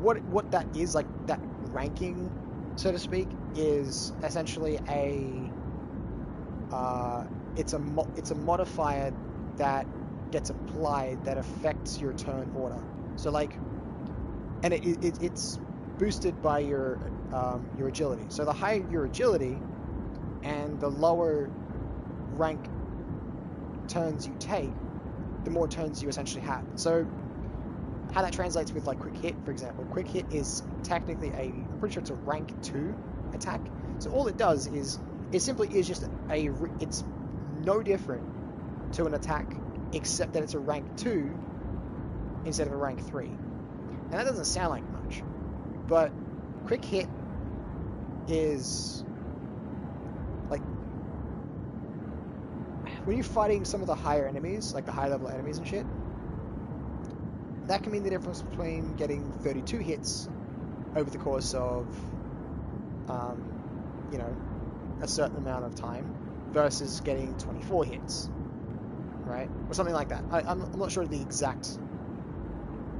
what that is, like, that ranking, so to speak, is essentially it's a modifier that gets applied that affects your turn order. So, like, and it's boosted by your agility. So the higher your agility and the lower rank turns you take, the more turns you essentially have. So how that translates with, like, quick hit, for example. Quick hit is technically I'm pretty sure it's a rank 2 attack. So all it does is, it simply is just it's no different to an attack, except that it's a rank 2 instead of a rank 3. And that doesn't sound like much, but quick hit is, like, when you're fighting some of the higher enemies, like the high level enemies and shit, that can mean the difference between getting 32 hits over the course of, you know, a certain amount of time versus getting 24 hits, right? Or something like that. I'm not sure of the exact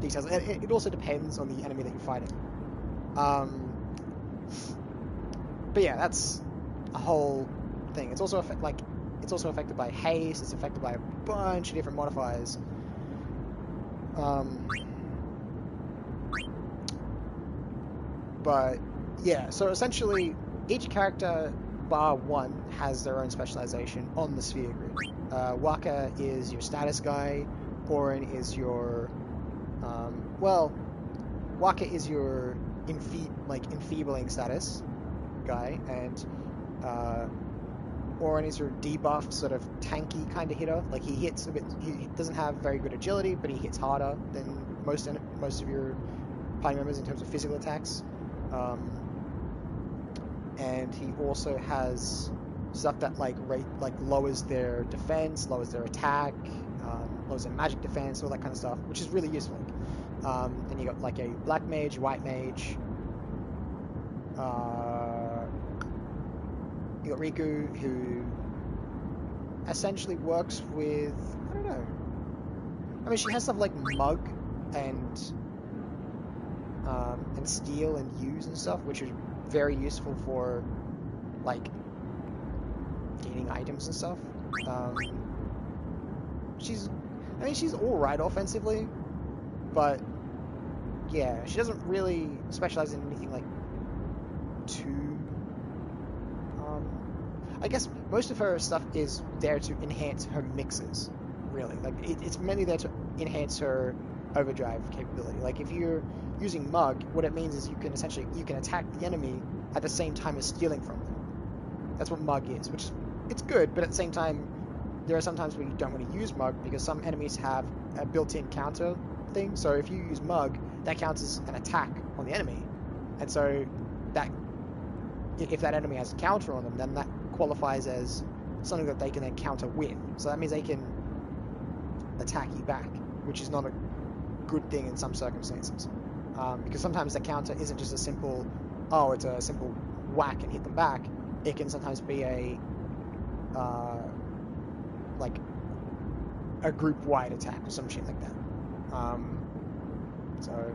details. It also depends on the enemy that you're fighting. But yeah, that's a whole thing. It's also it's also affected by haste. It's affected by a bunch of different modifiers. But yeah, so essentially each character bar one has their own specialization on the sphere grid. Waka is your status guy. Orin is your Waka is your enfeebling status guy, and Orin is your debuff sort of tanky kind of hitter. Like he hits a bit. He doesn't have very good agility, but he hits harder than most of your party members in terms of physical attacks. And he also has stuff that lowers their defense, lowers their attack, lowers their magic defense, all that kind of stuff, which is really useful. And you got like a black mage, white mage. You got Riku, who essentially works with, I don't know. I mean, she has stuff like Mug and Steal and Use and stuff, which are very useful for like gaining items and stuff. She's all right offensively, but yeah, she doesn't really specialize in anything like too. I guess most of her stuff is there to enhance her mixes, really. Like it's mainly there to enhance her overdrive capability. Like if you're using Mug, what it means is you can attack the enemy at the same time as stealing from them. That's what Mug is, which it's good, but at the same time, there are some times where you don't want to use Mug because some enemies have a built-in counter thing. So if you use Mug, that counts as an attack on the enemy, and so that if that enemy has a counter on them, then that qualifies as something that they can then counter with. So that means they can attack you back, which is not a good thing in some circumstances. Because sometimes the counter isn't just a simple, it's a simple whack and hit them back. It can sometimes be a group-wide attack or some shit like that. So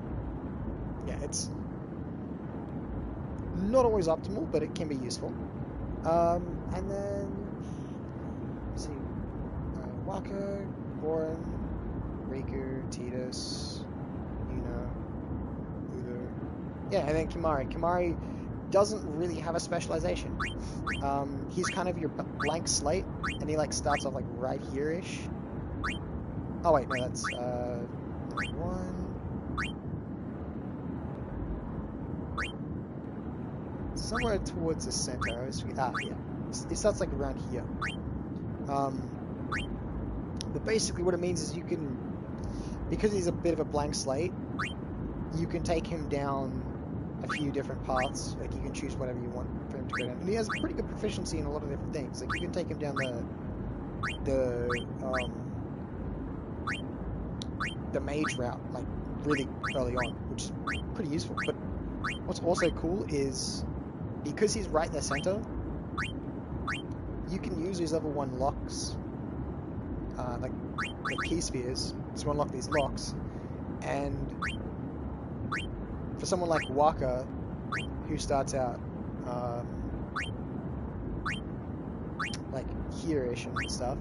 yeah, it's not always optimal, but it can be useful. And then let's see, Waka, Orin, Riku, Tidus, Yuno, Ulu. Yeah, and then Kimahri. Kimahri doesn't really have a specialization. He's kind of your blank slate, and he starts off right here-ish. Oh wait, no, that's one. Somewhere towards the center. Yeah. It starts around here. But basically what it means is you can, because he's a bit of a blank slate, you can take him down a few different paths. Like you can choose whatever you want for him to go down. And he has pretty good proficiency in a lot of different things. Like you can take him down the mage route really early on, which is pretty useful. But what's also cool is because he's right in the center, you can use these level 1 locks, like the key spheres, to unlock these locks. And for someone like Waka, who starts out here-ish and stuff,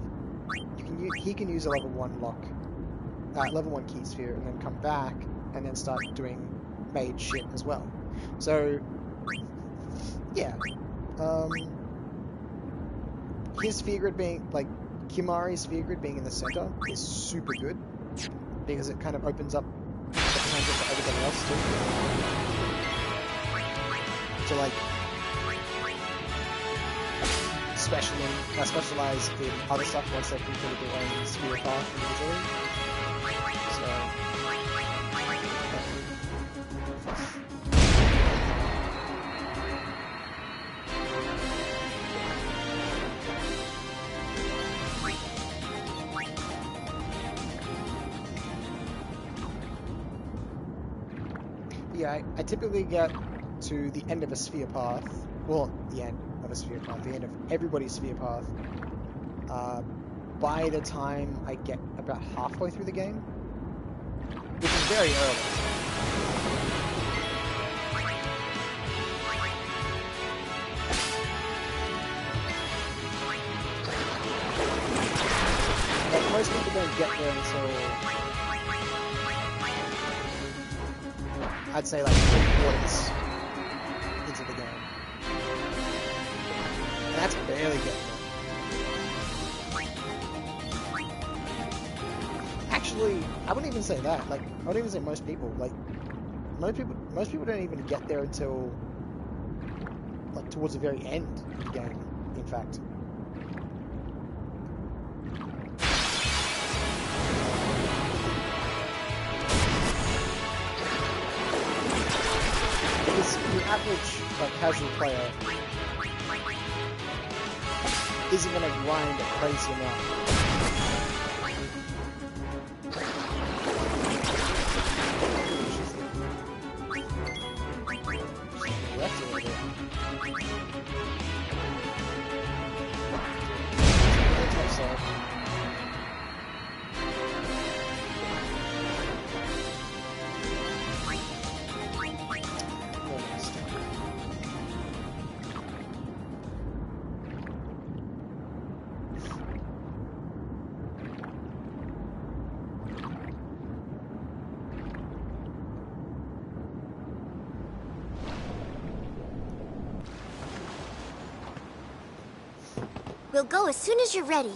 he can use a level 1 lock, level 1 key sphere, and then come back and then start doing mage shit as well. So yeah, his sphere grid being Kimahri's sphere grid being in the center is super good because it kind of opens up the potential for everybody else too. To specialize in other stuff once they've completed their own sphere path individually. So yeah, I typically get to the end of a sphere path. Well, the end of a sphere path, the end of everybody's sphere path. By the time I get about halfway through the game, which is very early. Like, most people don't get there until, I'd say, like 3/4 into the game. And that's barely getting there. Actually, I wouldn't even say that. Like, I wouldn't even say most people. Like, most people don't even get there until, like, towards the very end of the game, in fact. Because the average, like, casual player isn't going to grind a crazy amount. We'll go as soon as you're ready.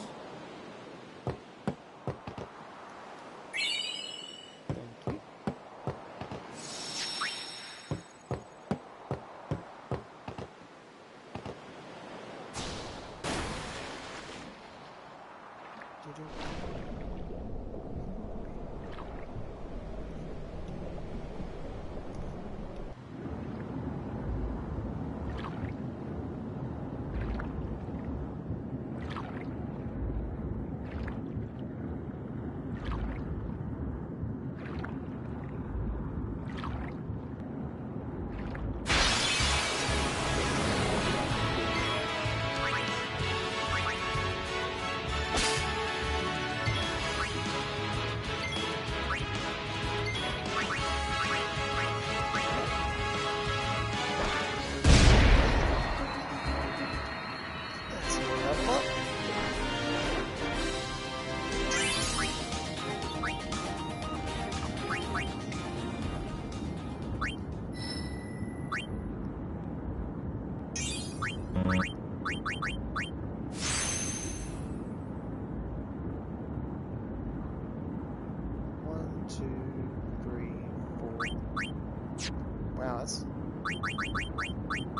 Wow, that's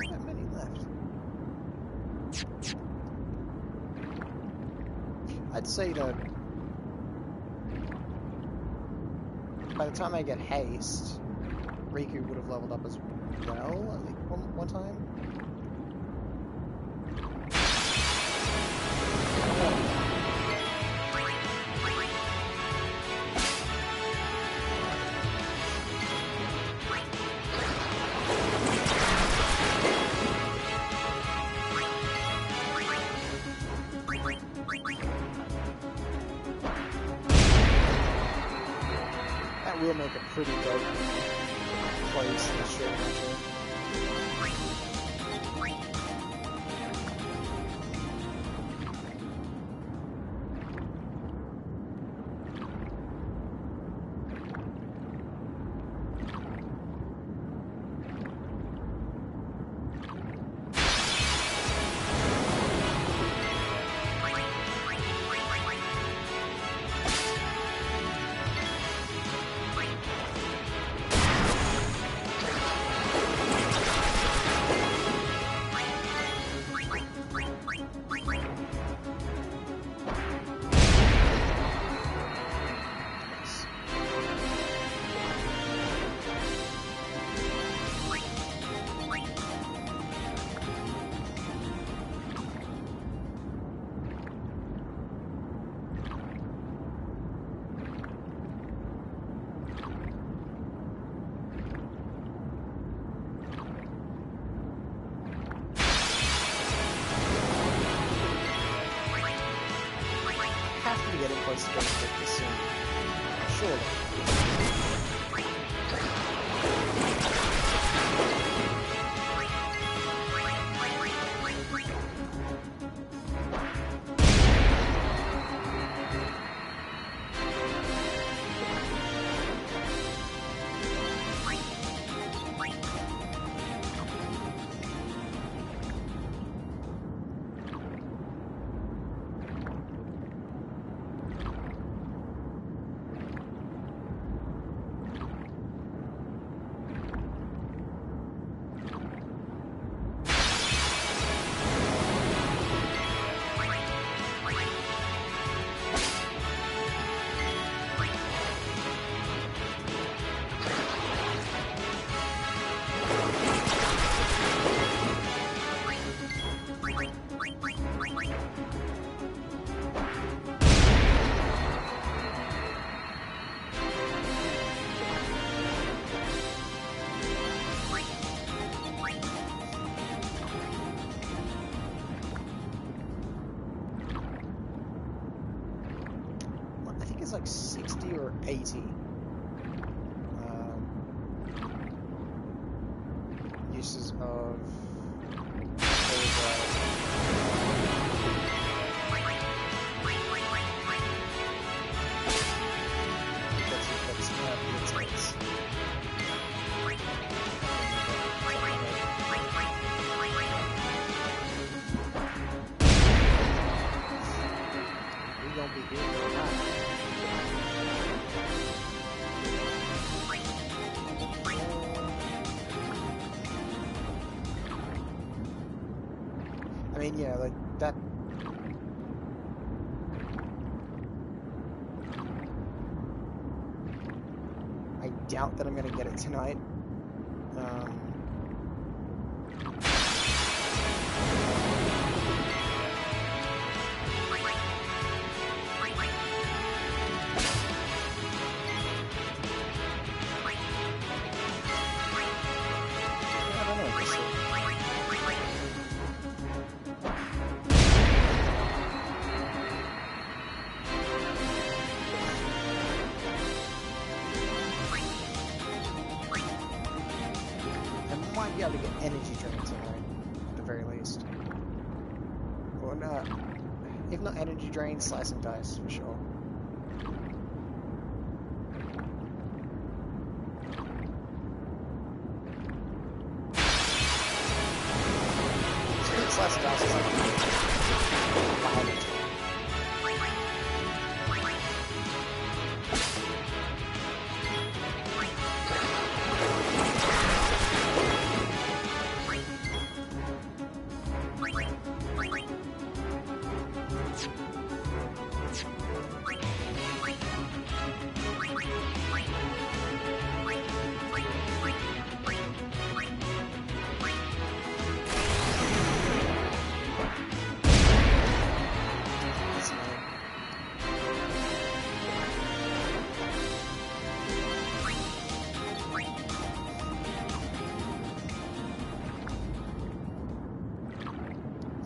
not many left. I'd say that by the time I get haste, Riku would have leveled up as well, I think, one time. That will make a pretty dope place in the stream, actually. getting close to getting victor soon. Surely. Like 60 or 80 uses of we're gonna be here for a while. I mean, yeah, like that. I doubt that I'm gonna get it tonight. I don't know. We'll see. I might be able to get energy drinks tonight, at the very least. Or not. If not energy drains, slice and dice for sure. Slice and dice is like violent.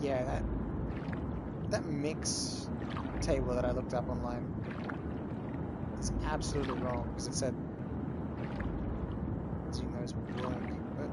Yeah, that mix table that I looked up online, it's absolutely wrong because it said using those would work, but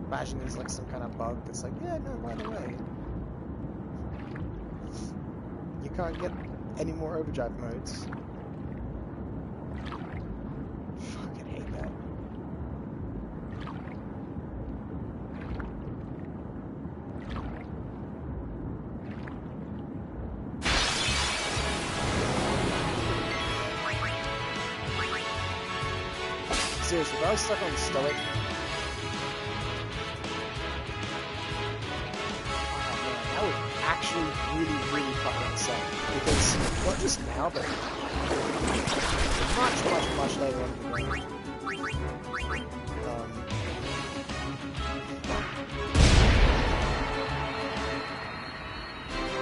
imagine there's like some kind of bug that's like, yeah, no, by the way, you can't get any more overdrive modes. Fucking hate that. Seriously, if I was stuck on Stoic, actually really, really fucking suck. Because, not just now, but much later on in the game.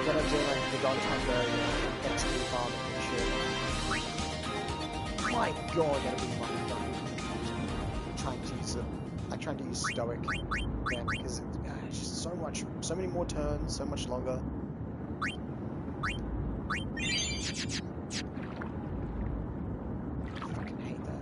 When I'm doing like the Dog Hunger, XP farming and shit. My god, that'd be fucking fun. Trying to use Stoic then, because it's just so many more turns, so much longer. I fucking hate that.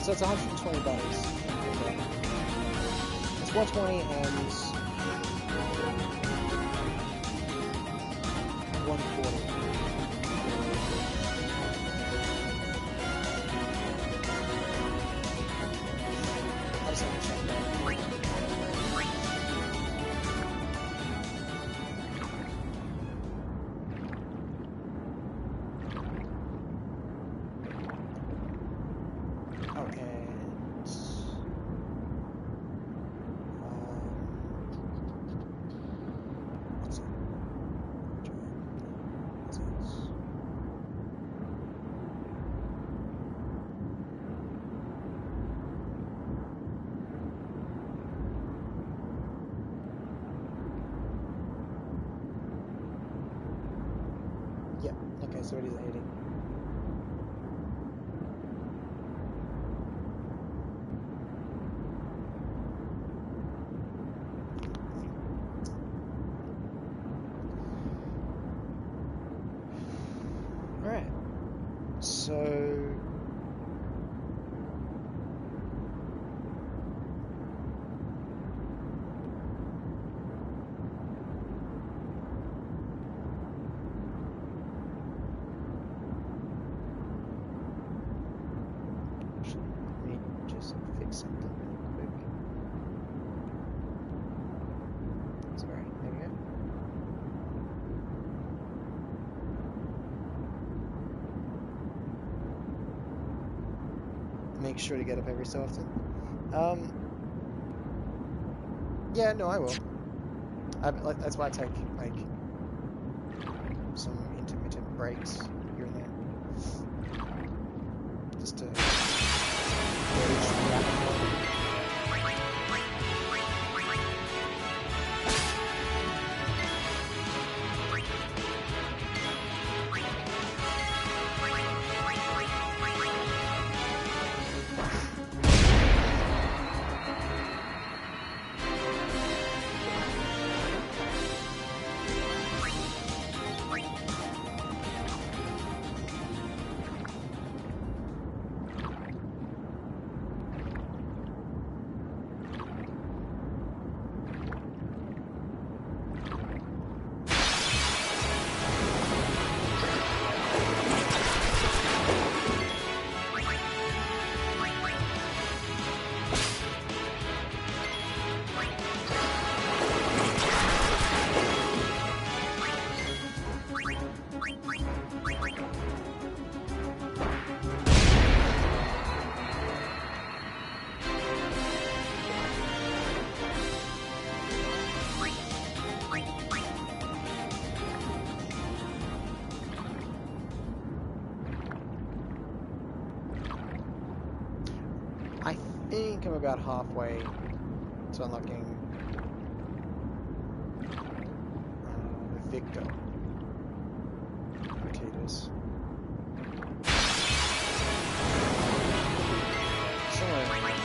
So it's $120. Okay. It's 120 and 140. I just have to check that. Okay, so it is 80. Alright. So make sure to get up every so often. Yeah, no, I will. That's why I take like some intermittent breaks here and there, just to gauge the I think I'm about halfway to unlocking Victor. Potatoes. Somewhere in here.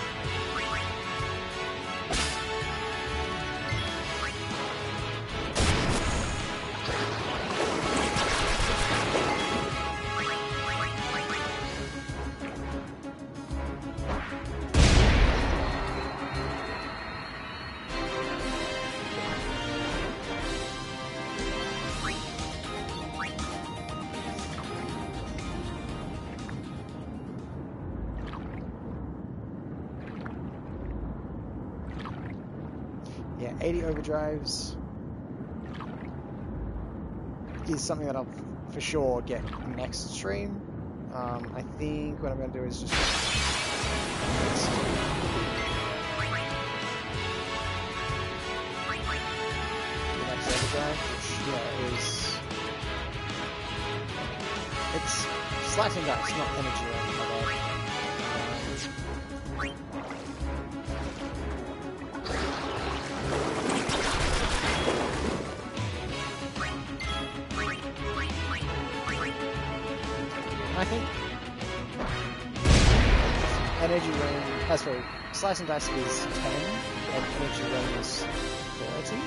Yeah, 80 overdrives is something that I'll for sure get next stream. I think what I'm going to do is just next overdrive, which is it's slicing dice, not energy or anything like that. I think energy range, sorry, slice and dice is 10 and energy range is 30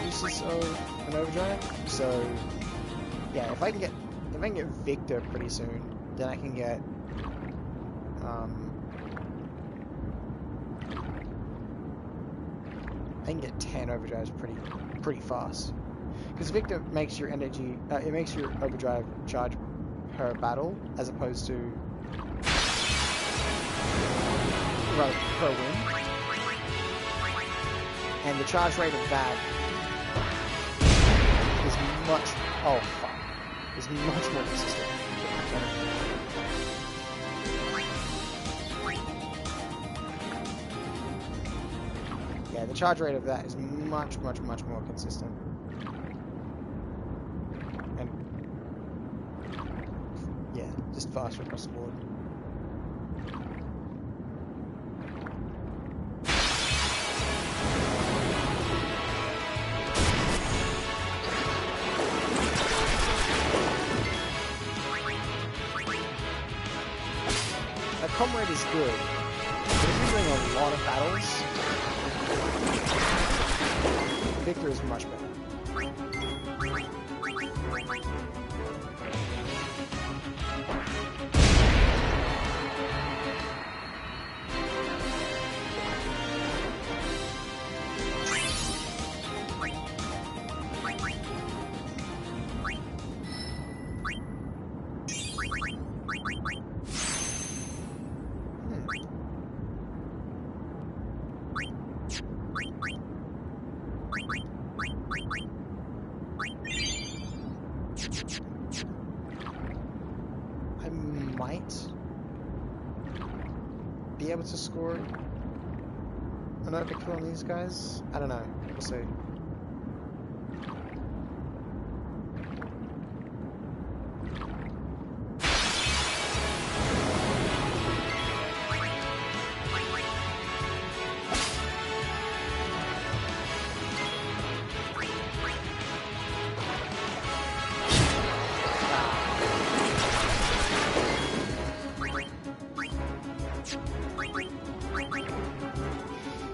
uses of an overdrive. So yeah, if I can get Victor pretty soon, then I can get I can get 10 overdrives pretty fast. Because Victor makes your energy, it makes your overdrive charge per battle, as opposed to per win. And the charge rate of that is much more consistent. Yeah, the charge rate of that is much more consistent. And yeah, just faster across the board. A comrade is good, but if you're doing a lot of battles, Victor is much better. I might be able to score an overkill on these guys. I don't know. We'll see.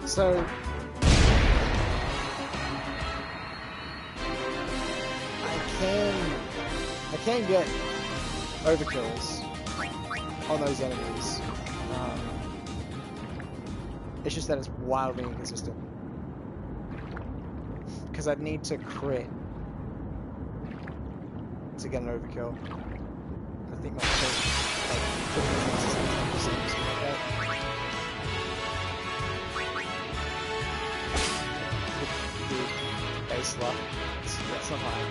So I can get overkills on those enemies. It's just that it's wildly inconsistent. Because I'd need to crit to get an overkill. I think my crit chance is like 10% or something like that. Base luck. That's not high.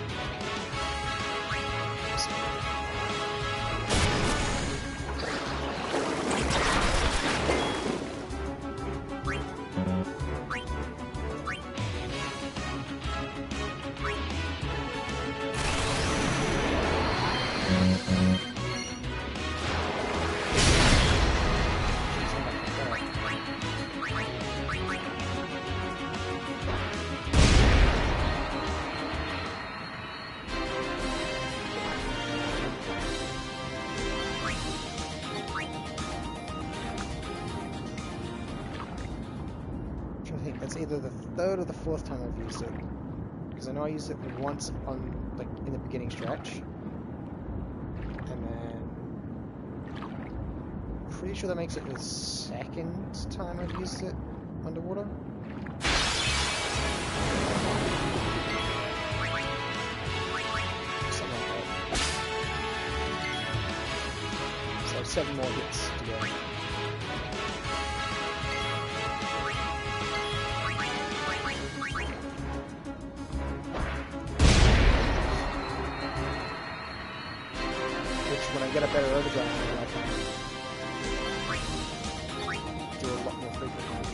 it's either the third or the fourth time I've used it. Because I know I used it once on, like, in the beginning stretch. And then... pretty sure that makes it the second time I've used it underwater. Something like that. So 7 more hits to go. When I get a better overdrive, I can do a lot more frequently.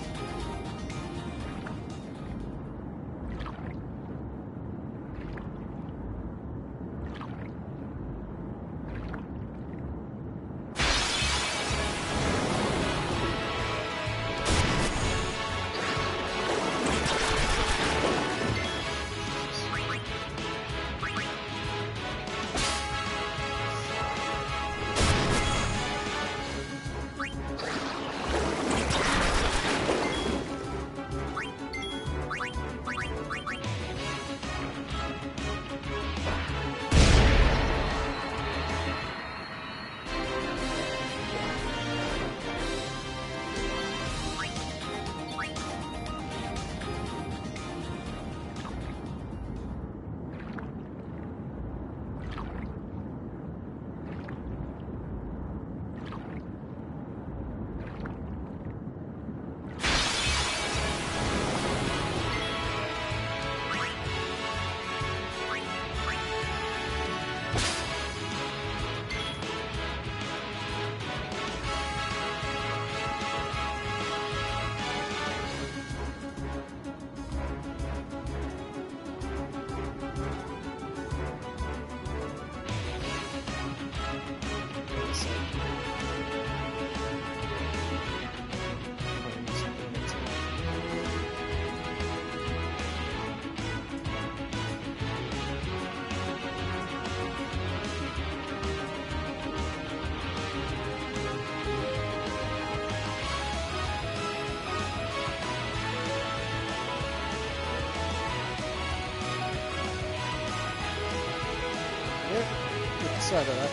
Sorry about that.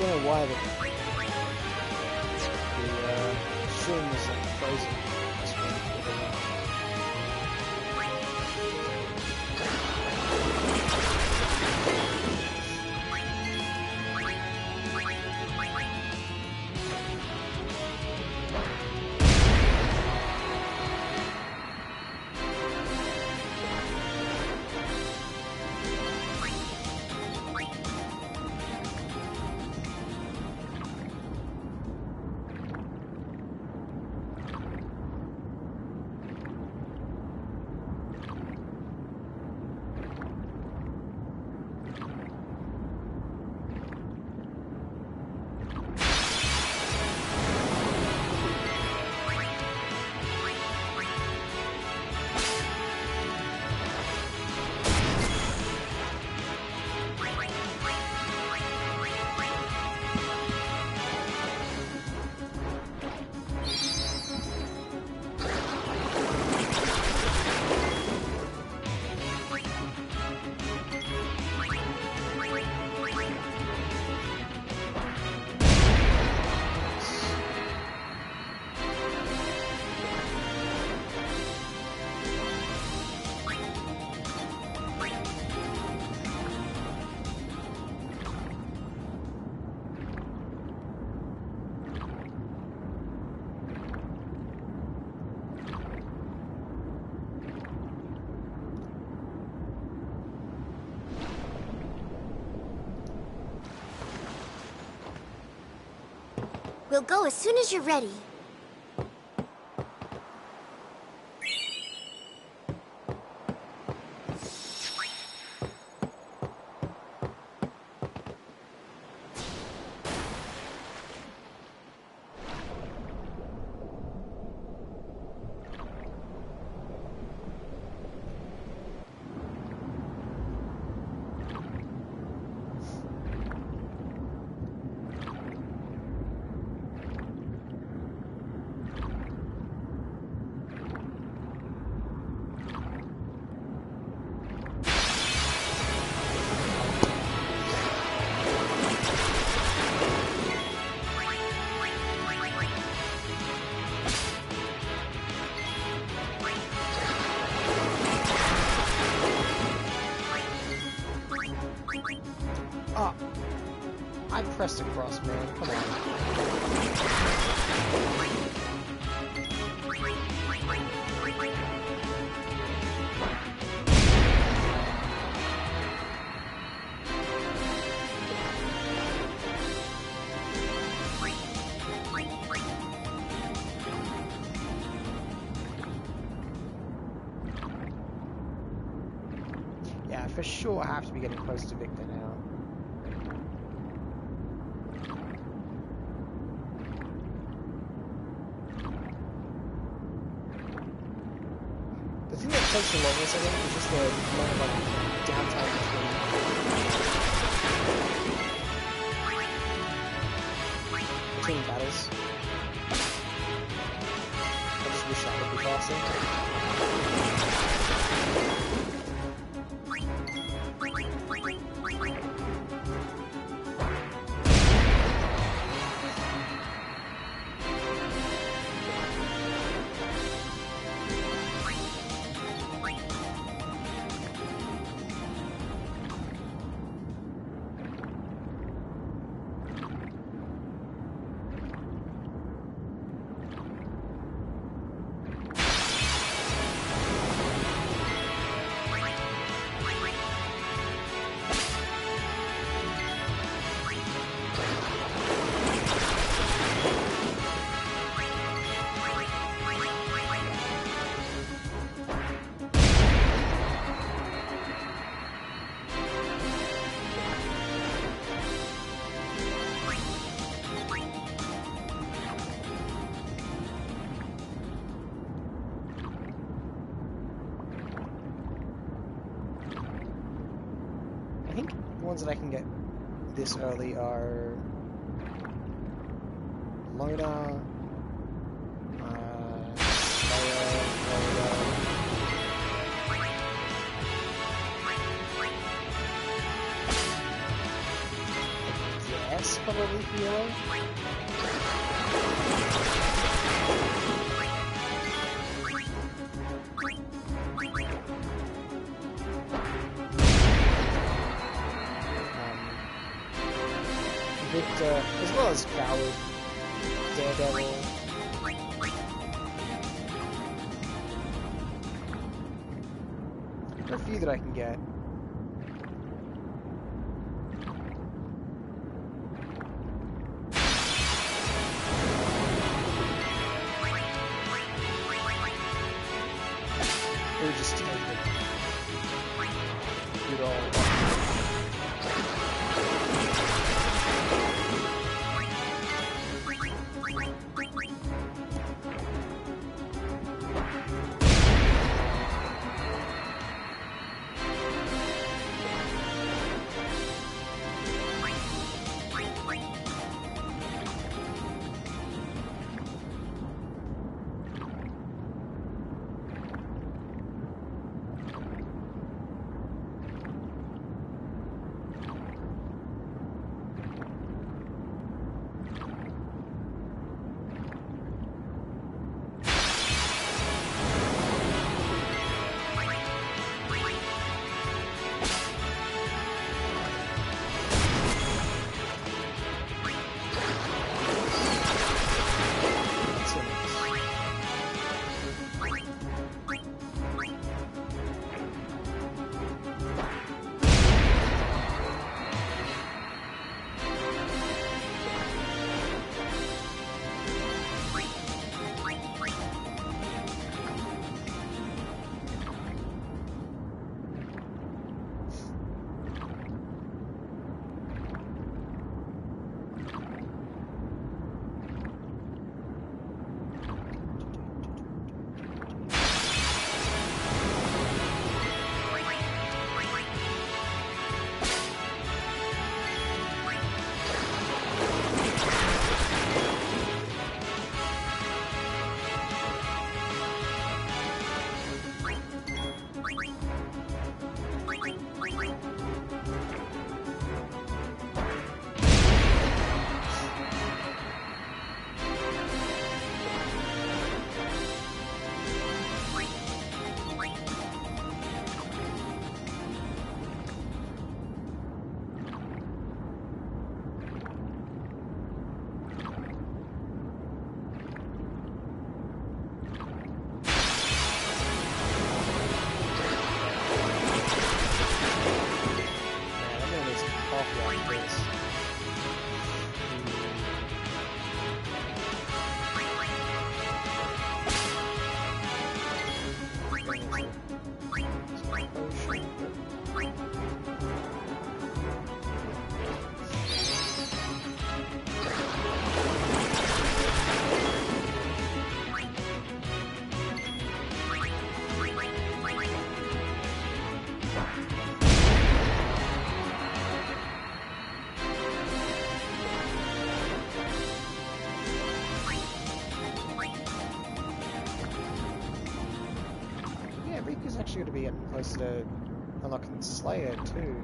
Don't know why the stream was like frozen. We'll go as soon as you're ready. pressed across, man. Come on. Yeah, for sure I have to be getting close to Victor now. The thing that takes the longest, I think, is just the amount of like downtime between battles. I just wish that would be faster. I think the ones that I can get this early are Lona, Slayer, Loda. Yes, probably Hero. Victor, as well as Coward, Daredevil. There are a few that I can get. It would just take it. Good old. is actually going to be getting closer to unlocking Slayer too.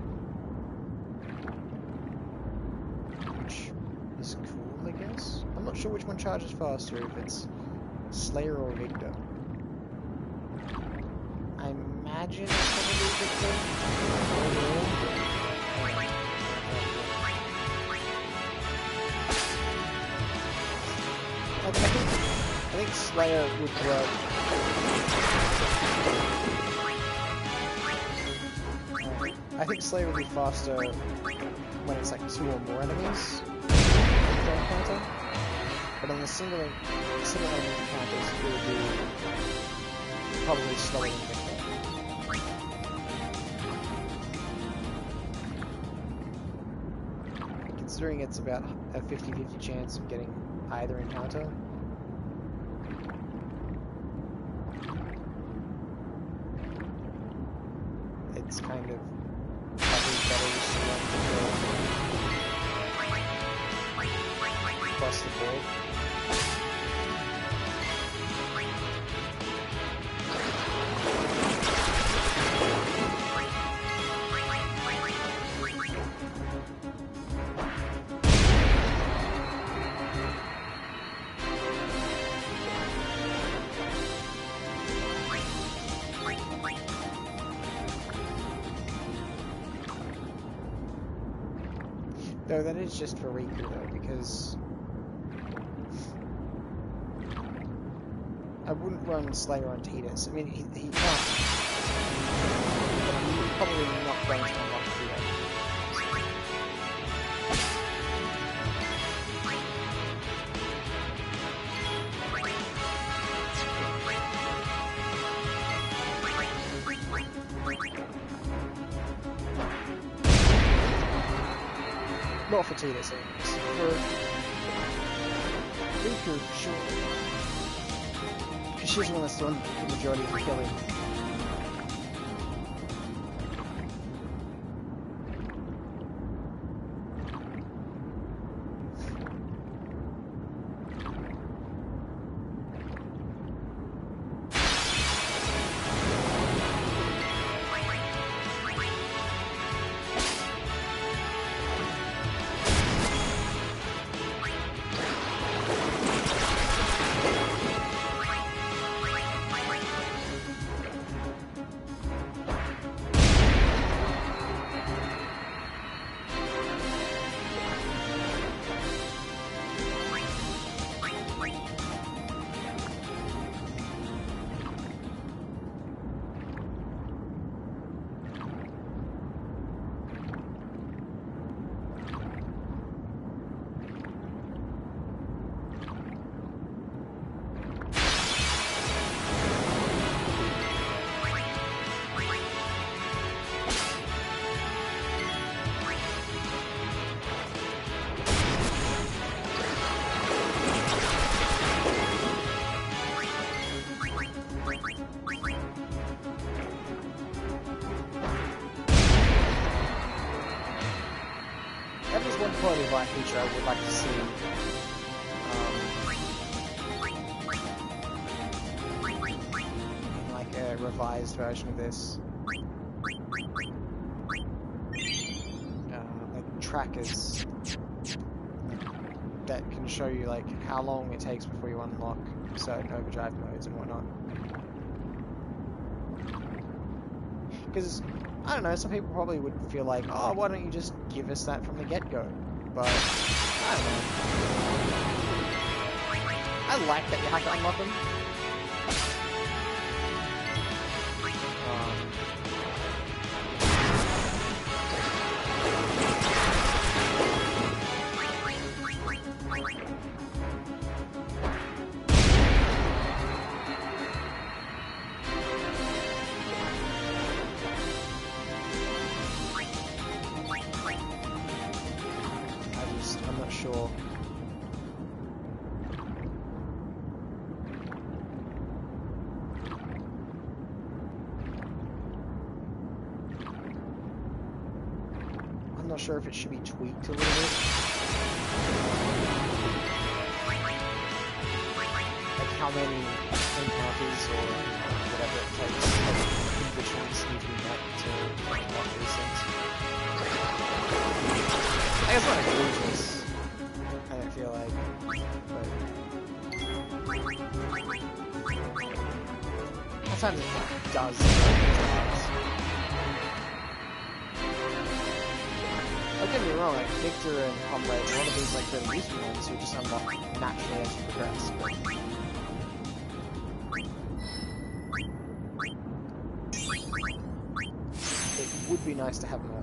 Which is cool, I guess. I'm not sure which one charges faster, if it's Slayer or Victor. I imagine it's probably Victor. I think Slayer would work. I think Slayer would be faster when it's like 2 or more enemies per encounter. But on the single enemy encounters, it would be probably slower than Victor. Considering it's about a 50-50 chance of getting either encounter. It's kind of probably better just to run the across the board. Though that is just for Riku though, because I wouldn't run Slayer on Tidus. I mean, he can't, but I'm probably not going to unlock Tidus. Not for Tidus, anyways. For Riku, for sure. Because she's the one that's doing the majority of the killing. Quality of life feature I would like to see. In like a revised version of this. Like trackers that can show you like how long it takes before you unlock certain overdrive modes and whatnot. Because, I don't know, some people probably would feel like, oh, why don't you just give us that from the get-go? But, I don't know. I like that you have to unlock them. I'm not sure. I'm not sure if it should be tweaked a little bit. Like how many encounters or whatever it takes to conditions need to be met to unlock these things. I guess not egregious, I don't feel like, but sometimes it does. Don't get me wrong, like Victor and Comrade, a lot of these like really useful ones who just unlock naturally as you progress. But it would be nice to have them early.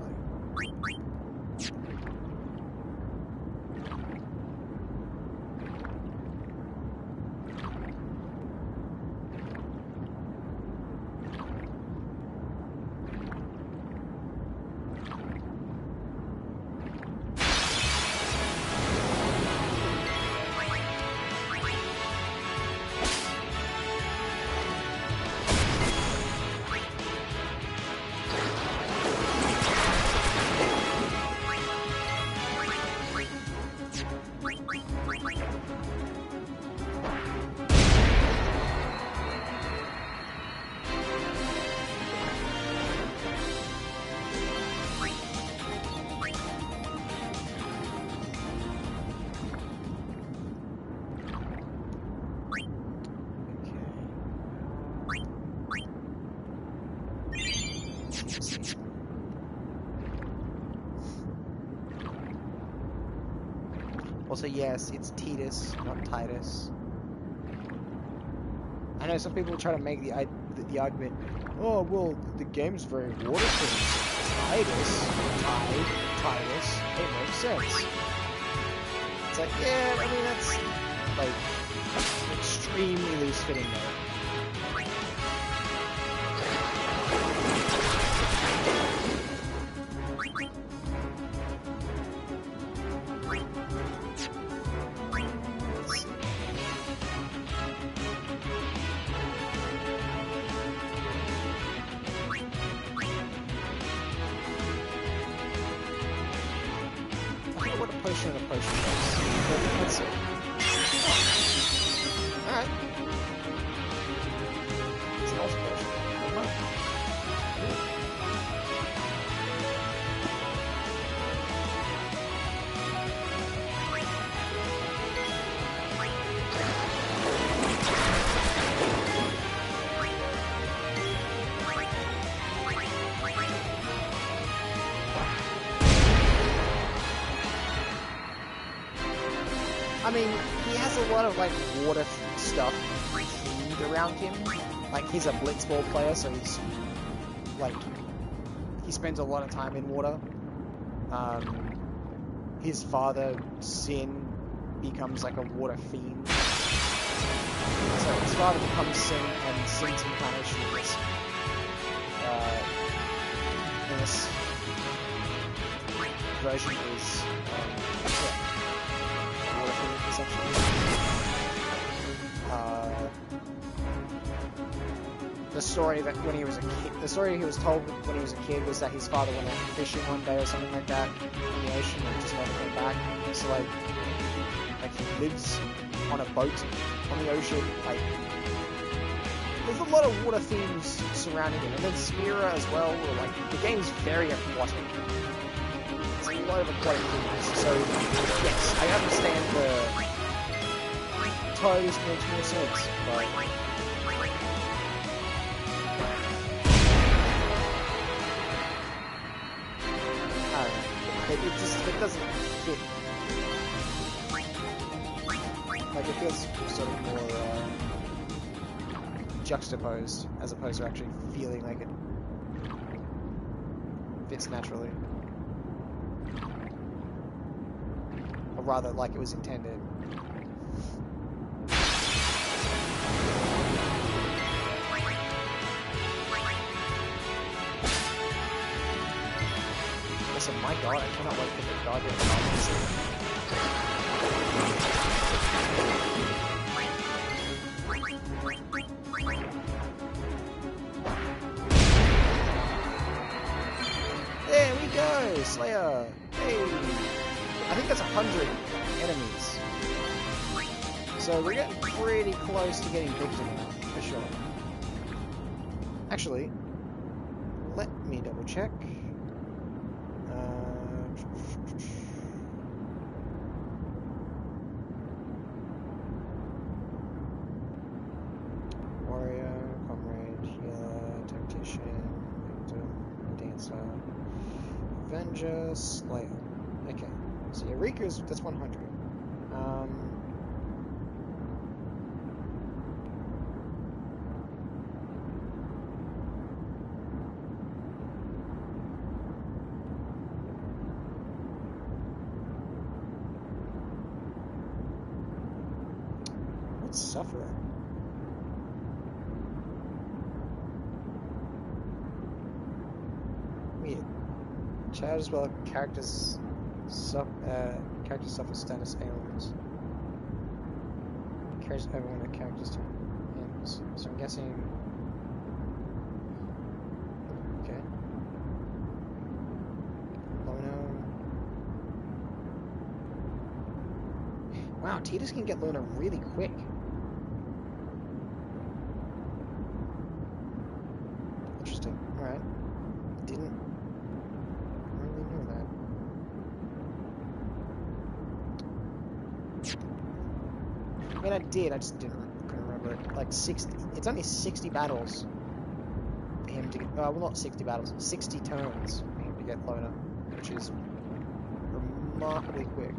Also, yes, it's Titus, not Titus. I know some people try to make the argument, oh, well, the game's very water-themed. Titus, it makes sense. It's like, yeah, I mean, that's, like, extremely loose-fitting, though. Let's see. Alright. It's an awesome potion. Never mind. I mean, he has a lot of, like, water stuff themed around him. Like, he's a blitzball player, so he's, like, he spends a lot of time in water. His father, Sin, becomes, like, a water fiend. So his father becomes Sin, and Sin's incarnation in this version is, the story that when he was a kid, the story he was told when he was a kid was that his father went out fishing one day or something like that in the ocean and just never came back. So like he lives on a boat on the ocean. Like there's a lot of water themes surrounding him, and then Spira as well. Like the game's very aquatic. It's a lot of aquatic themes. So yes, I understand the Titus makes more sense, but it doesn't fit. Like it feels sort of more juxtaposed as opposed to actually feeling like it fits naturally, or rather like it was intended. So my god, I cannot wait for the goddamn copies. There we go, Slayer! Hey! I think that's 100 enemies. So we're getting pretty close to getting Victor now, for sure. Actually, Let me double check. Warrior, comrade, healer, tactician, victim, dancer, avenger, slayer. Okay, so yeah, Rika's, that's 100. What's Sufferer? Weird. Chat as well. Characters suffer status ailments. Carries over when a character's turn ends. So I'm guessing. Okay. Lona. Wow, Titus can get Lona really quick. Interesting. Alright. Didn't really know that. I mean, I did, I just couldn't remember it. Like 60, it's only 60 battles for him to get, well not 60 battles, 60 turns for him to get Lona, which is remarkably quick.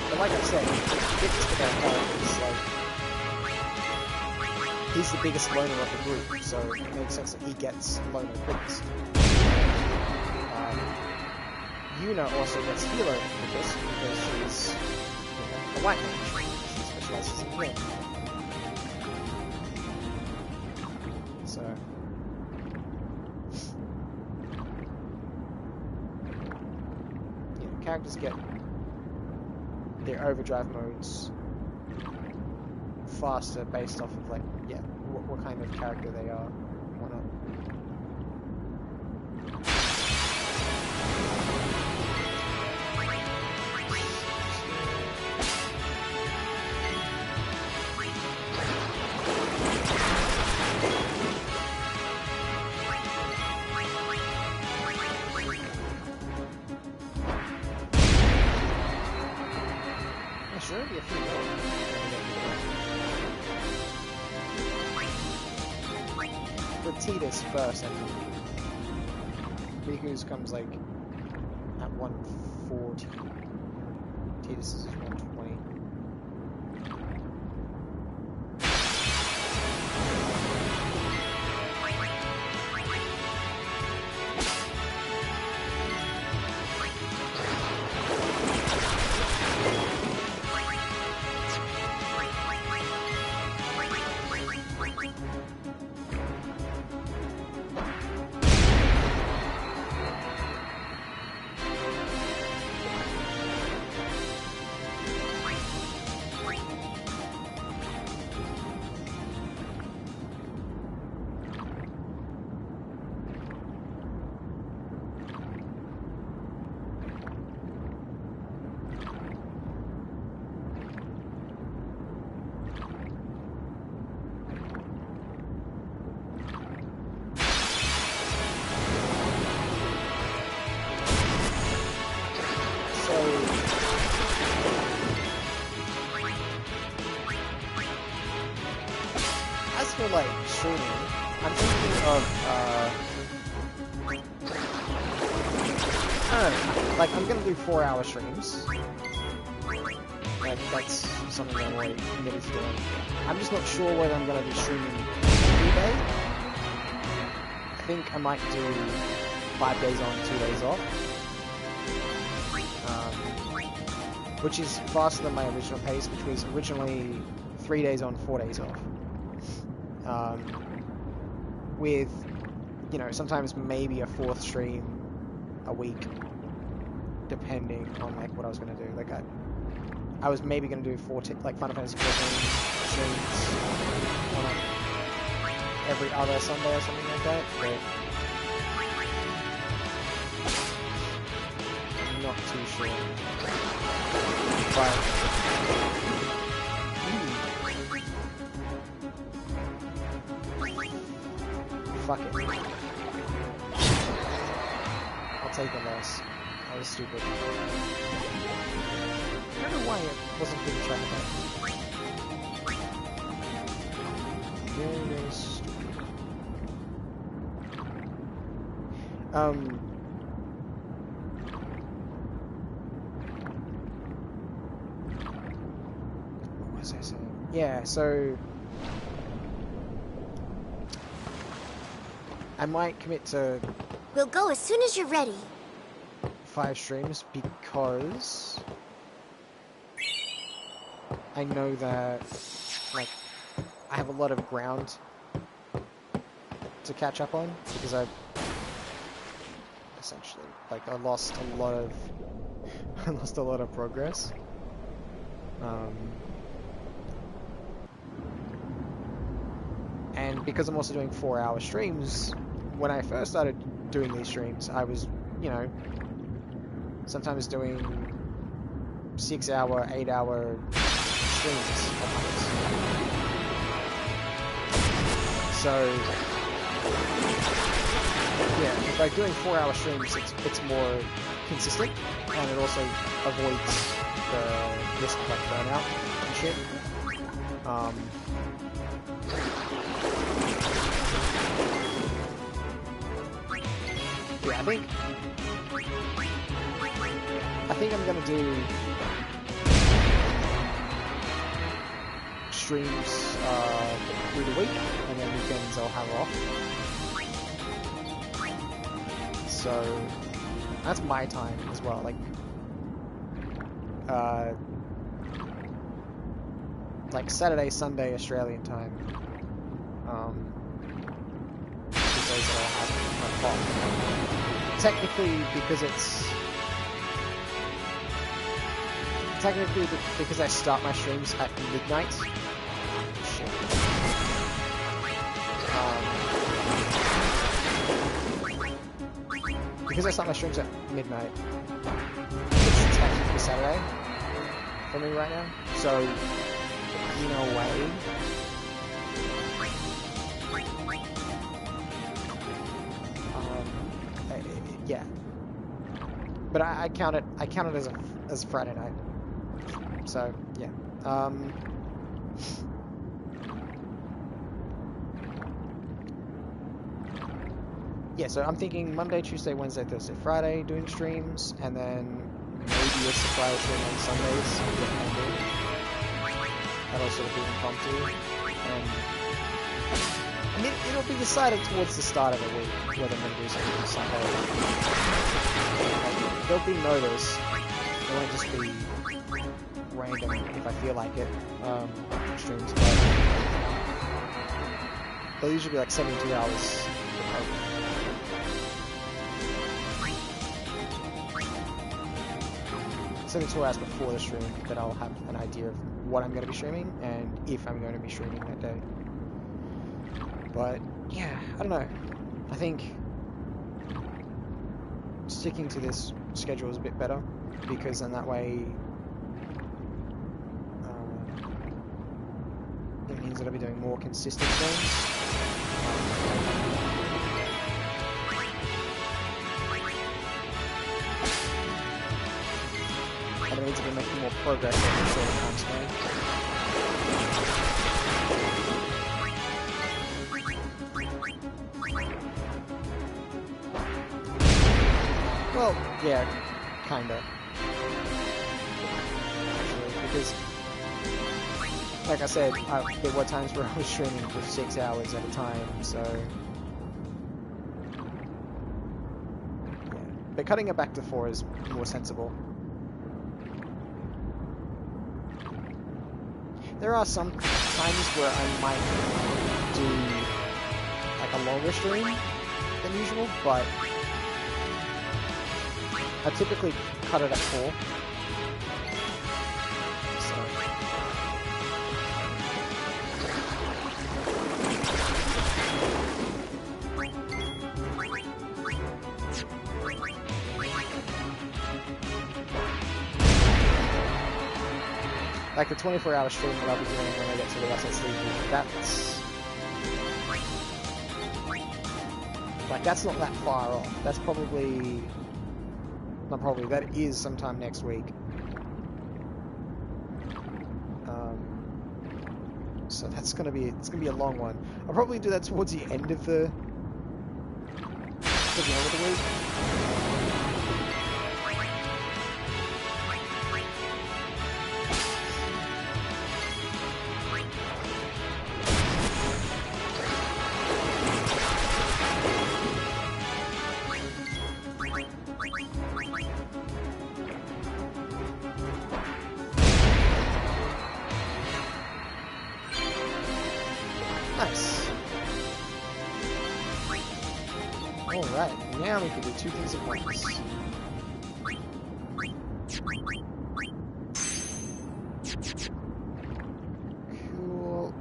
But like I said, it's the guy is like, he's the biggest loner of the group, so it makes sense that he gets loner quickest. Yuna also gets healer quickest because she's, you know, a white mage. She specializes in healing. So yeah, characters get their overdrive modes faster based off of, like, yeah, what kind of character they are, whatnot. Yeah, sure, it'd be a free roll. For Titus first, I think. Riku's comes like at 140. Titus is 120. As for like streaming, I'm thinking of I don't know, like I'm gonna do 4-hour streams. Like that's something that I'm already committed to doing. I'm just not sure whether I'm gonna be streaming every day. I think I might do 5 days on, 2 days off. Which is faster than my original pace, which was originally 3 days on, 4 days off. With, you know, sometimes maybe a 4th stream a week, depending on like what I was gonna do. Like I was maybe gonna do like Final Fantasy 14 streams on like every other Sunday or something like that. But not too sure. But fuck it. I'll take the loss. That was stupid. I don't know why it wasn't being tracked back. Very, very stupid. What was I saying? Yeah, so I might commit to We'll go as soon as you're ready. 5 streams because I know that, like, I have a lot of ground to catch up on because I've essentially, like, I lost a lot of I lost a lot of progress. And because I'm also doing 4-hour streams, when I first started doing these streams, I was, you know, sometimes doing 6-hour, 8-hour streams at once. So, yeah, by doing 4-hour streams, it's more consistent, and it also avoids the risk of, like, burnout and shit. Yeah, I think I'm gonna do streams through the week, and then weekends I'll have off. So that's my time as well. Like Saturday, Sunday Australian time. These days that I'll have off. Technically, because I start my streams at midnight. Shit. Because I start my streams at midnight, it's technically Saturday for me right now. So, in a way, yeah. But I count it as a Friday night. So yeah. Yeah, so I'm thinking Monday, Tuesday, Wednesday, Thursday, Friday doing streams, and then maybe a surprise stream on Sundays, depending. That'll sort of be impromptu. And I mean, it'll be decided towards the start of the week whether I'm going to do something on Sunday. Like, there'll be notice. It won't just be random if I feel like it, streams, but they'll usually be like 72 hours remote. 72 hours before the stream that I'll have an idea of what I'm going to be streaming and if I'm going to be streaming that day. But yeah, I don't know. I think sticking to this schedule is a bit better because then that way it means that I'll be doing more consistent things. And it means I'll be making more progress over a shorter time span. Well, yeah, kinda. Actually, because, like I said, there were times where I was streaming for 6 hours at a time, so... Yeah. But cutting it back to 4 is more sensible. There are some times where I might do, like, a longer stream than usual, but I typically cut it at 4. So. like the 24-hour stream that I'll be doing when I get to the rest of sleep, that's not that far off. That's probably, not probably, that is sometime next week. So that's gonna be a long one. I'll probably do that towards the end of the week. Nice. Alright, now we can do two things at once. Cool.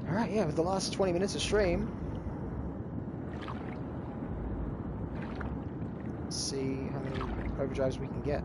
Alright, yeah, with the last 20 minutes of stream, let's see how many overdrives we can get.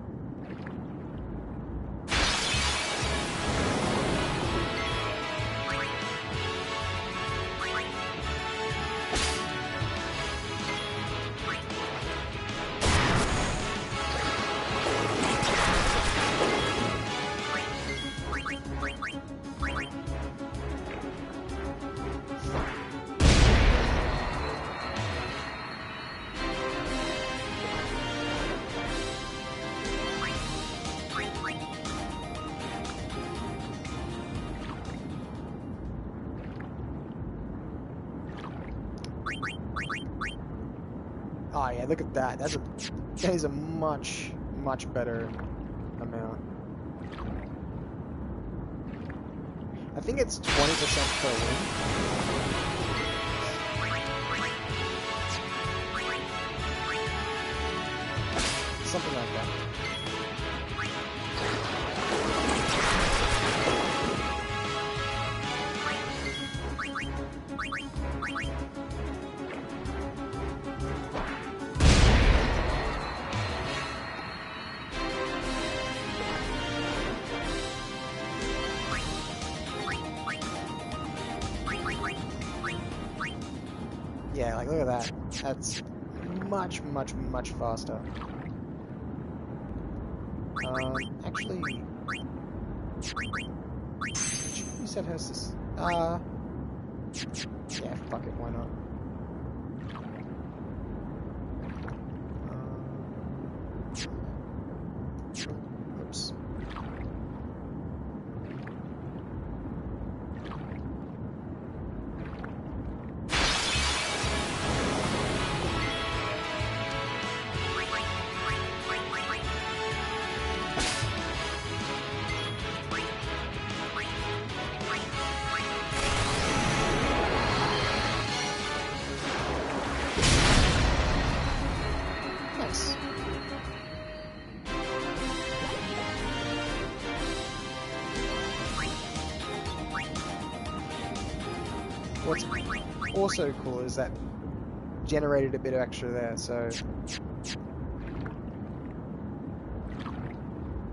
Oh yeah, look at that. That is a much better amount. I think it's 20% per win. Something like that. Yeah, like look at that. That's much faster. Actually, who said has this? Yeah, fuck it, why not? Oops. What's also cool is that generated a bit of extra there, so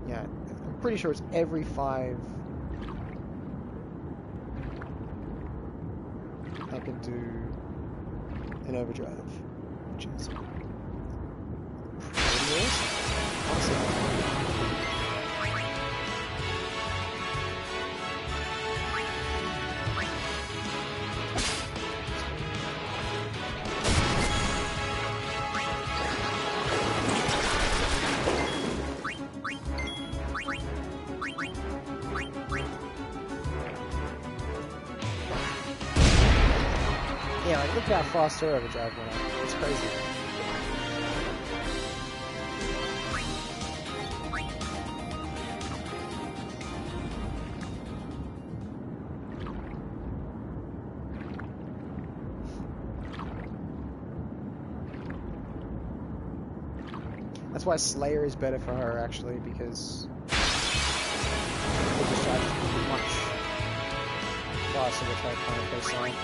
yeah, I'm pretty sure it's every 5 I can do an overdrive, which is pretty awesome. Yeah, like look how fast her overdrive went up. It's crazy. That's why Slayer is better for her actually, because the discharge is much faster with her kind of baseline.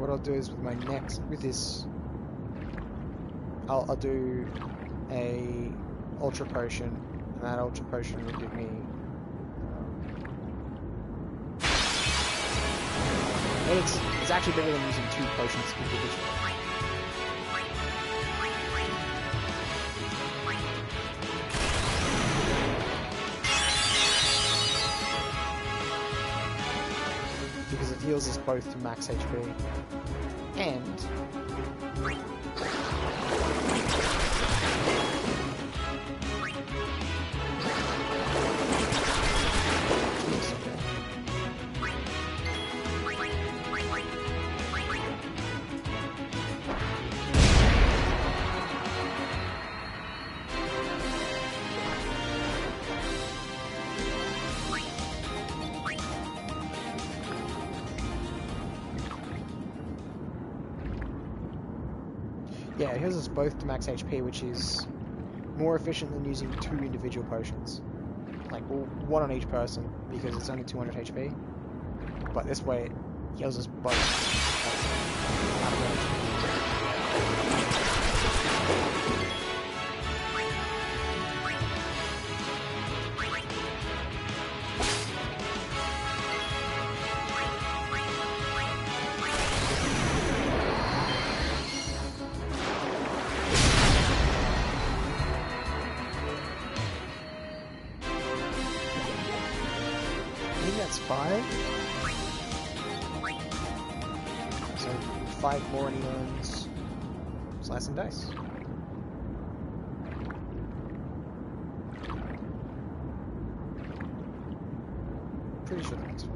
what I'll do is with this, I'll do a ultra potion, and that ultra potion will give me. And it's actually better than using 2 potions individually. Because it heals us both to max HP. And yeah, it heals us both to max HP, which is more efficient than using 2 individual potions. Like, well, 1 on each person, because it's only 200 HP. But this way, it heals us both. Like, out of HP. I think that's 5. So 5 more and he learns Slice and Dice. Pretty sure that's 5.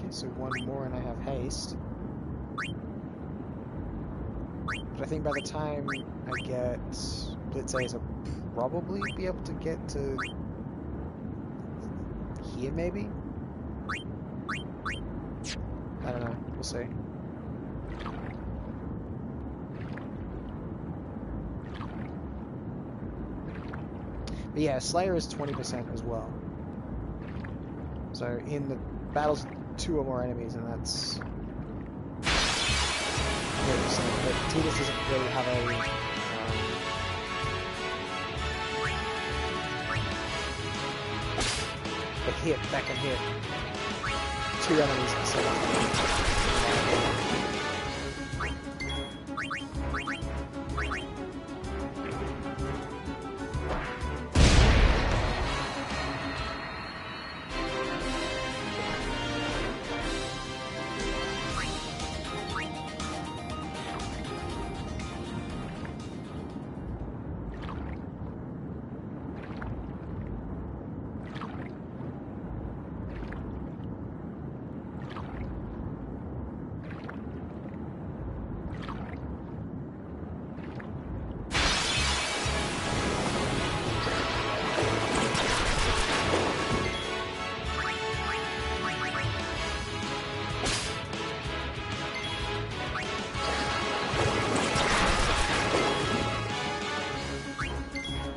So 1 more and I have haste. But I think by the time I get Blitzace, I'll probably be able to get to here, maybe? I don't know, we'll see. But yeah, Slayer is 20% as well. So in the battles 2 or more enemies, and that's 40%. But Tidus doesn't really have a hit that can hit 2 enemies instead of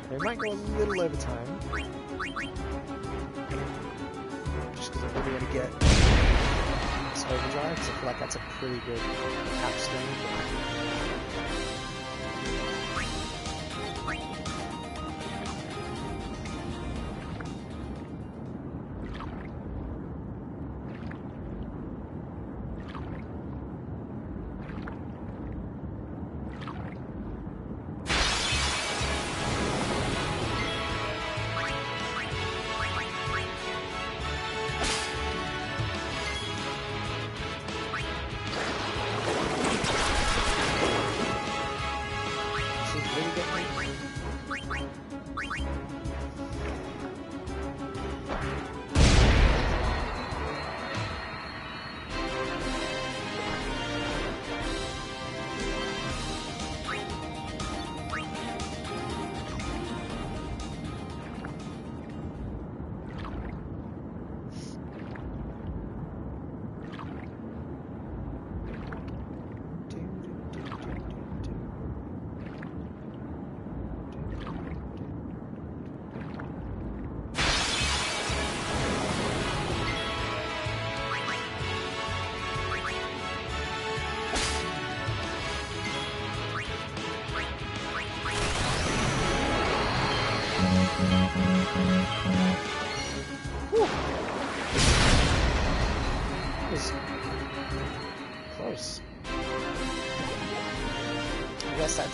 It might go a little over time. Just because I really want to get this overdrive, because I feel like that's a pretty good capstone.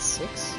6?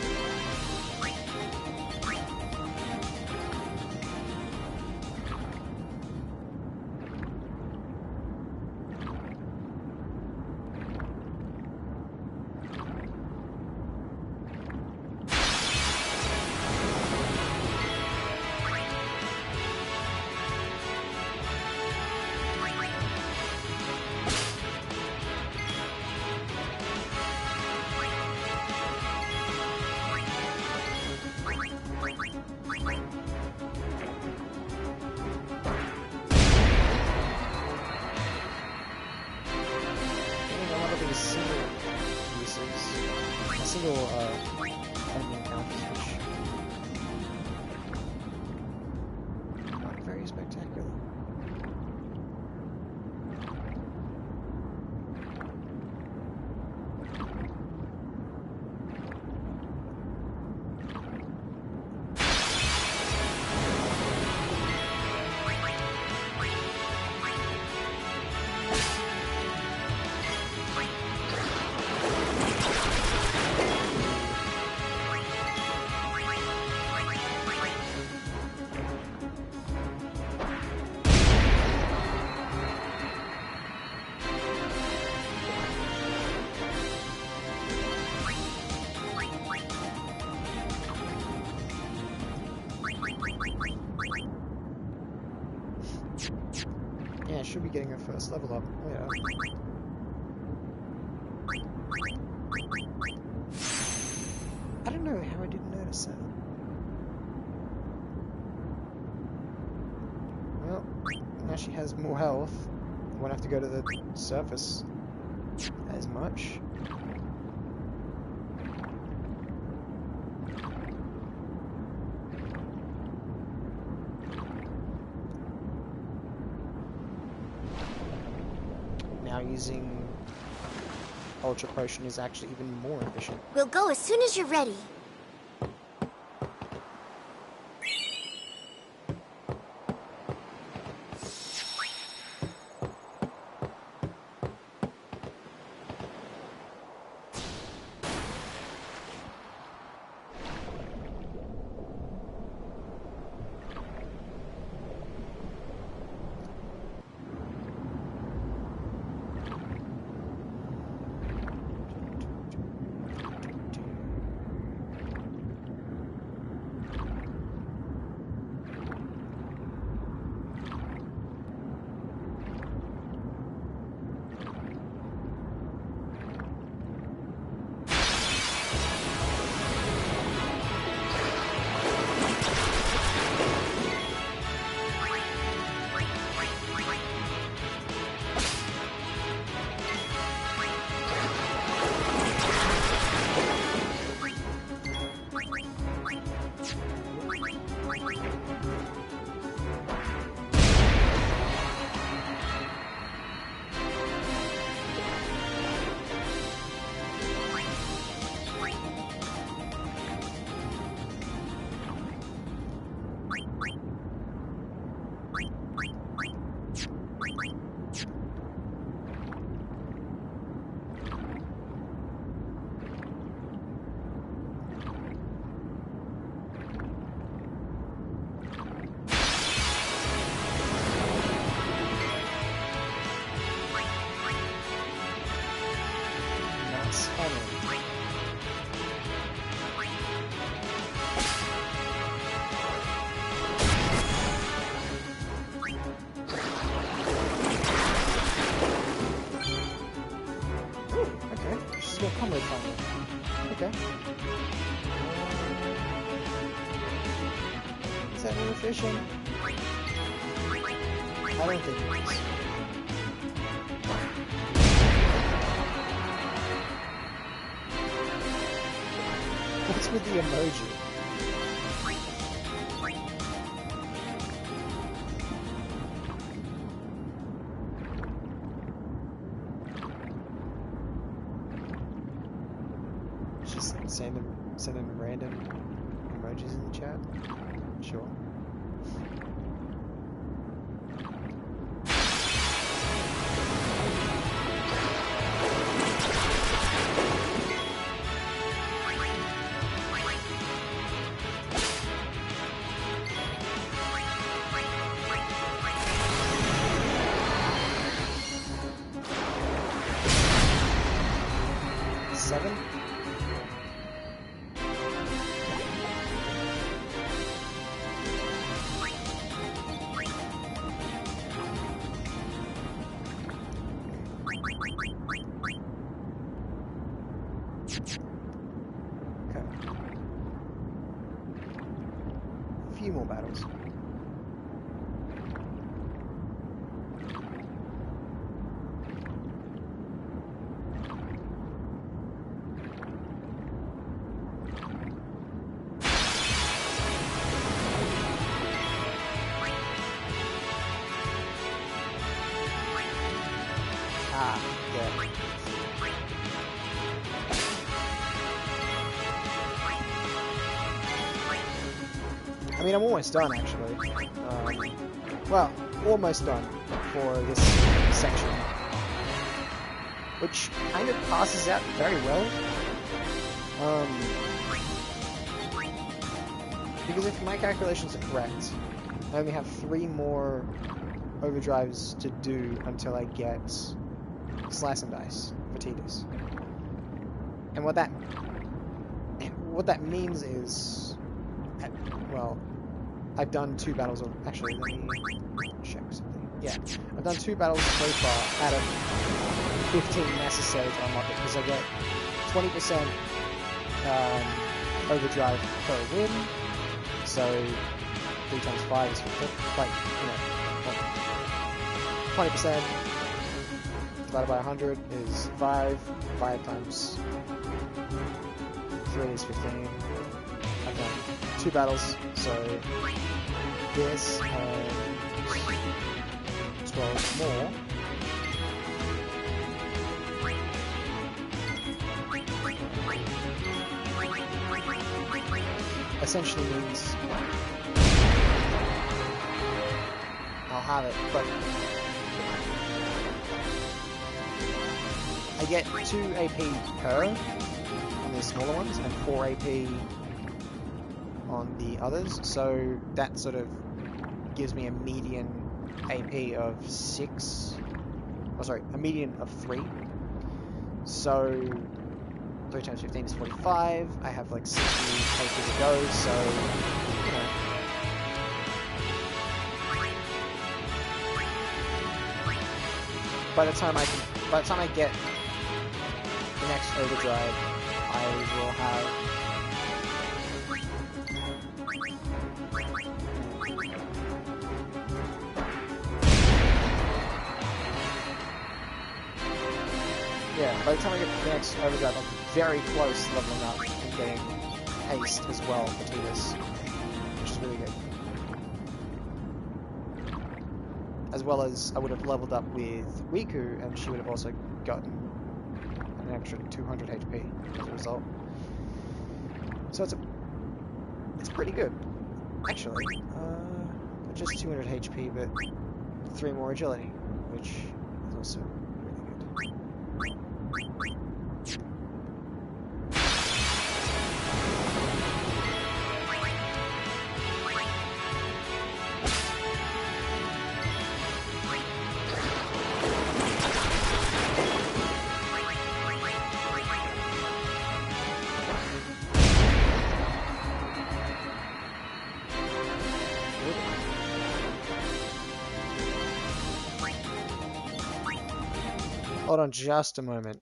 Enemy encounters, which not very spectacular. Yeah, I should be getting her first level up. Oh yeah. I don't know how I didn't notice that. Well, now she has more health. I won't have to go to the surface as much. Now using Ultra Potion is actually even more efficient. We'll go as soon as you're ready. combo finally. Okay. Is that more efficient? I don't think it is. What's with the emoji? Just sending random emojis in the chat? Sure. 7. Okay. A few more battles. Ah, yeah. I mean, I'm almost done, actually. Well, almost done for this section. Which kind of passes out very well. Because if my calculations are correct, I only have 3 more overdrives to do until I get Slice and Dice for Tidus. And what that means is, well, I've done 2 battles of, actually, let me check something. Yeah, I've done 2 battles so far out of 15 necessary to unlock it, because I get 20% overdrive per win, so 3 times 5 is 15, like, you know, 20% divided by 100 is 5, 5 times 3 is 15. I've done 2 battles, so this and 12 more. Essentially means I'll have it, but I get 2 AP per on the smaller ones and 4 AP on the others, so that sort of gives me a median AP of 6, oh sorry, a median of 3, so 3 times 15 is 45, I have like 60 AP to go, so, you know. By the time I get the next overdrive, I will have by the time I get the next overdrive, I'm very close to leveling up and getting haste as well for Tidus, which is really good. As well as I would have leveled up with Riku, and she would have also gotten an extra 200 HP as a result. So it's pretty good, actually. Not just 200 HP, but 3 more agility, which is also really good. Hold on just a moment.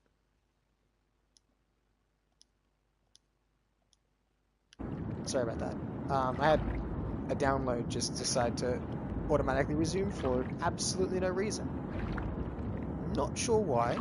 Sorry about that. I had a download just decide to automatically resume for absolutely no reason. Not sure why.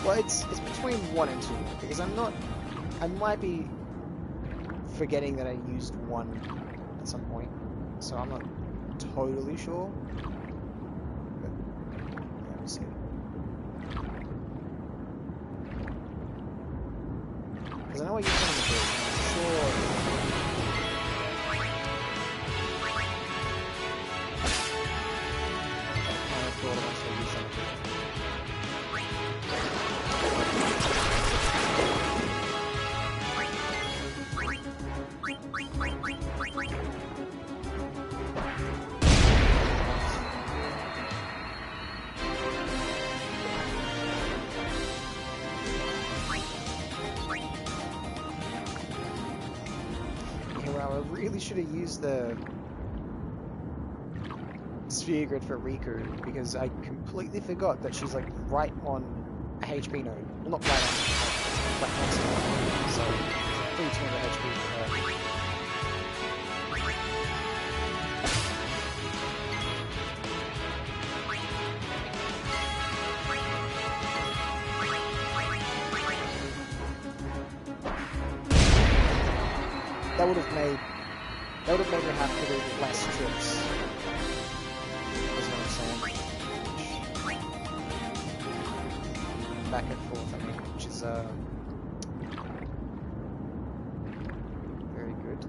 Well, it's between 1 and 2, because I might be forgetting that I used 1 at some point, so I'm not totally sure. We'll see. Because I know what you're trying to do. I'm sure. I kind of thought I was going to do something. I really should have used the sphere grid for Riku because I completely forgot that she's like right on a HP node. Well, not right on, but right next to her. So, pretty 200 HP for her. That would have made me have to do less trips. Is what I'm saying. Back and forth, I mean, which is very good.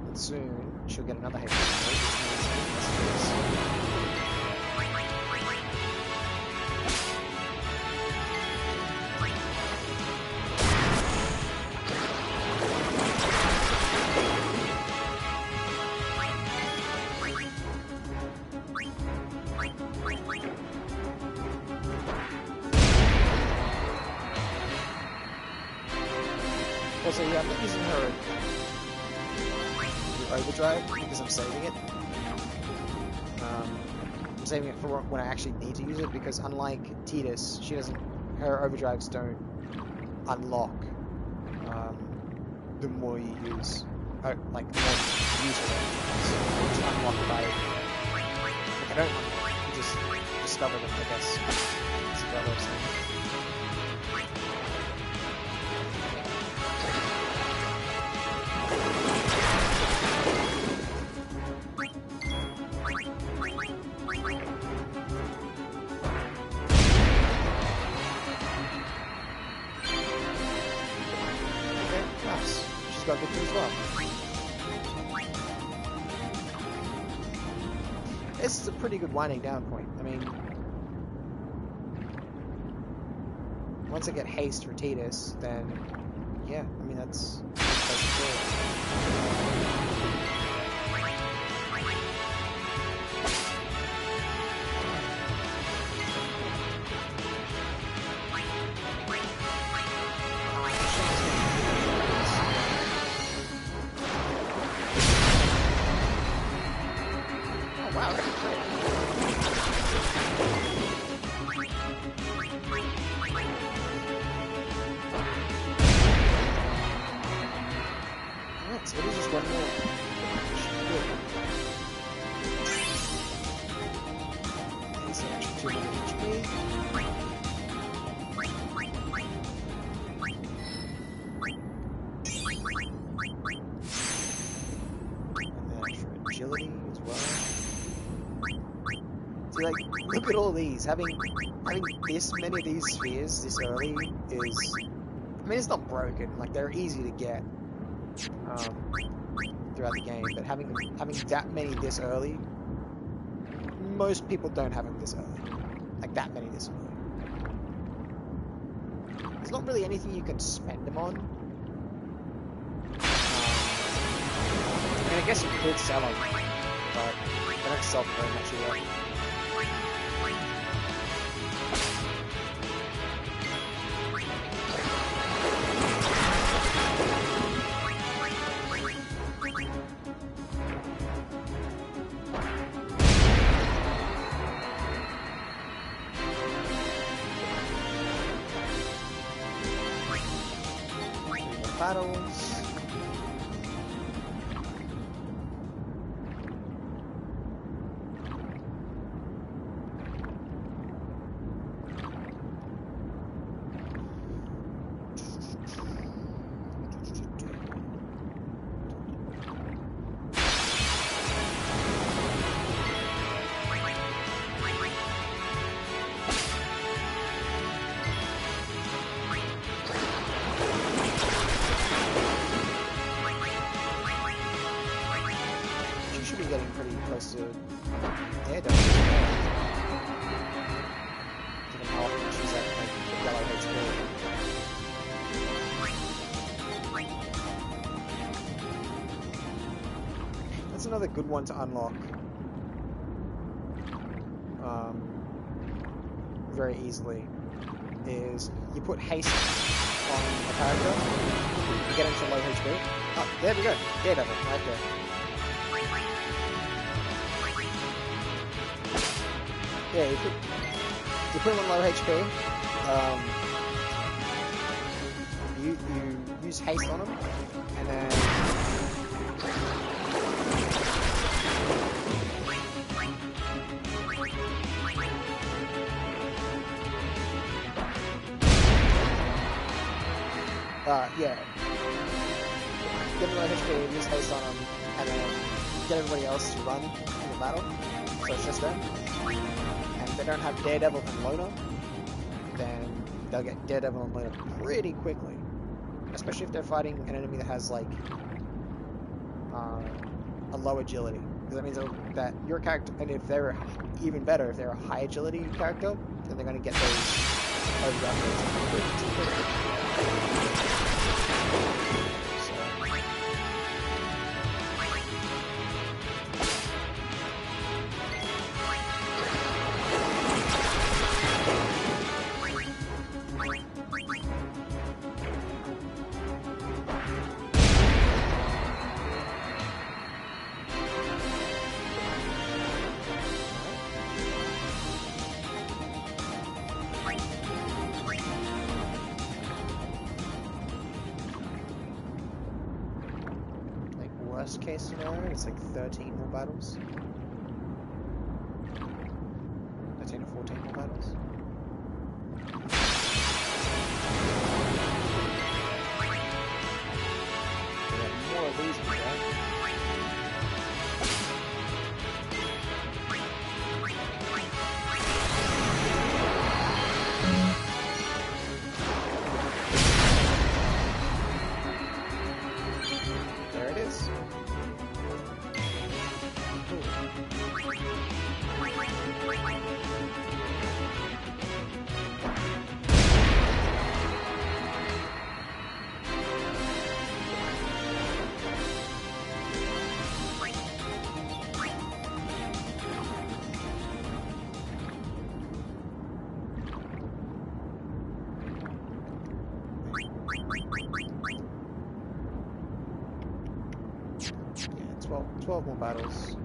And soon she'll get another HP, which means less trips. Also, yeah, I'm not using her overdrive because I'm saving it. I'm saving it for when I actually need to use it because unlike Tidus, her overdrives don't unlock the more you use, like the more you use her overdrives. They just unlock by, like I don't unlock, you just discover them, I guess. That's what I was saying. Got victory as well. This is a pretty good winding down point. I mean, once I get haste for Tidus, then yeah, I mean that's a good place to go. So it is just one more. It's an extra 200 HP. And then extra agility as well. See, like, look at all these. Having this many of these spheres this early is... I mean, it's not broken. Like, they're easy to get. Throughout the game, but having that many this early, most people don't have them this early. Like that many this early. There's not really anything you can spend them on. I mean, I guess you could sell them, but they don't sell very much either. Battles. close to air damage. Given how often she's at like yellow HP. That's another good one to unlock. Very easily. Is you put haste on a character, you get into low HP. Oh, there we go. Daredevil, right there. Yeah, you put him on low HP. You use haste on him, and then yeah. Get him low HP, use haste on him, and then get everybody else to run in the battle. So it's just them. And if they don't have Daredevil and Loner, then they'll get Daredevil and Loner pretty quickly. Especially if they're fighting an enemy that has like a low agility. Because that means that your character, and if they're even better, if they're a high agility character, then they're going to get those overdraft rates pretty quickly. Worst case scenario, it's like 13 more battles. 13 or 14 more battles. Yeah, more of these, right? There it is. Yeah, 12 more battles.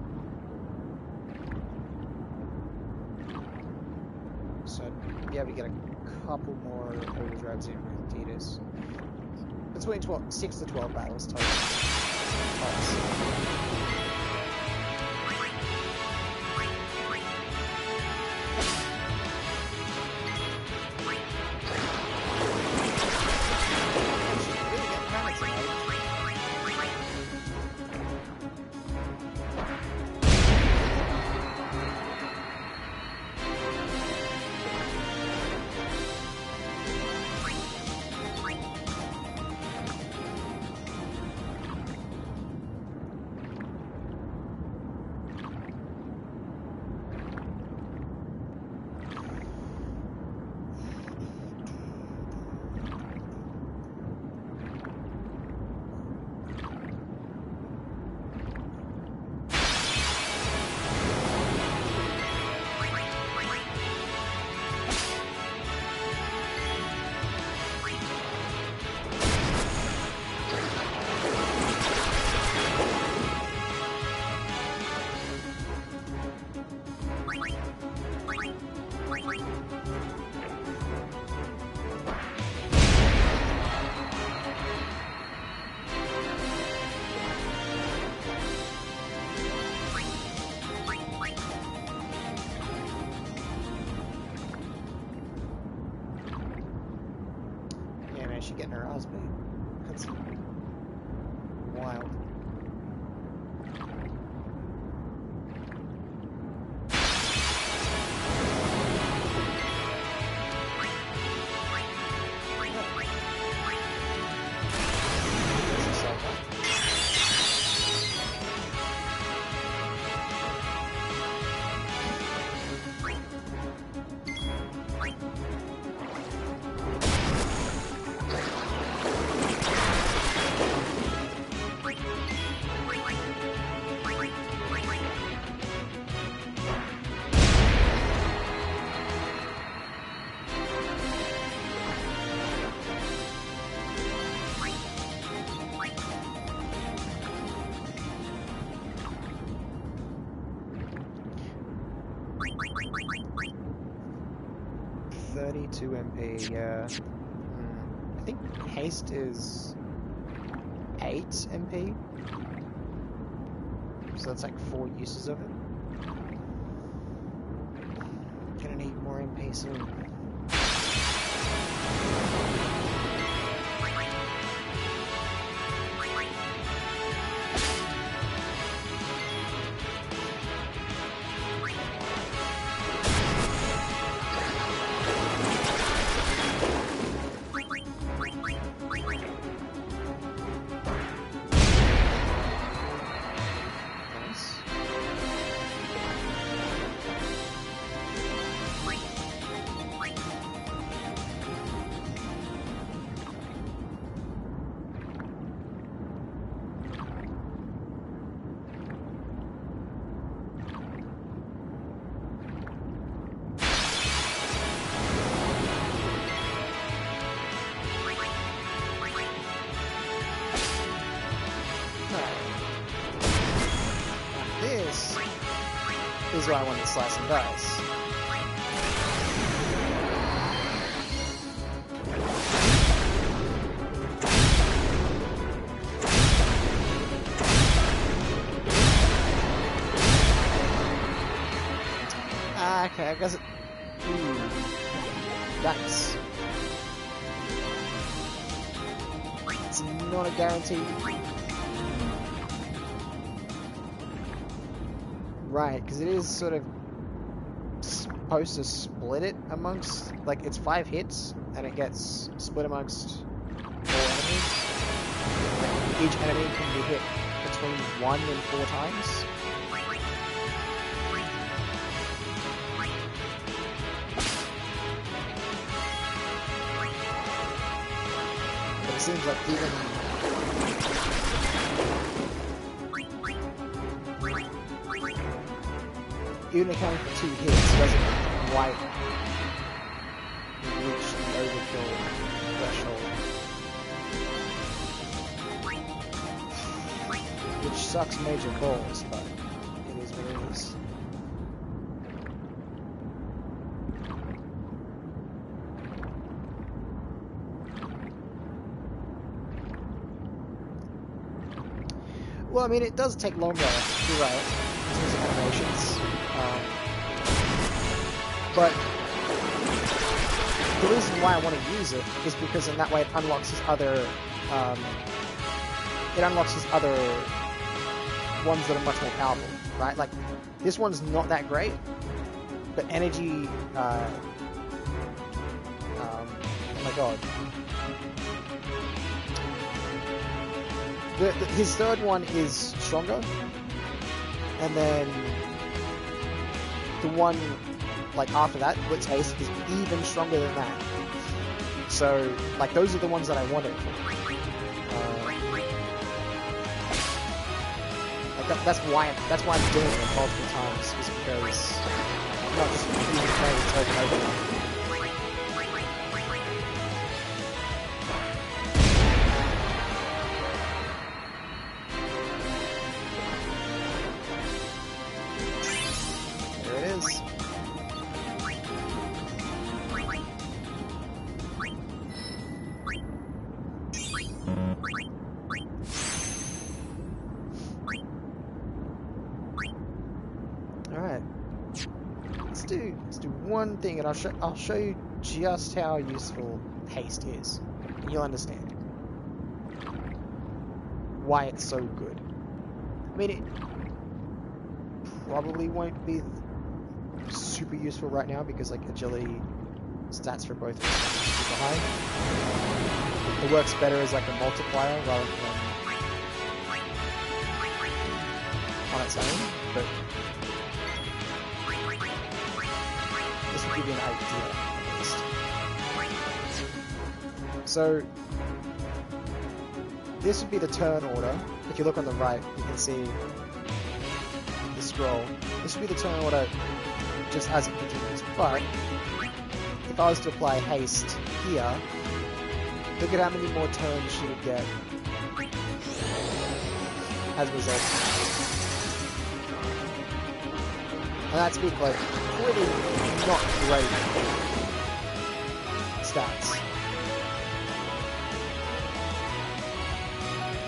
So I'd be able to get a couple more overdrives in with Tidus. Between 6 to 12 battles total. Tops. She getting her ass beat. That's wild. 2 MP, yeah. I think haste is 8 MP. So that's like 4 uses of it. Gonna need more MP soon. This is why I want to slice and dice. Okay, I guess it... Ooh. Yikes. It's not a guarantee. Right, because it is sort of supposed to split it amongst, like, it's 5 hits, and it gets split amongst 4 enemies. Like, each enemy can be hit between 1 and 4 times. But it seems like even accounting for 2 hits doesn't quite reach the overkill threshold. Which sucks major balls, but it is what it is. Well, I mean, it does take longer, you're right, in terms of animations. But the reason why I want to use it is because in that way it unlocks his other ones that are much more powerful, right? Like, this one's not that great, but energy, oh my god. His third one is stronger, and then the one like after that, Blitz Haste, is even stronger than that. So, like, those are the ones that I wanted. Like that's why I'm doing it multiple times, is because I'm not just using training token over. One thing, and I'll show you just how useful haste is, and you'll understand why it's so good. I mean, it probably won't be super useful right now because like agility stats for both of us are super high. It works better as like a multiplier rather than on its own, but this will give you an idea, at least. So, this would be the turn order. If you look on the right, you can see the scroll. This would be the turn order just as it continues. But, if I was to apply haste here, look at how many more turns you would get as a result. And that's big, like, pretty not great. stats.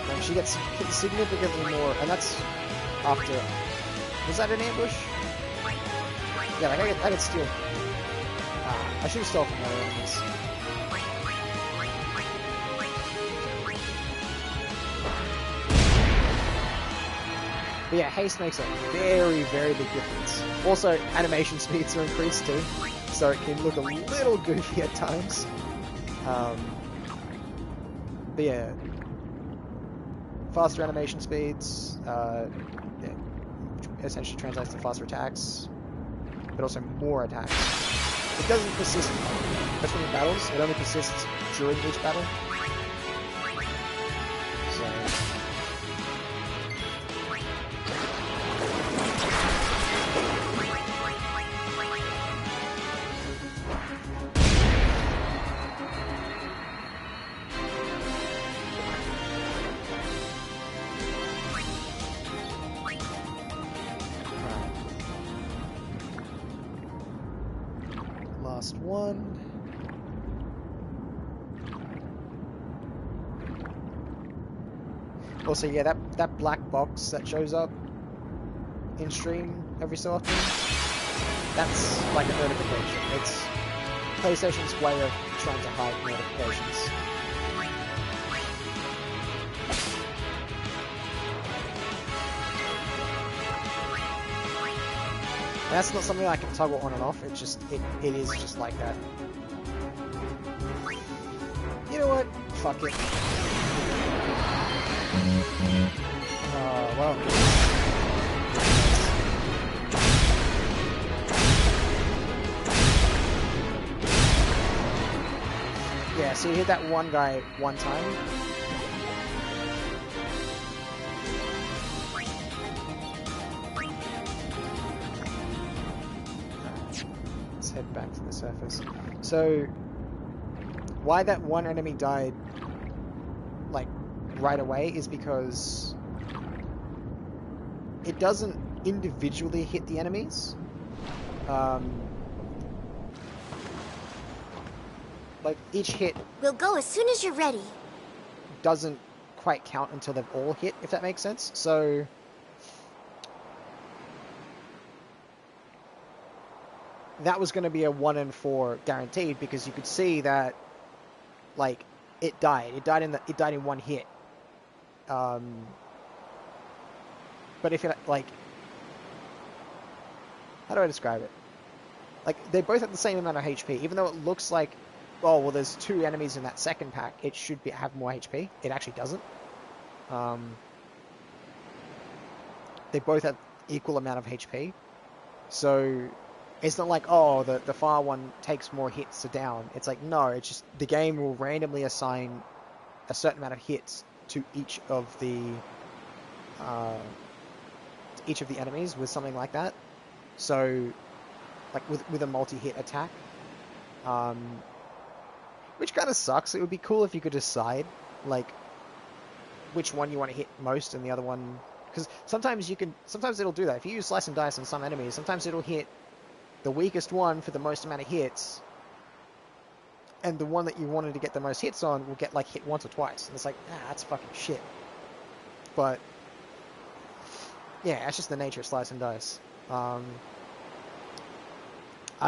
And she gets hit significantly more, and that's after... Was that an ambush? Yeah, like I get steal. I should have stole from other enemies. But yeah, haste makes a very, very big difference. Also, animation speeds are increased too, so it can look a little goofy at times. But yeah, faster animation speeds, yeah, essentially translates to faster attacks, but also more attacks. It doesn't persist between battles, it only persists during each battle. So... Last one. Also, yeah, that black box that shows up in stream every so often, that's like a notification. It's PlayStation's way of trying to hide notifications. And that's not something I can toggle on and off, it is just like that. You know what? Fuck it. Well. Yeah, so you hit that one guy one time. Let's head back to the surface. So, why that one enemy died, like, right away is because it doesn't individually hit the enemies. Like, each hit... We'll go as soon as you're ready. ...doesn't quite count until they've all hit, if that makes sense. So... that was going to be a 1 in 4 guaranteed, because you could see that, like, it died. It died in one hit. But if it, like... how do I describe it? Like, they both have the same amount of HP, even though it looks like, oh, well, there's 2 enemies in that second pack, it should have more HP. It actually doesn't. They both have equal amount of HP. So, it's not like, oh, the far one takes more hits to down. It's like, no, it's just, the game will randomly assign a certain amount of hits to each of the enemies with something like that. So, like, with a multi-hit attack. Which kind of sucks. It would be cool if you could decide, like, which one you want to hit most and the other one... because sometimes it'll do that. If you use Slice and Dice on some enemies, sometimes it'll hit the weakest one for the most amount of hits, and the one that you wanted to get the most hits on will get, like, hit once or twice. And it's like, that's fucking shit. But, yeah, that's just the nature of Slice and Dice. I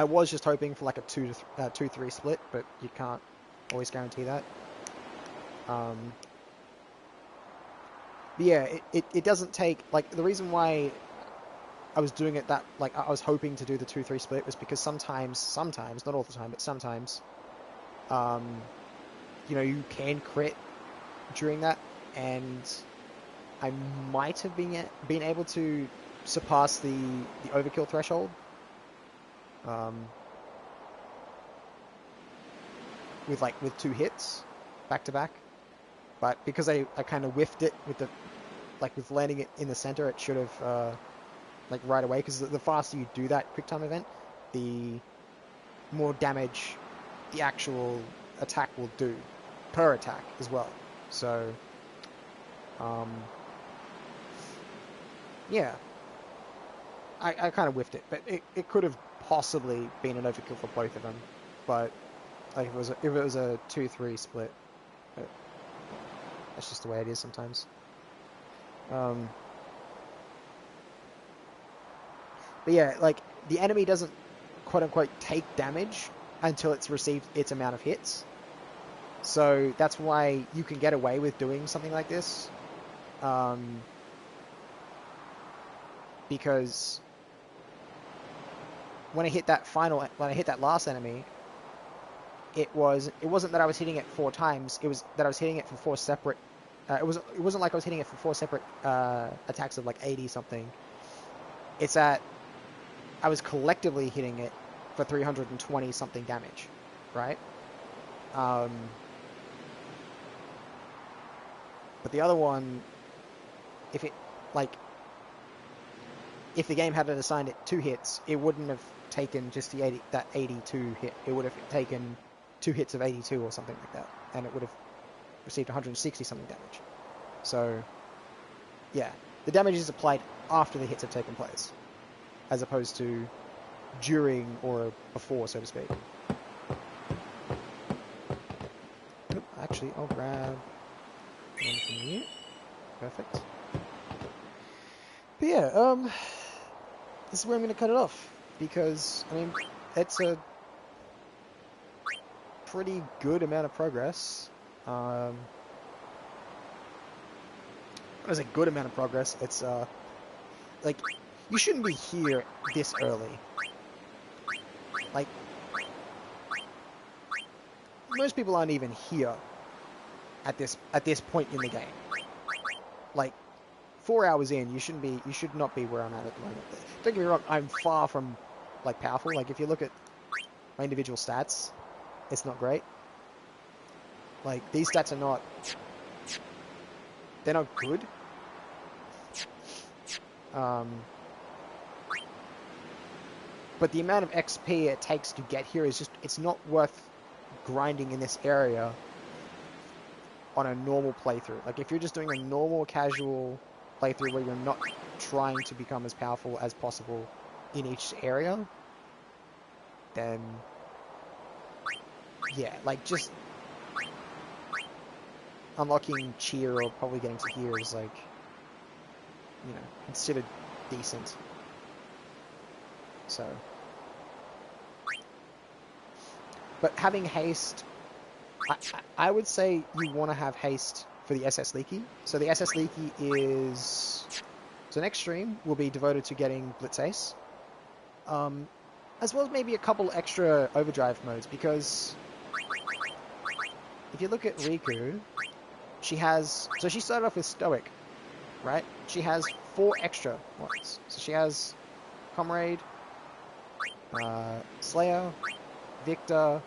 was just hoping for, like, a 2-3 split, but you can't always guarantee that. But yeah, it doesn't take, like, the reason why I was doing it that, like, I was hoping to do the 2-3 split was because sometimes, not all the time, but sometimes, you know, you can crit during that, and I might have been able to surpass the overkill threshold. With 2 hits back to back, but because I kind of whiffed it with with landing it in the center, it should have like right away, because the faster you do that quick time event, the more damage the actual attack will do per attack as well. So yeah, I kind of whiffed it, but it could have possibly been an overkill for both of them. But Like if it was a 2-3 split. But that's just the way it is sometimes. But yeah, like the enemy doesn't quote unquote take damage until it's received its amount of hits. So that's why you can get away with doing something like this. Because when I hit that last enemy, it wasn't that I was hitting it 4 times. It was that I was hitting it for 4 separate. It wasn't like I was hitting it for 4 separate attacks of like 80 something. It's that I was collectively hitting it for 320 something damage, right? But the other one, if the game had assigned it 2 hits, it wouldn't have taken just that 82 hit. It would have taken 2 hits of 82 or something like that, and it would have received 160 something damage. So, yeah, the damage is applied after the hits have taken place, as opposed to during or before, so to speak. Actually, I'll grab one from you. Perfect. But yeah, this is where I'm going to cut it off, because, I mean, it's a pretty good amount of progress. It's a good amount of progress. It's, like, you shouldn't be here this early. Like, most people aren't even here at this point in the game. Like, 4 hours in, you should not be where I'm at the moment. Don't get me wrong, I'm far from, like, powerful. Like, if you look at my individual stats, it's not great. Like, these stats are not, they're not good. But the amount of XP it takes to get here is just, it's not worth grinding in this area on a normal playthrough. Like, if you're just doing a normal, casual playthrough where you're not trying to become as powerful as possible in each area, then, yeah, like, just unlocking cheer or probably getting to here is, like, you know, considered decent. So, but having haste, I would say you want to have haste for the SS Leaky. So the SS Leaky is, so next stream will be devoted to getting Blitz Ace, as well as maybe a couple extra overdrive modes, because if you look at Riku, she started off with Stoic, right? She has 4 extra ones. So she has Comrade, Slayer, Victor,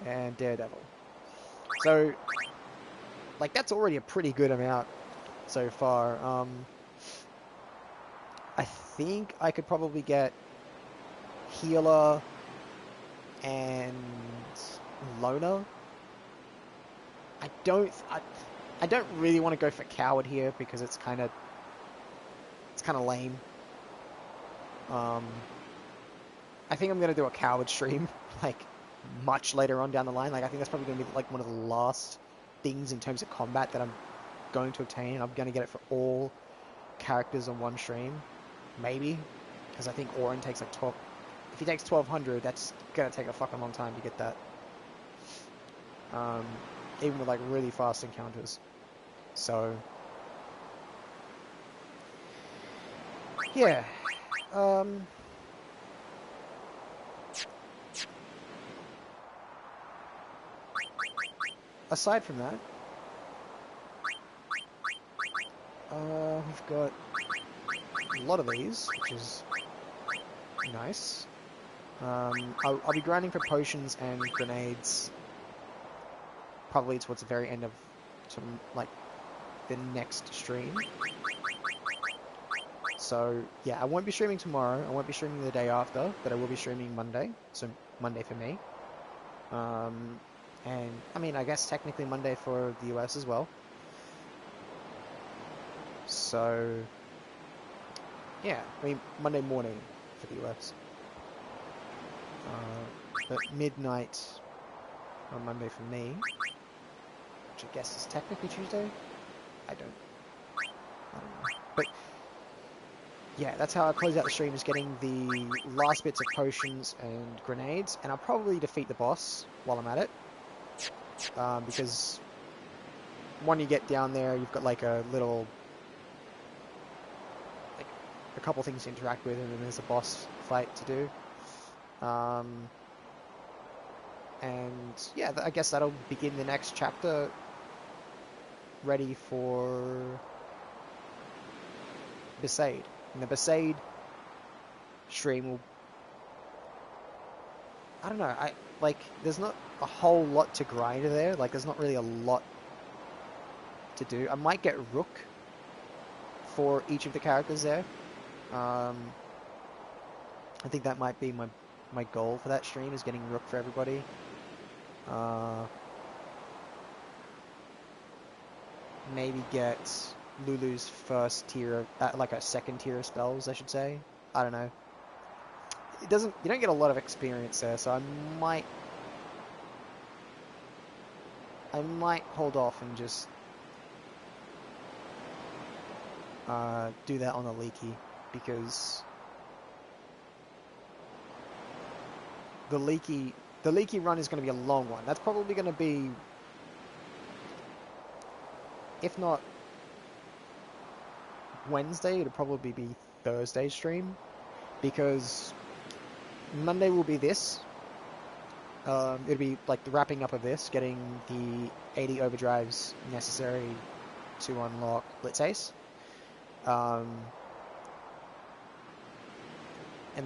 and Daredevil. So, like, that's already a pretty good amount so far. I think I could probably get Healer and Loner. I don't really want to go for Coward here because it's kind of lame. I think I'm going to do a Coward stream, like, much later on down the line. Like, I think that's probably going to be, like, one of the last things in terms of combat that I'm going to obtain. I'm going to get it for all characters on one stream, maybe, because I think Orin takes, like, 12... If he takes 1200, that's going to take a fucking long time to get that. Even with, like, really fast encounters. So... yeah. Aside from that, we've got a lot of these, which is nice. I'll be grinding for potions and grenades probably towards the very end of like the next stream. So yeah, I won't be streaming tomorrow. I won't be streaming the day after, but I will be streaming Monday. So Monday for me. And, I mean, I guess technically Monday for the US as well. So, yeah, I mean, Monday morning for the US. But midnight on Monday for me, which I guess is technically Tuesday. I don't know. But yeah, that's how I close out the stream, is getting the last bits of potions and grenades, and I'll probably defeat the boss while I'm at it. Because when you get down there, you've got like a little, like a couple things to interact with, and then there's a boss fight to do. And yeah, I guess that'll begin the next chapter, ready for Besaid. And the Besaid stream will, I don't know, there's not a whole lot to grind there. Like, there's not really a lot to do. I might get Rook for each of the characters there. I think that might be my goal for that stream, is getting Rook for everybody. Maybe get Lulu's first tier, like a second tier of spells, I should say. I don't know. You don't get a lot of experience there, so I might hold off and just do that on the Leaky, because the Leaky run is going to be a long one. That's probably going to be, if not Wednesday, it'll probably be Thursday stream, because Monday will be this. It'll be like the wrapping up of this, getting the 80 overdrives necessary to unlock Blitzace. And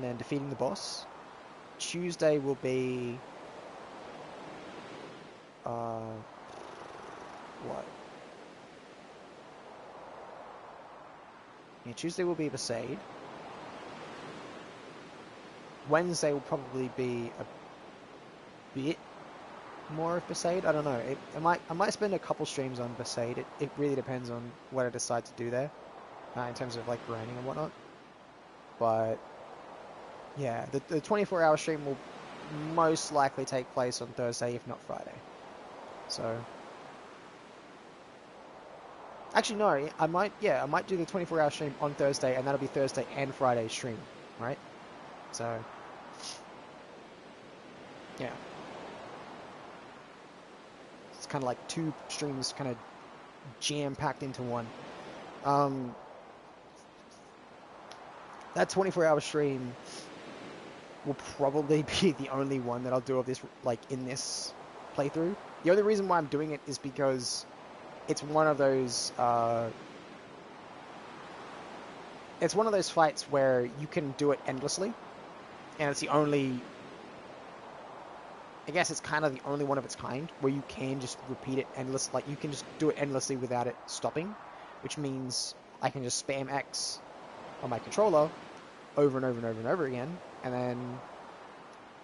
then defeating the boss. Tuesday will be what? Yeah, Tuesday will be Besaid. Wednesday will probably be a bit more of Besaid. I don't know. I might spend a couple streams on Besaid. It really depends on what I decide to do there, in terms of like grinding and whatnot. But yeah, the 24-hour stream will most likely take place on Thursday, if not Friday. So actually no, I might do the 24-hour stream on Thursday, and that'll be Thursday and Friday stream, right? So yeah, it's kind of like two streams kind of jam-packed into one. That 24-hour stream will probably be the only one that I'll do of this, like, in this playthrough. The only reason why I'm doing it is because it's one of those fights where you can do it endlessly, and it's the only, I guess it's kind of the only one of its kind where you can just repeat it endless, like you can just do it endlessly without it stopping, which means I can just spam X on my controller over and over and over and over again, and then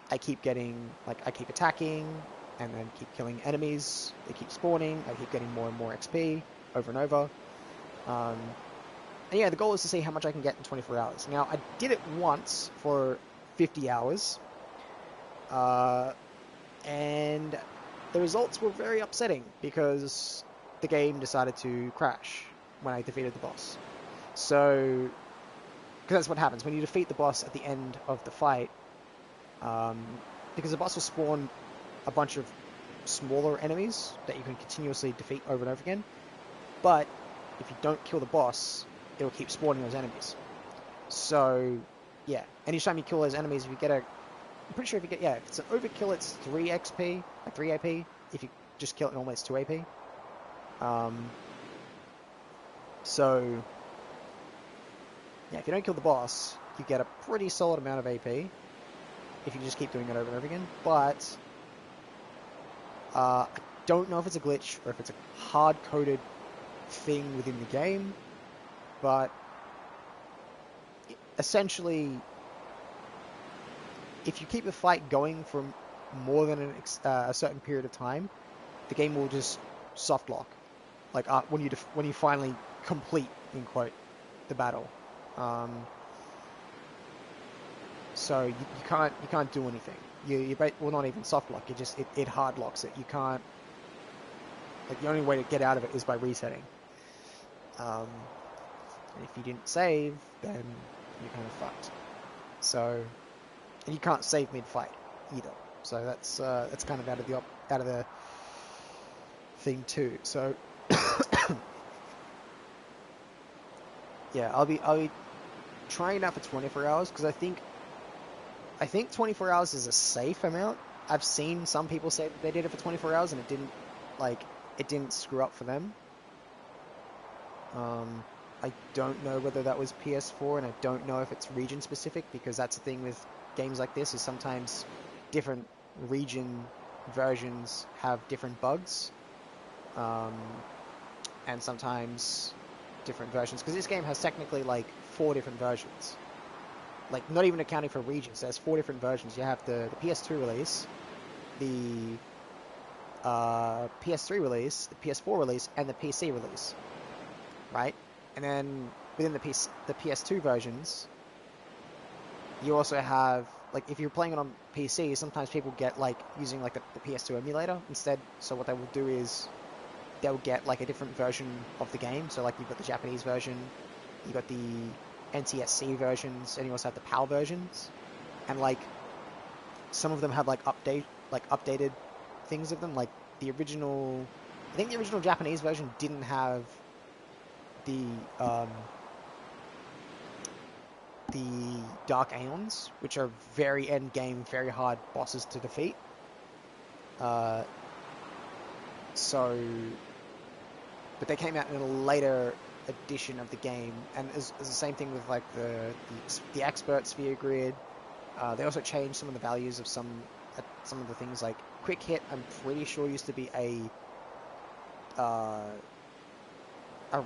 I keep getting, like, I keep attacking, and then keep killing enemies, they keep spawning, I keep getting more and more XP over and over. And yeah, the goal is to see how much I can get in 24 hours. Now, I did it once for 50 hours, and the results were very upsetting, because the game decided to crash when I defeated the boss. So, because that's what happens when you defeat the boss at the end of the fight, because the boss will spawn a bunch of smaller enemies that you can continuously defeat over and over again, but if you don't kill the boss, it'll keep spawning those enemies. So yeah, and each time you kill those enemies, if you get I'm pretty sure if you get, if it's an overkill, it's 3 XP, like 3 AP. If you just kill it normally, it's 2 AP. So yeah, if you don't kill the boss, you get a pretty solid amount of AP if you just keep doing it over and over again. But I don't know if it's a glitch or if it's a hard-coded thing within the game, but essentially, if you keep the fight going for more than a certain period of time, the game will just soft lock, like when you finally complete, in quote, the battle. So you can't do anything. well, not even soft lock. It hard locks it. You can't. Like, the only way to get out of it is by resetting. And if you didn't save, then you're kind of fucked. So, and you can't save mid-fight either. So that's kind of out of the thing too. So, yeah, I'll be trying it out for 24 hours because I think 24 hours is a safe amount. I've seen some people say that they did it for 24 hours and it didn't screw up for them. I don't know whether that was PS4, and I don't know if it's region specific, because that's the thing with games like this, is sometimes different region versions have different bugs, and sometimes different versions, because this game has technically like 4 different versions, like not even accounting for regions. There's 4 different versions. You have the PS2 release, the PS3 release, the PS4 release, and the PC release, right? And then within the PS2 versions, you also have, like, if you're playing it on PC, sometimes people get, like, using, like, the PS2 emulator instead. So what they will do is they'll get, like, a different version of the game. So, like, you've got the Japanese version, you've got the NTSC versions, and you also have the PAL versions. And, like, some of them have, like, updated things of them. Like, I think the original Japanese version didn't have the Dark Aeons, which are very end game, very hard bosses to defeat. But they came out in a later edition of the game, and it's the same thing with, like, the expert sphere grid. They also changed some of the values of some of the things, like quick hit. I'm pretty sure used to be a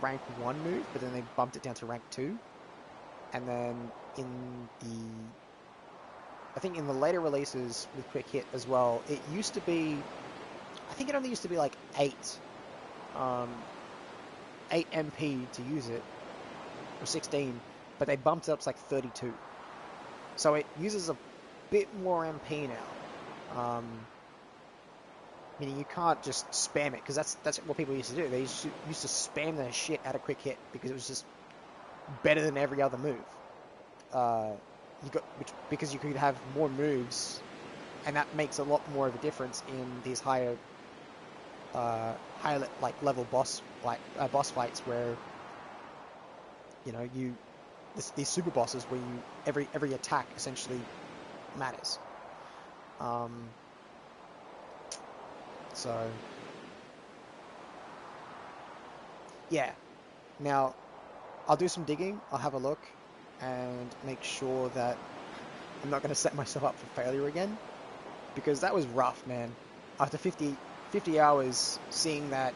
rank 1 move, but then they bumped it down to rank 2. And then I think in the later releases with quick hit as well, it used to be, I think it only used to be like 8 MP to use it, or 16, but they bumped it up to like 32. So it uses a bit more MP now. Meaning you can't just spam it, because that's what people used to do. They used to spam the shit out of quick hit because it was just better than every other move. Because you could have more moves, and that makes a lot more of a difference in these higher like level boss fights, where these super bosses where every attack essentially matters. So, yeah. Now, I'll do some digging, I'll have a look, and make sure that I'm not going to set myself up for failure again, because that was rough, man. After 50 hours, seeing that,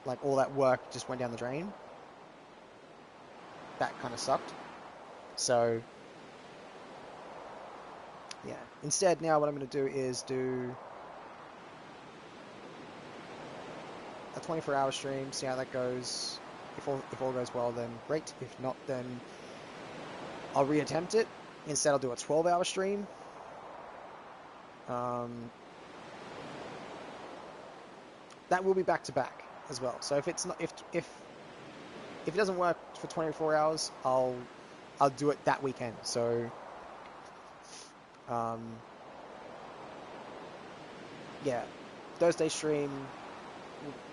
like, all that work just went down the drain. That kind of sucked. So, yeah. Instead, now what I'm going to do is do a 24-hour stream, see how that goes. If all goes well, then great. If not, then I'll reattempt it. Instead, I'll do a 12-hour stream. That will be back to back as well. So if it doesn't work for 24 hours, I'll do it that weekend. So, yeah, Thursday stream,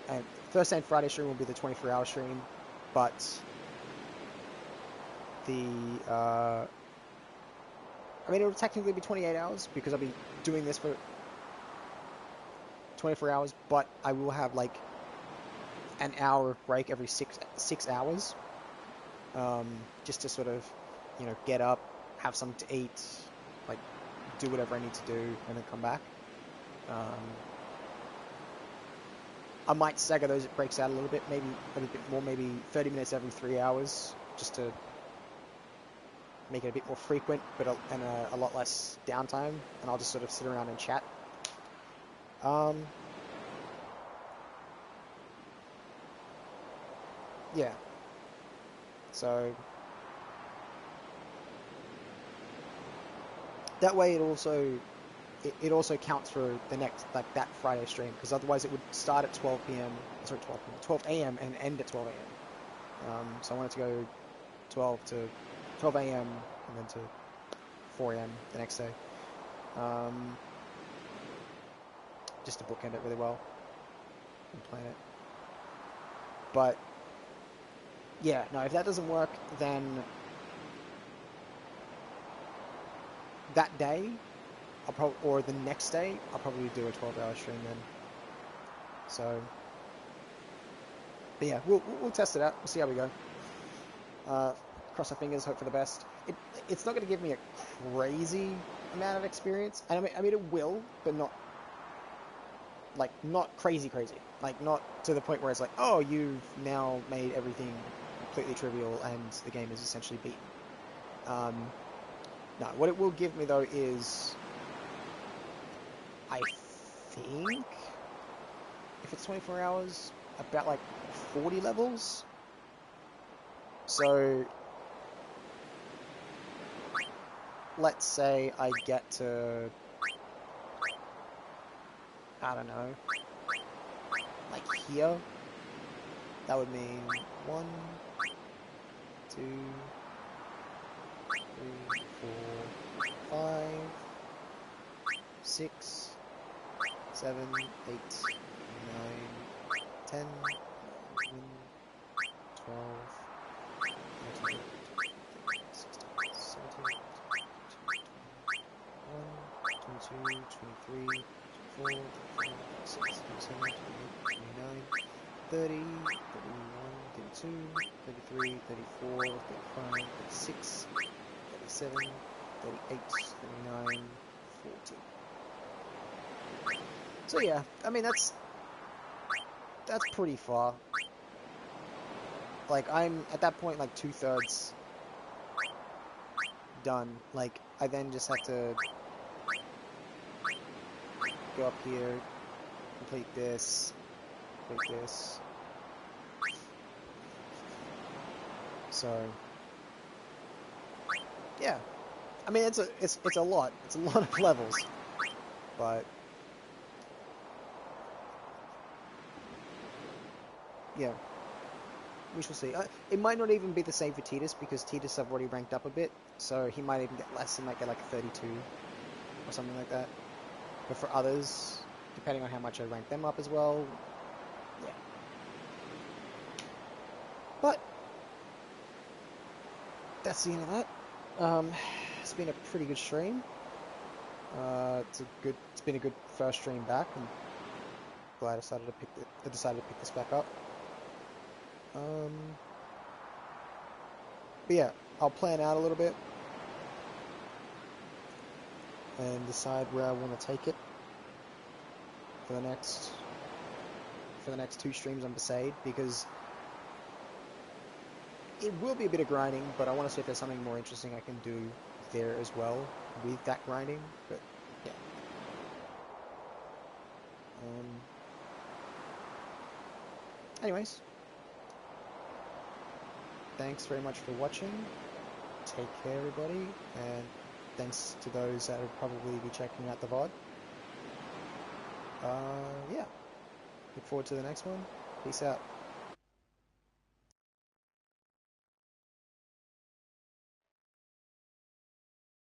and Thursday and Friday stream will be the 24-hour stream, but it'll technically be 28 hours, because I'll be doing this for 24 hours, but I will have, like, an hour of break every 6 hours, just to sort of, get up, have something to eat, like, do whatever I need to do, and then come back. I might stagger those breaks out a little bit, maybe a bit more, maybe 30 minutes every 3 hours, just to make it a bit more frequent, but a lot less downtime, and I'll just sort of sit around and chat. Yeah. So that way it also counts for the next, like, that Friday stream, because otherwise it would start at 12 p.m. Sorry, 12 a.m. and end at 12 a.m. So I wanted to go 12 a.m. and then to 4 a.m. the next day, just to bookend it really well and plan it. But yeah, no, if that doesn't work, then that day, or the next day, I'll probably do a 12-hour stream then. So, but yeah, we'll test it out. We'll see how we go. Cross our fingers, hope for the best. It's not going to give me a crazy amount of experience. I mean, it will, but not crazy. Like, not to the point where it's like, oh, you've now made everything completely trivial and the game is essentially beaten. No, what it will give me though is, I think, if it's 24 hours, about like 40 levels. So let's say I get to, I don't know, like here, that would mean 1, 2, 3, 4, 5, 6, 7, 8, 9, 10, 11, 12, 13, 16, 17, 21, 22, 23, 24, 25, 26, 27, 28, 29, 30, 31, 32, 33, 34, 35, 36, 37, 38, 39, 40. So yeah, I mean, that's pretty far. Like, I'm at that point like 2/3 done. Like, I then just have to go up here, complete this, So yeah, I mean, it's a lot. It's a lot of levels, but yeah, we shall see. It might not even be the same for Titus, because Titus I've already ranked up a bit, so he might even get less. He might get like 32 or something like that. But for others, depending on how much I rank them up as well, yeah. But that's the end of that. It's been a pretty good stream. It's been a good first stream back, and glad I decided to pick this back up. But yeah, I'll plan out a little bit and decide where I want to take it for the next 2 streams on Besaid, because it will be a bit of grinding, but I want to see if there's something more interesting I can do there as well with that grinding. But yeah. Anyways, thanks very much for watching. Take care, everybody, and thanks to those that will probably be checking out the VOD. Yeah. Look forward to the next one. Peace out.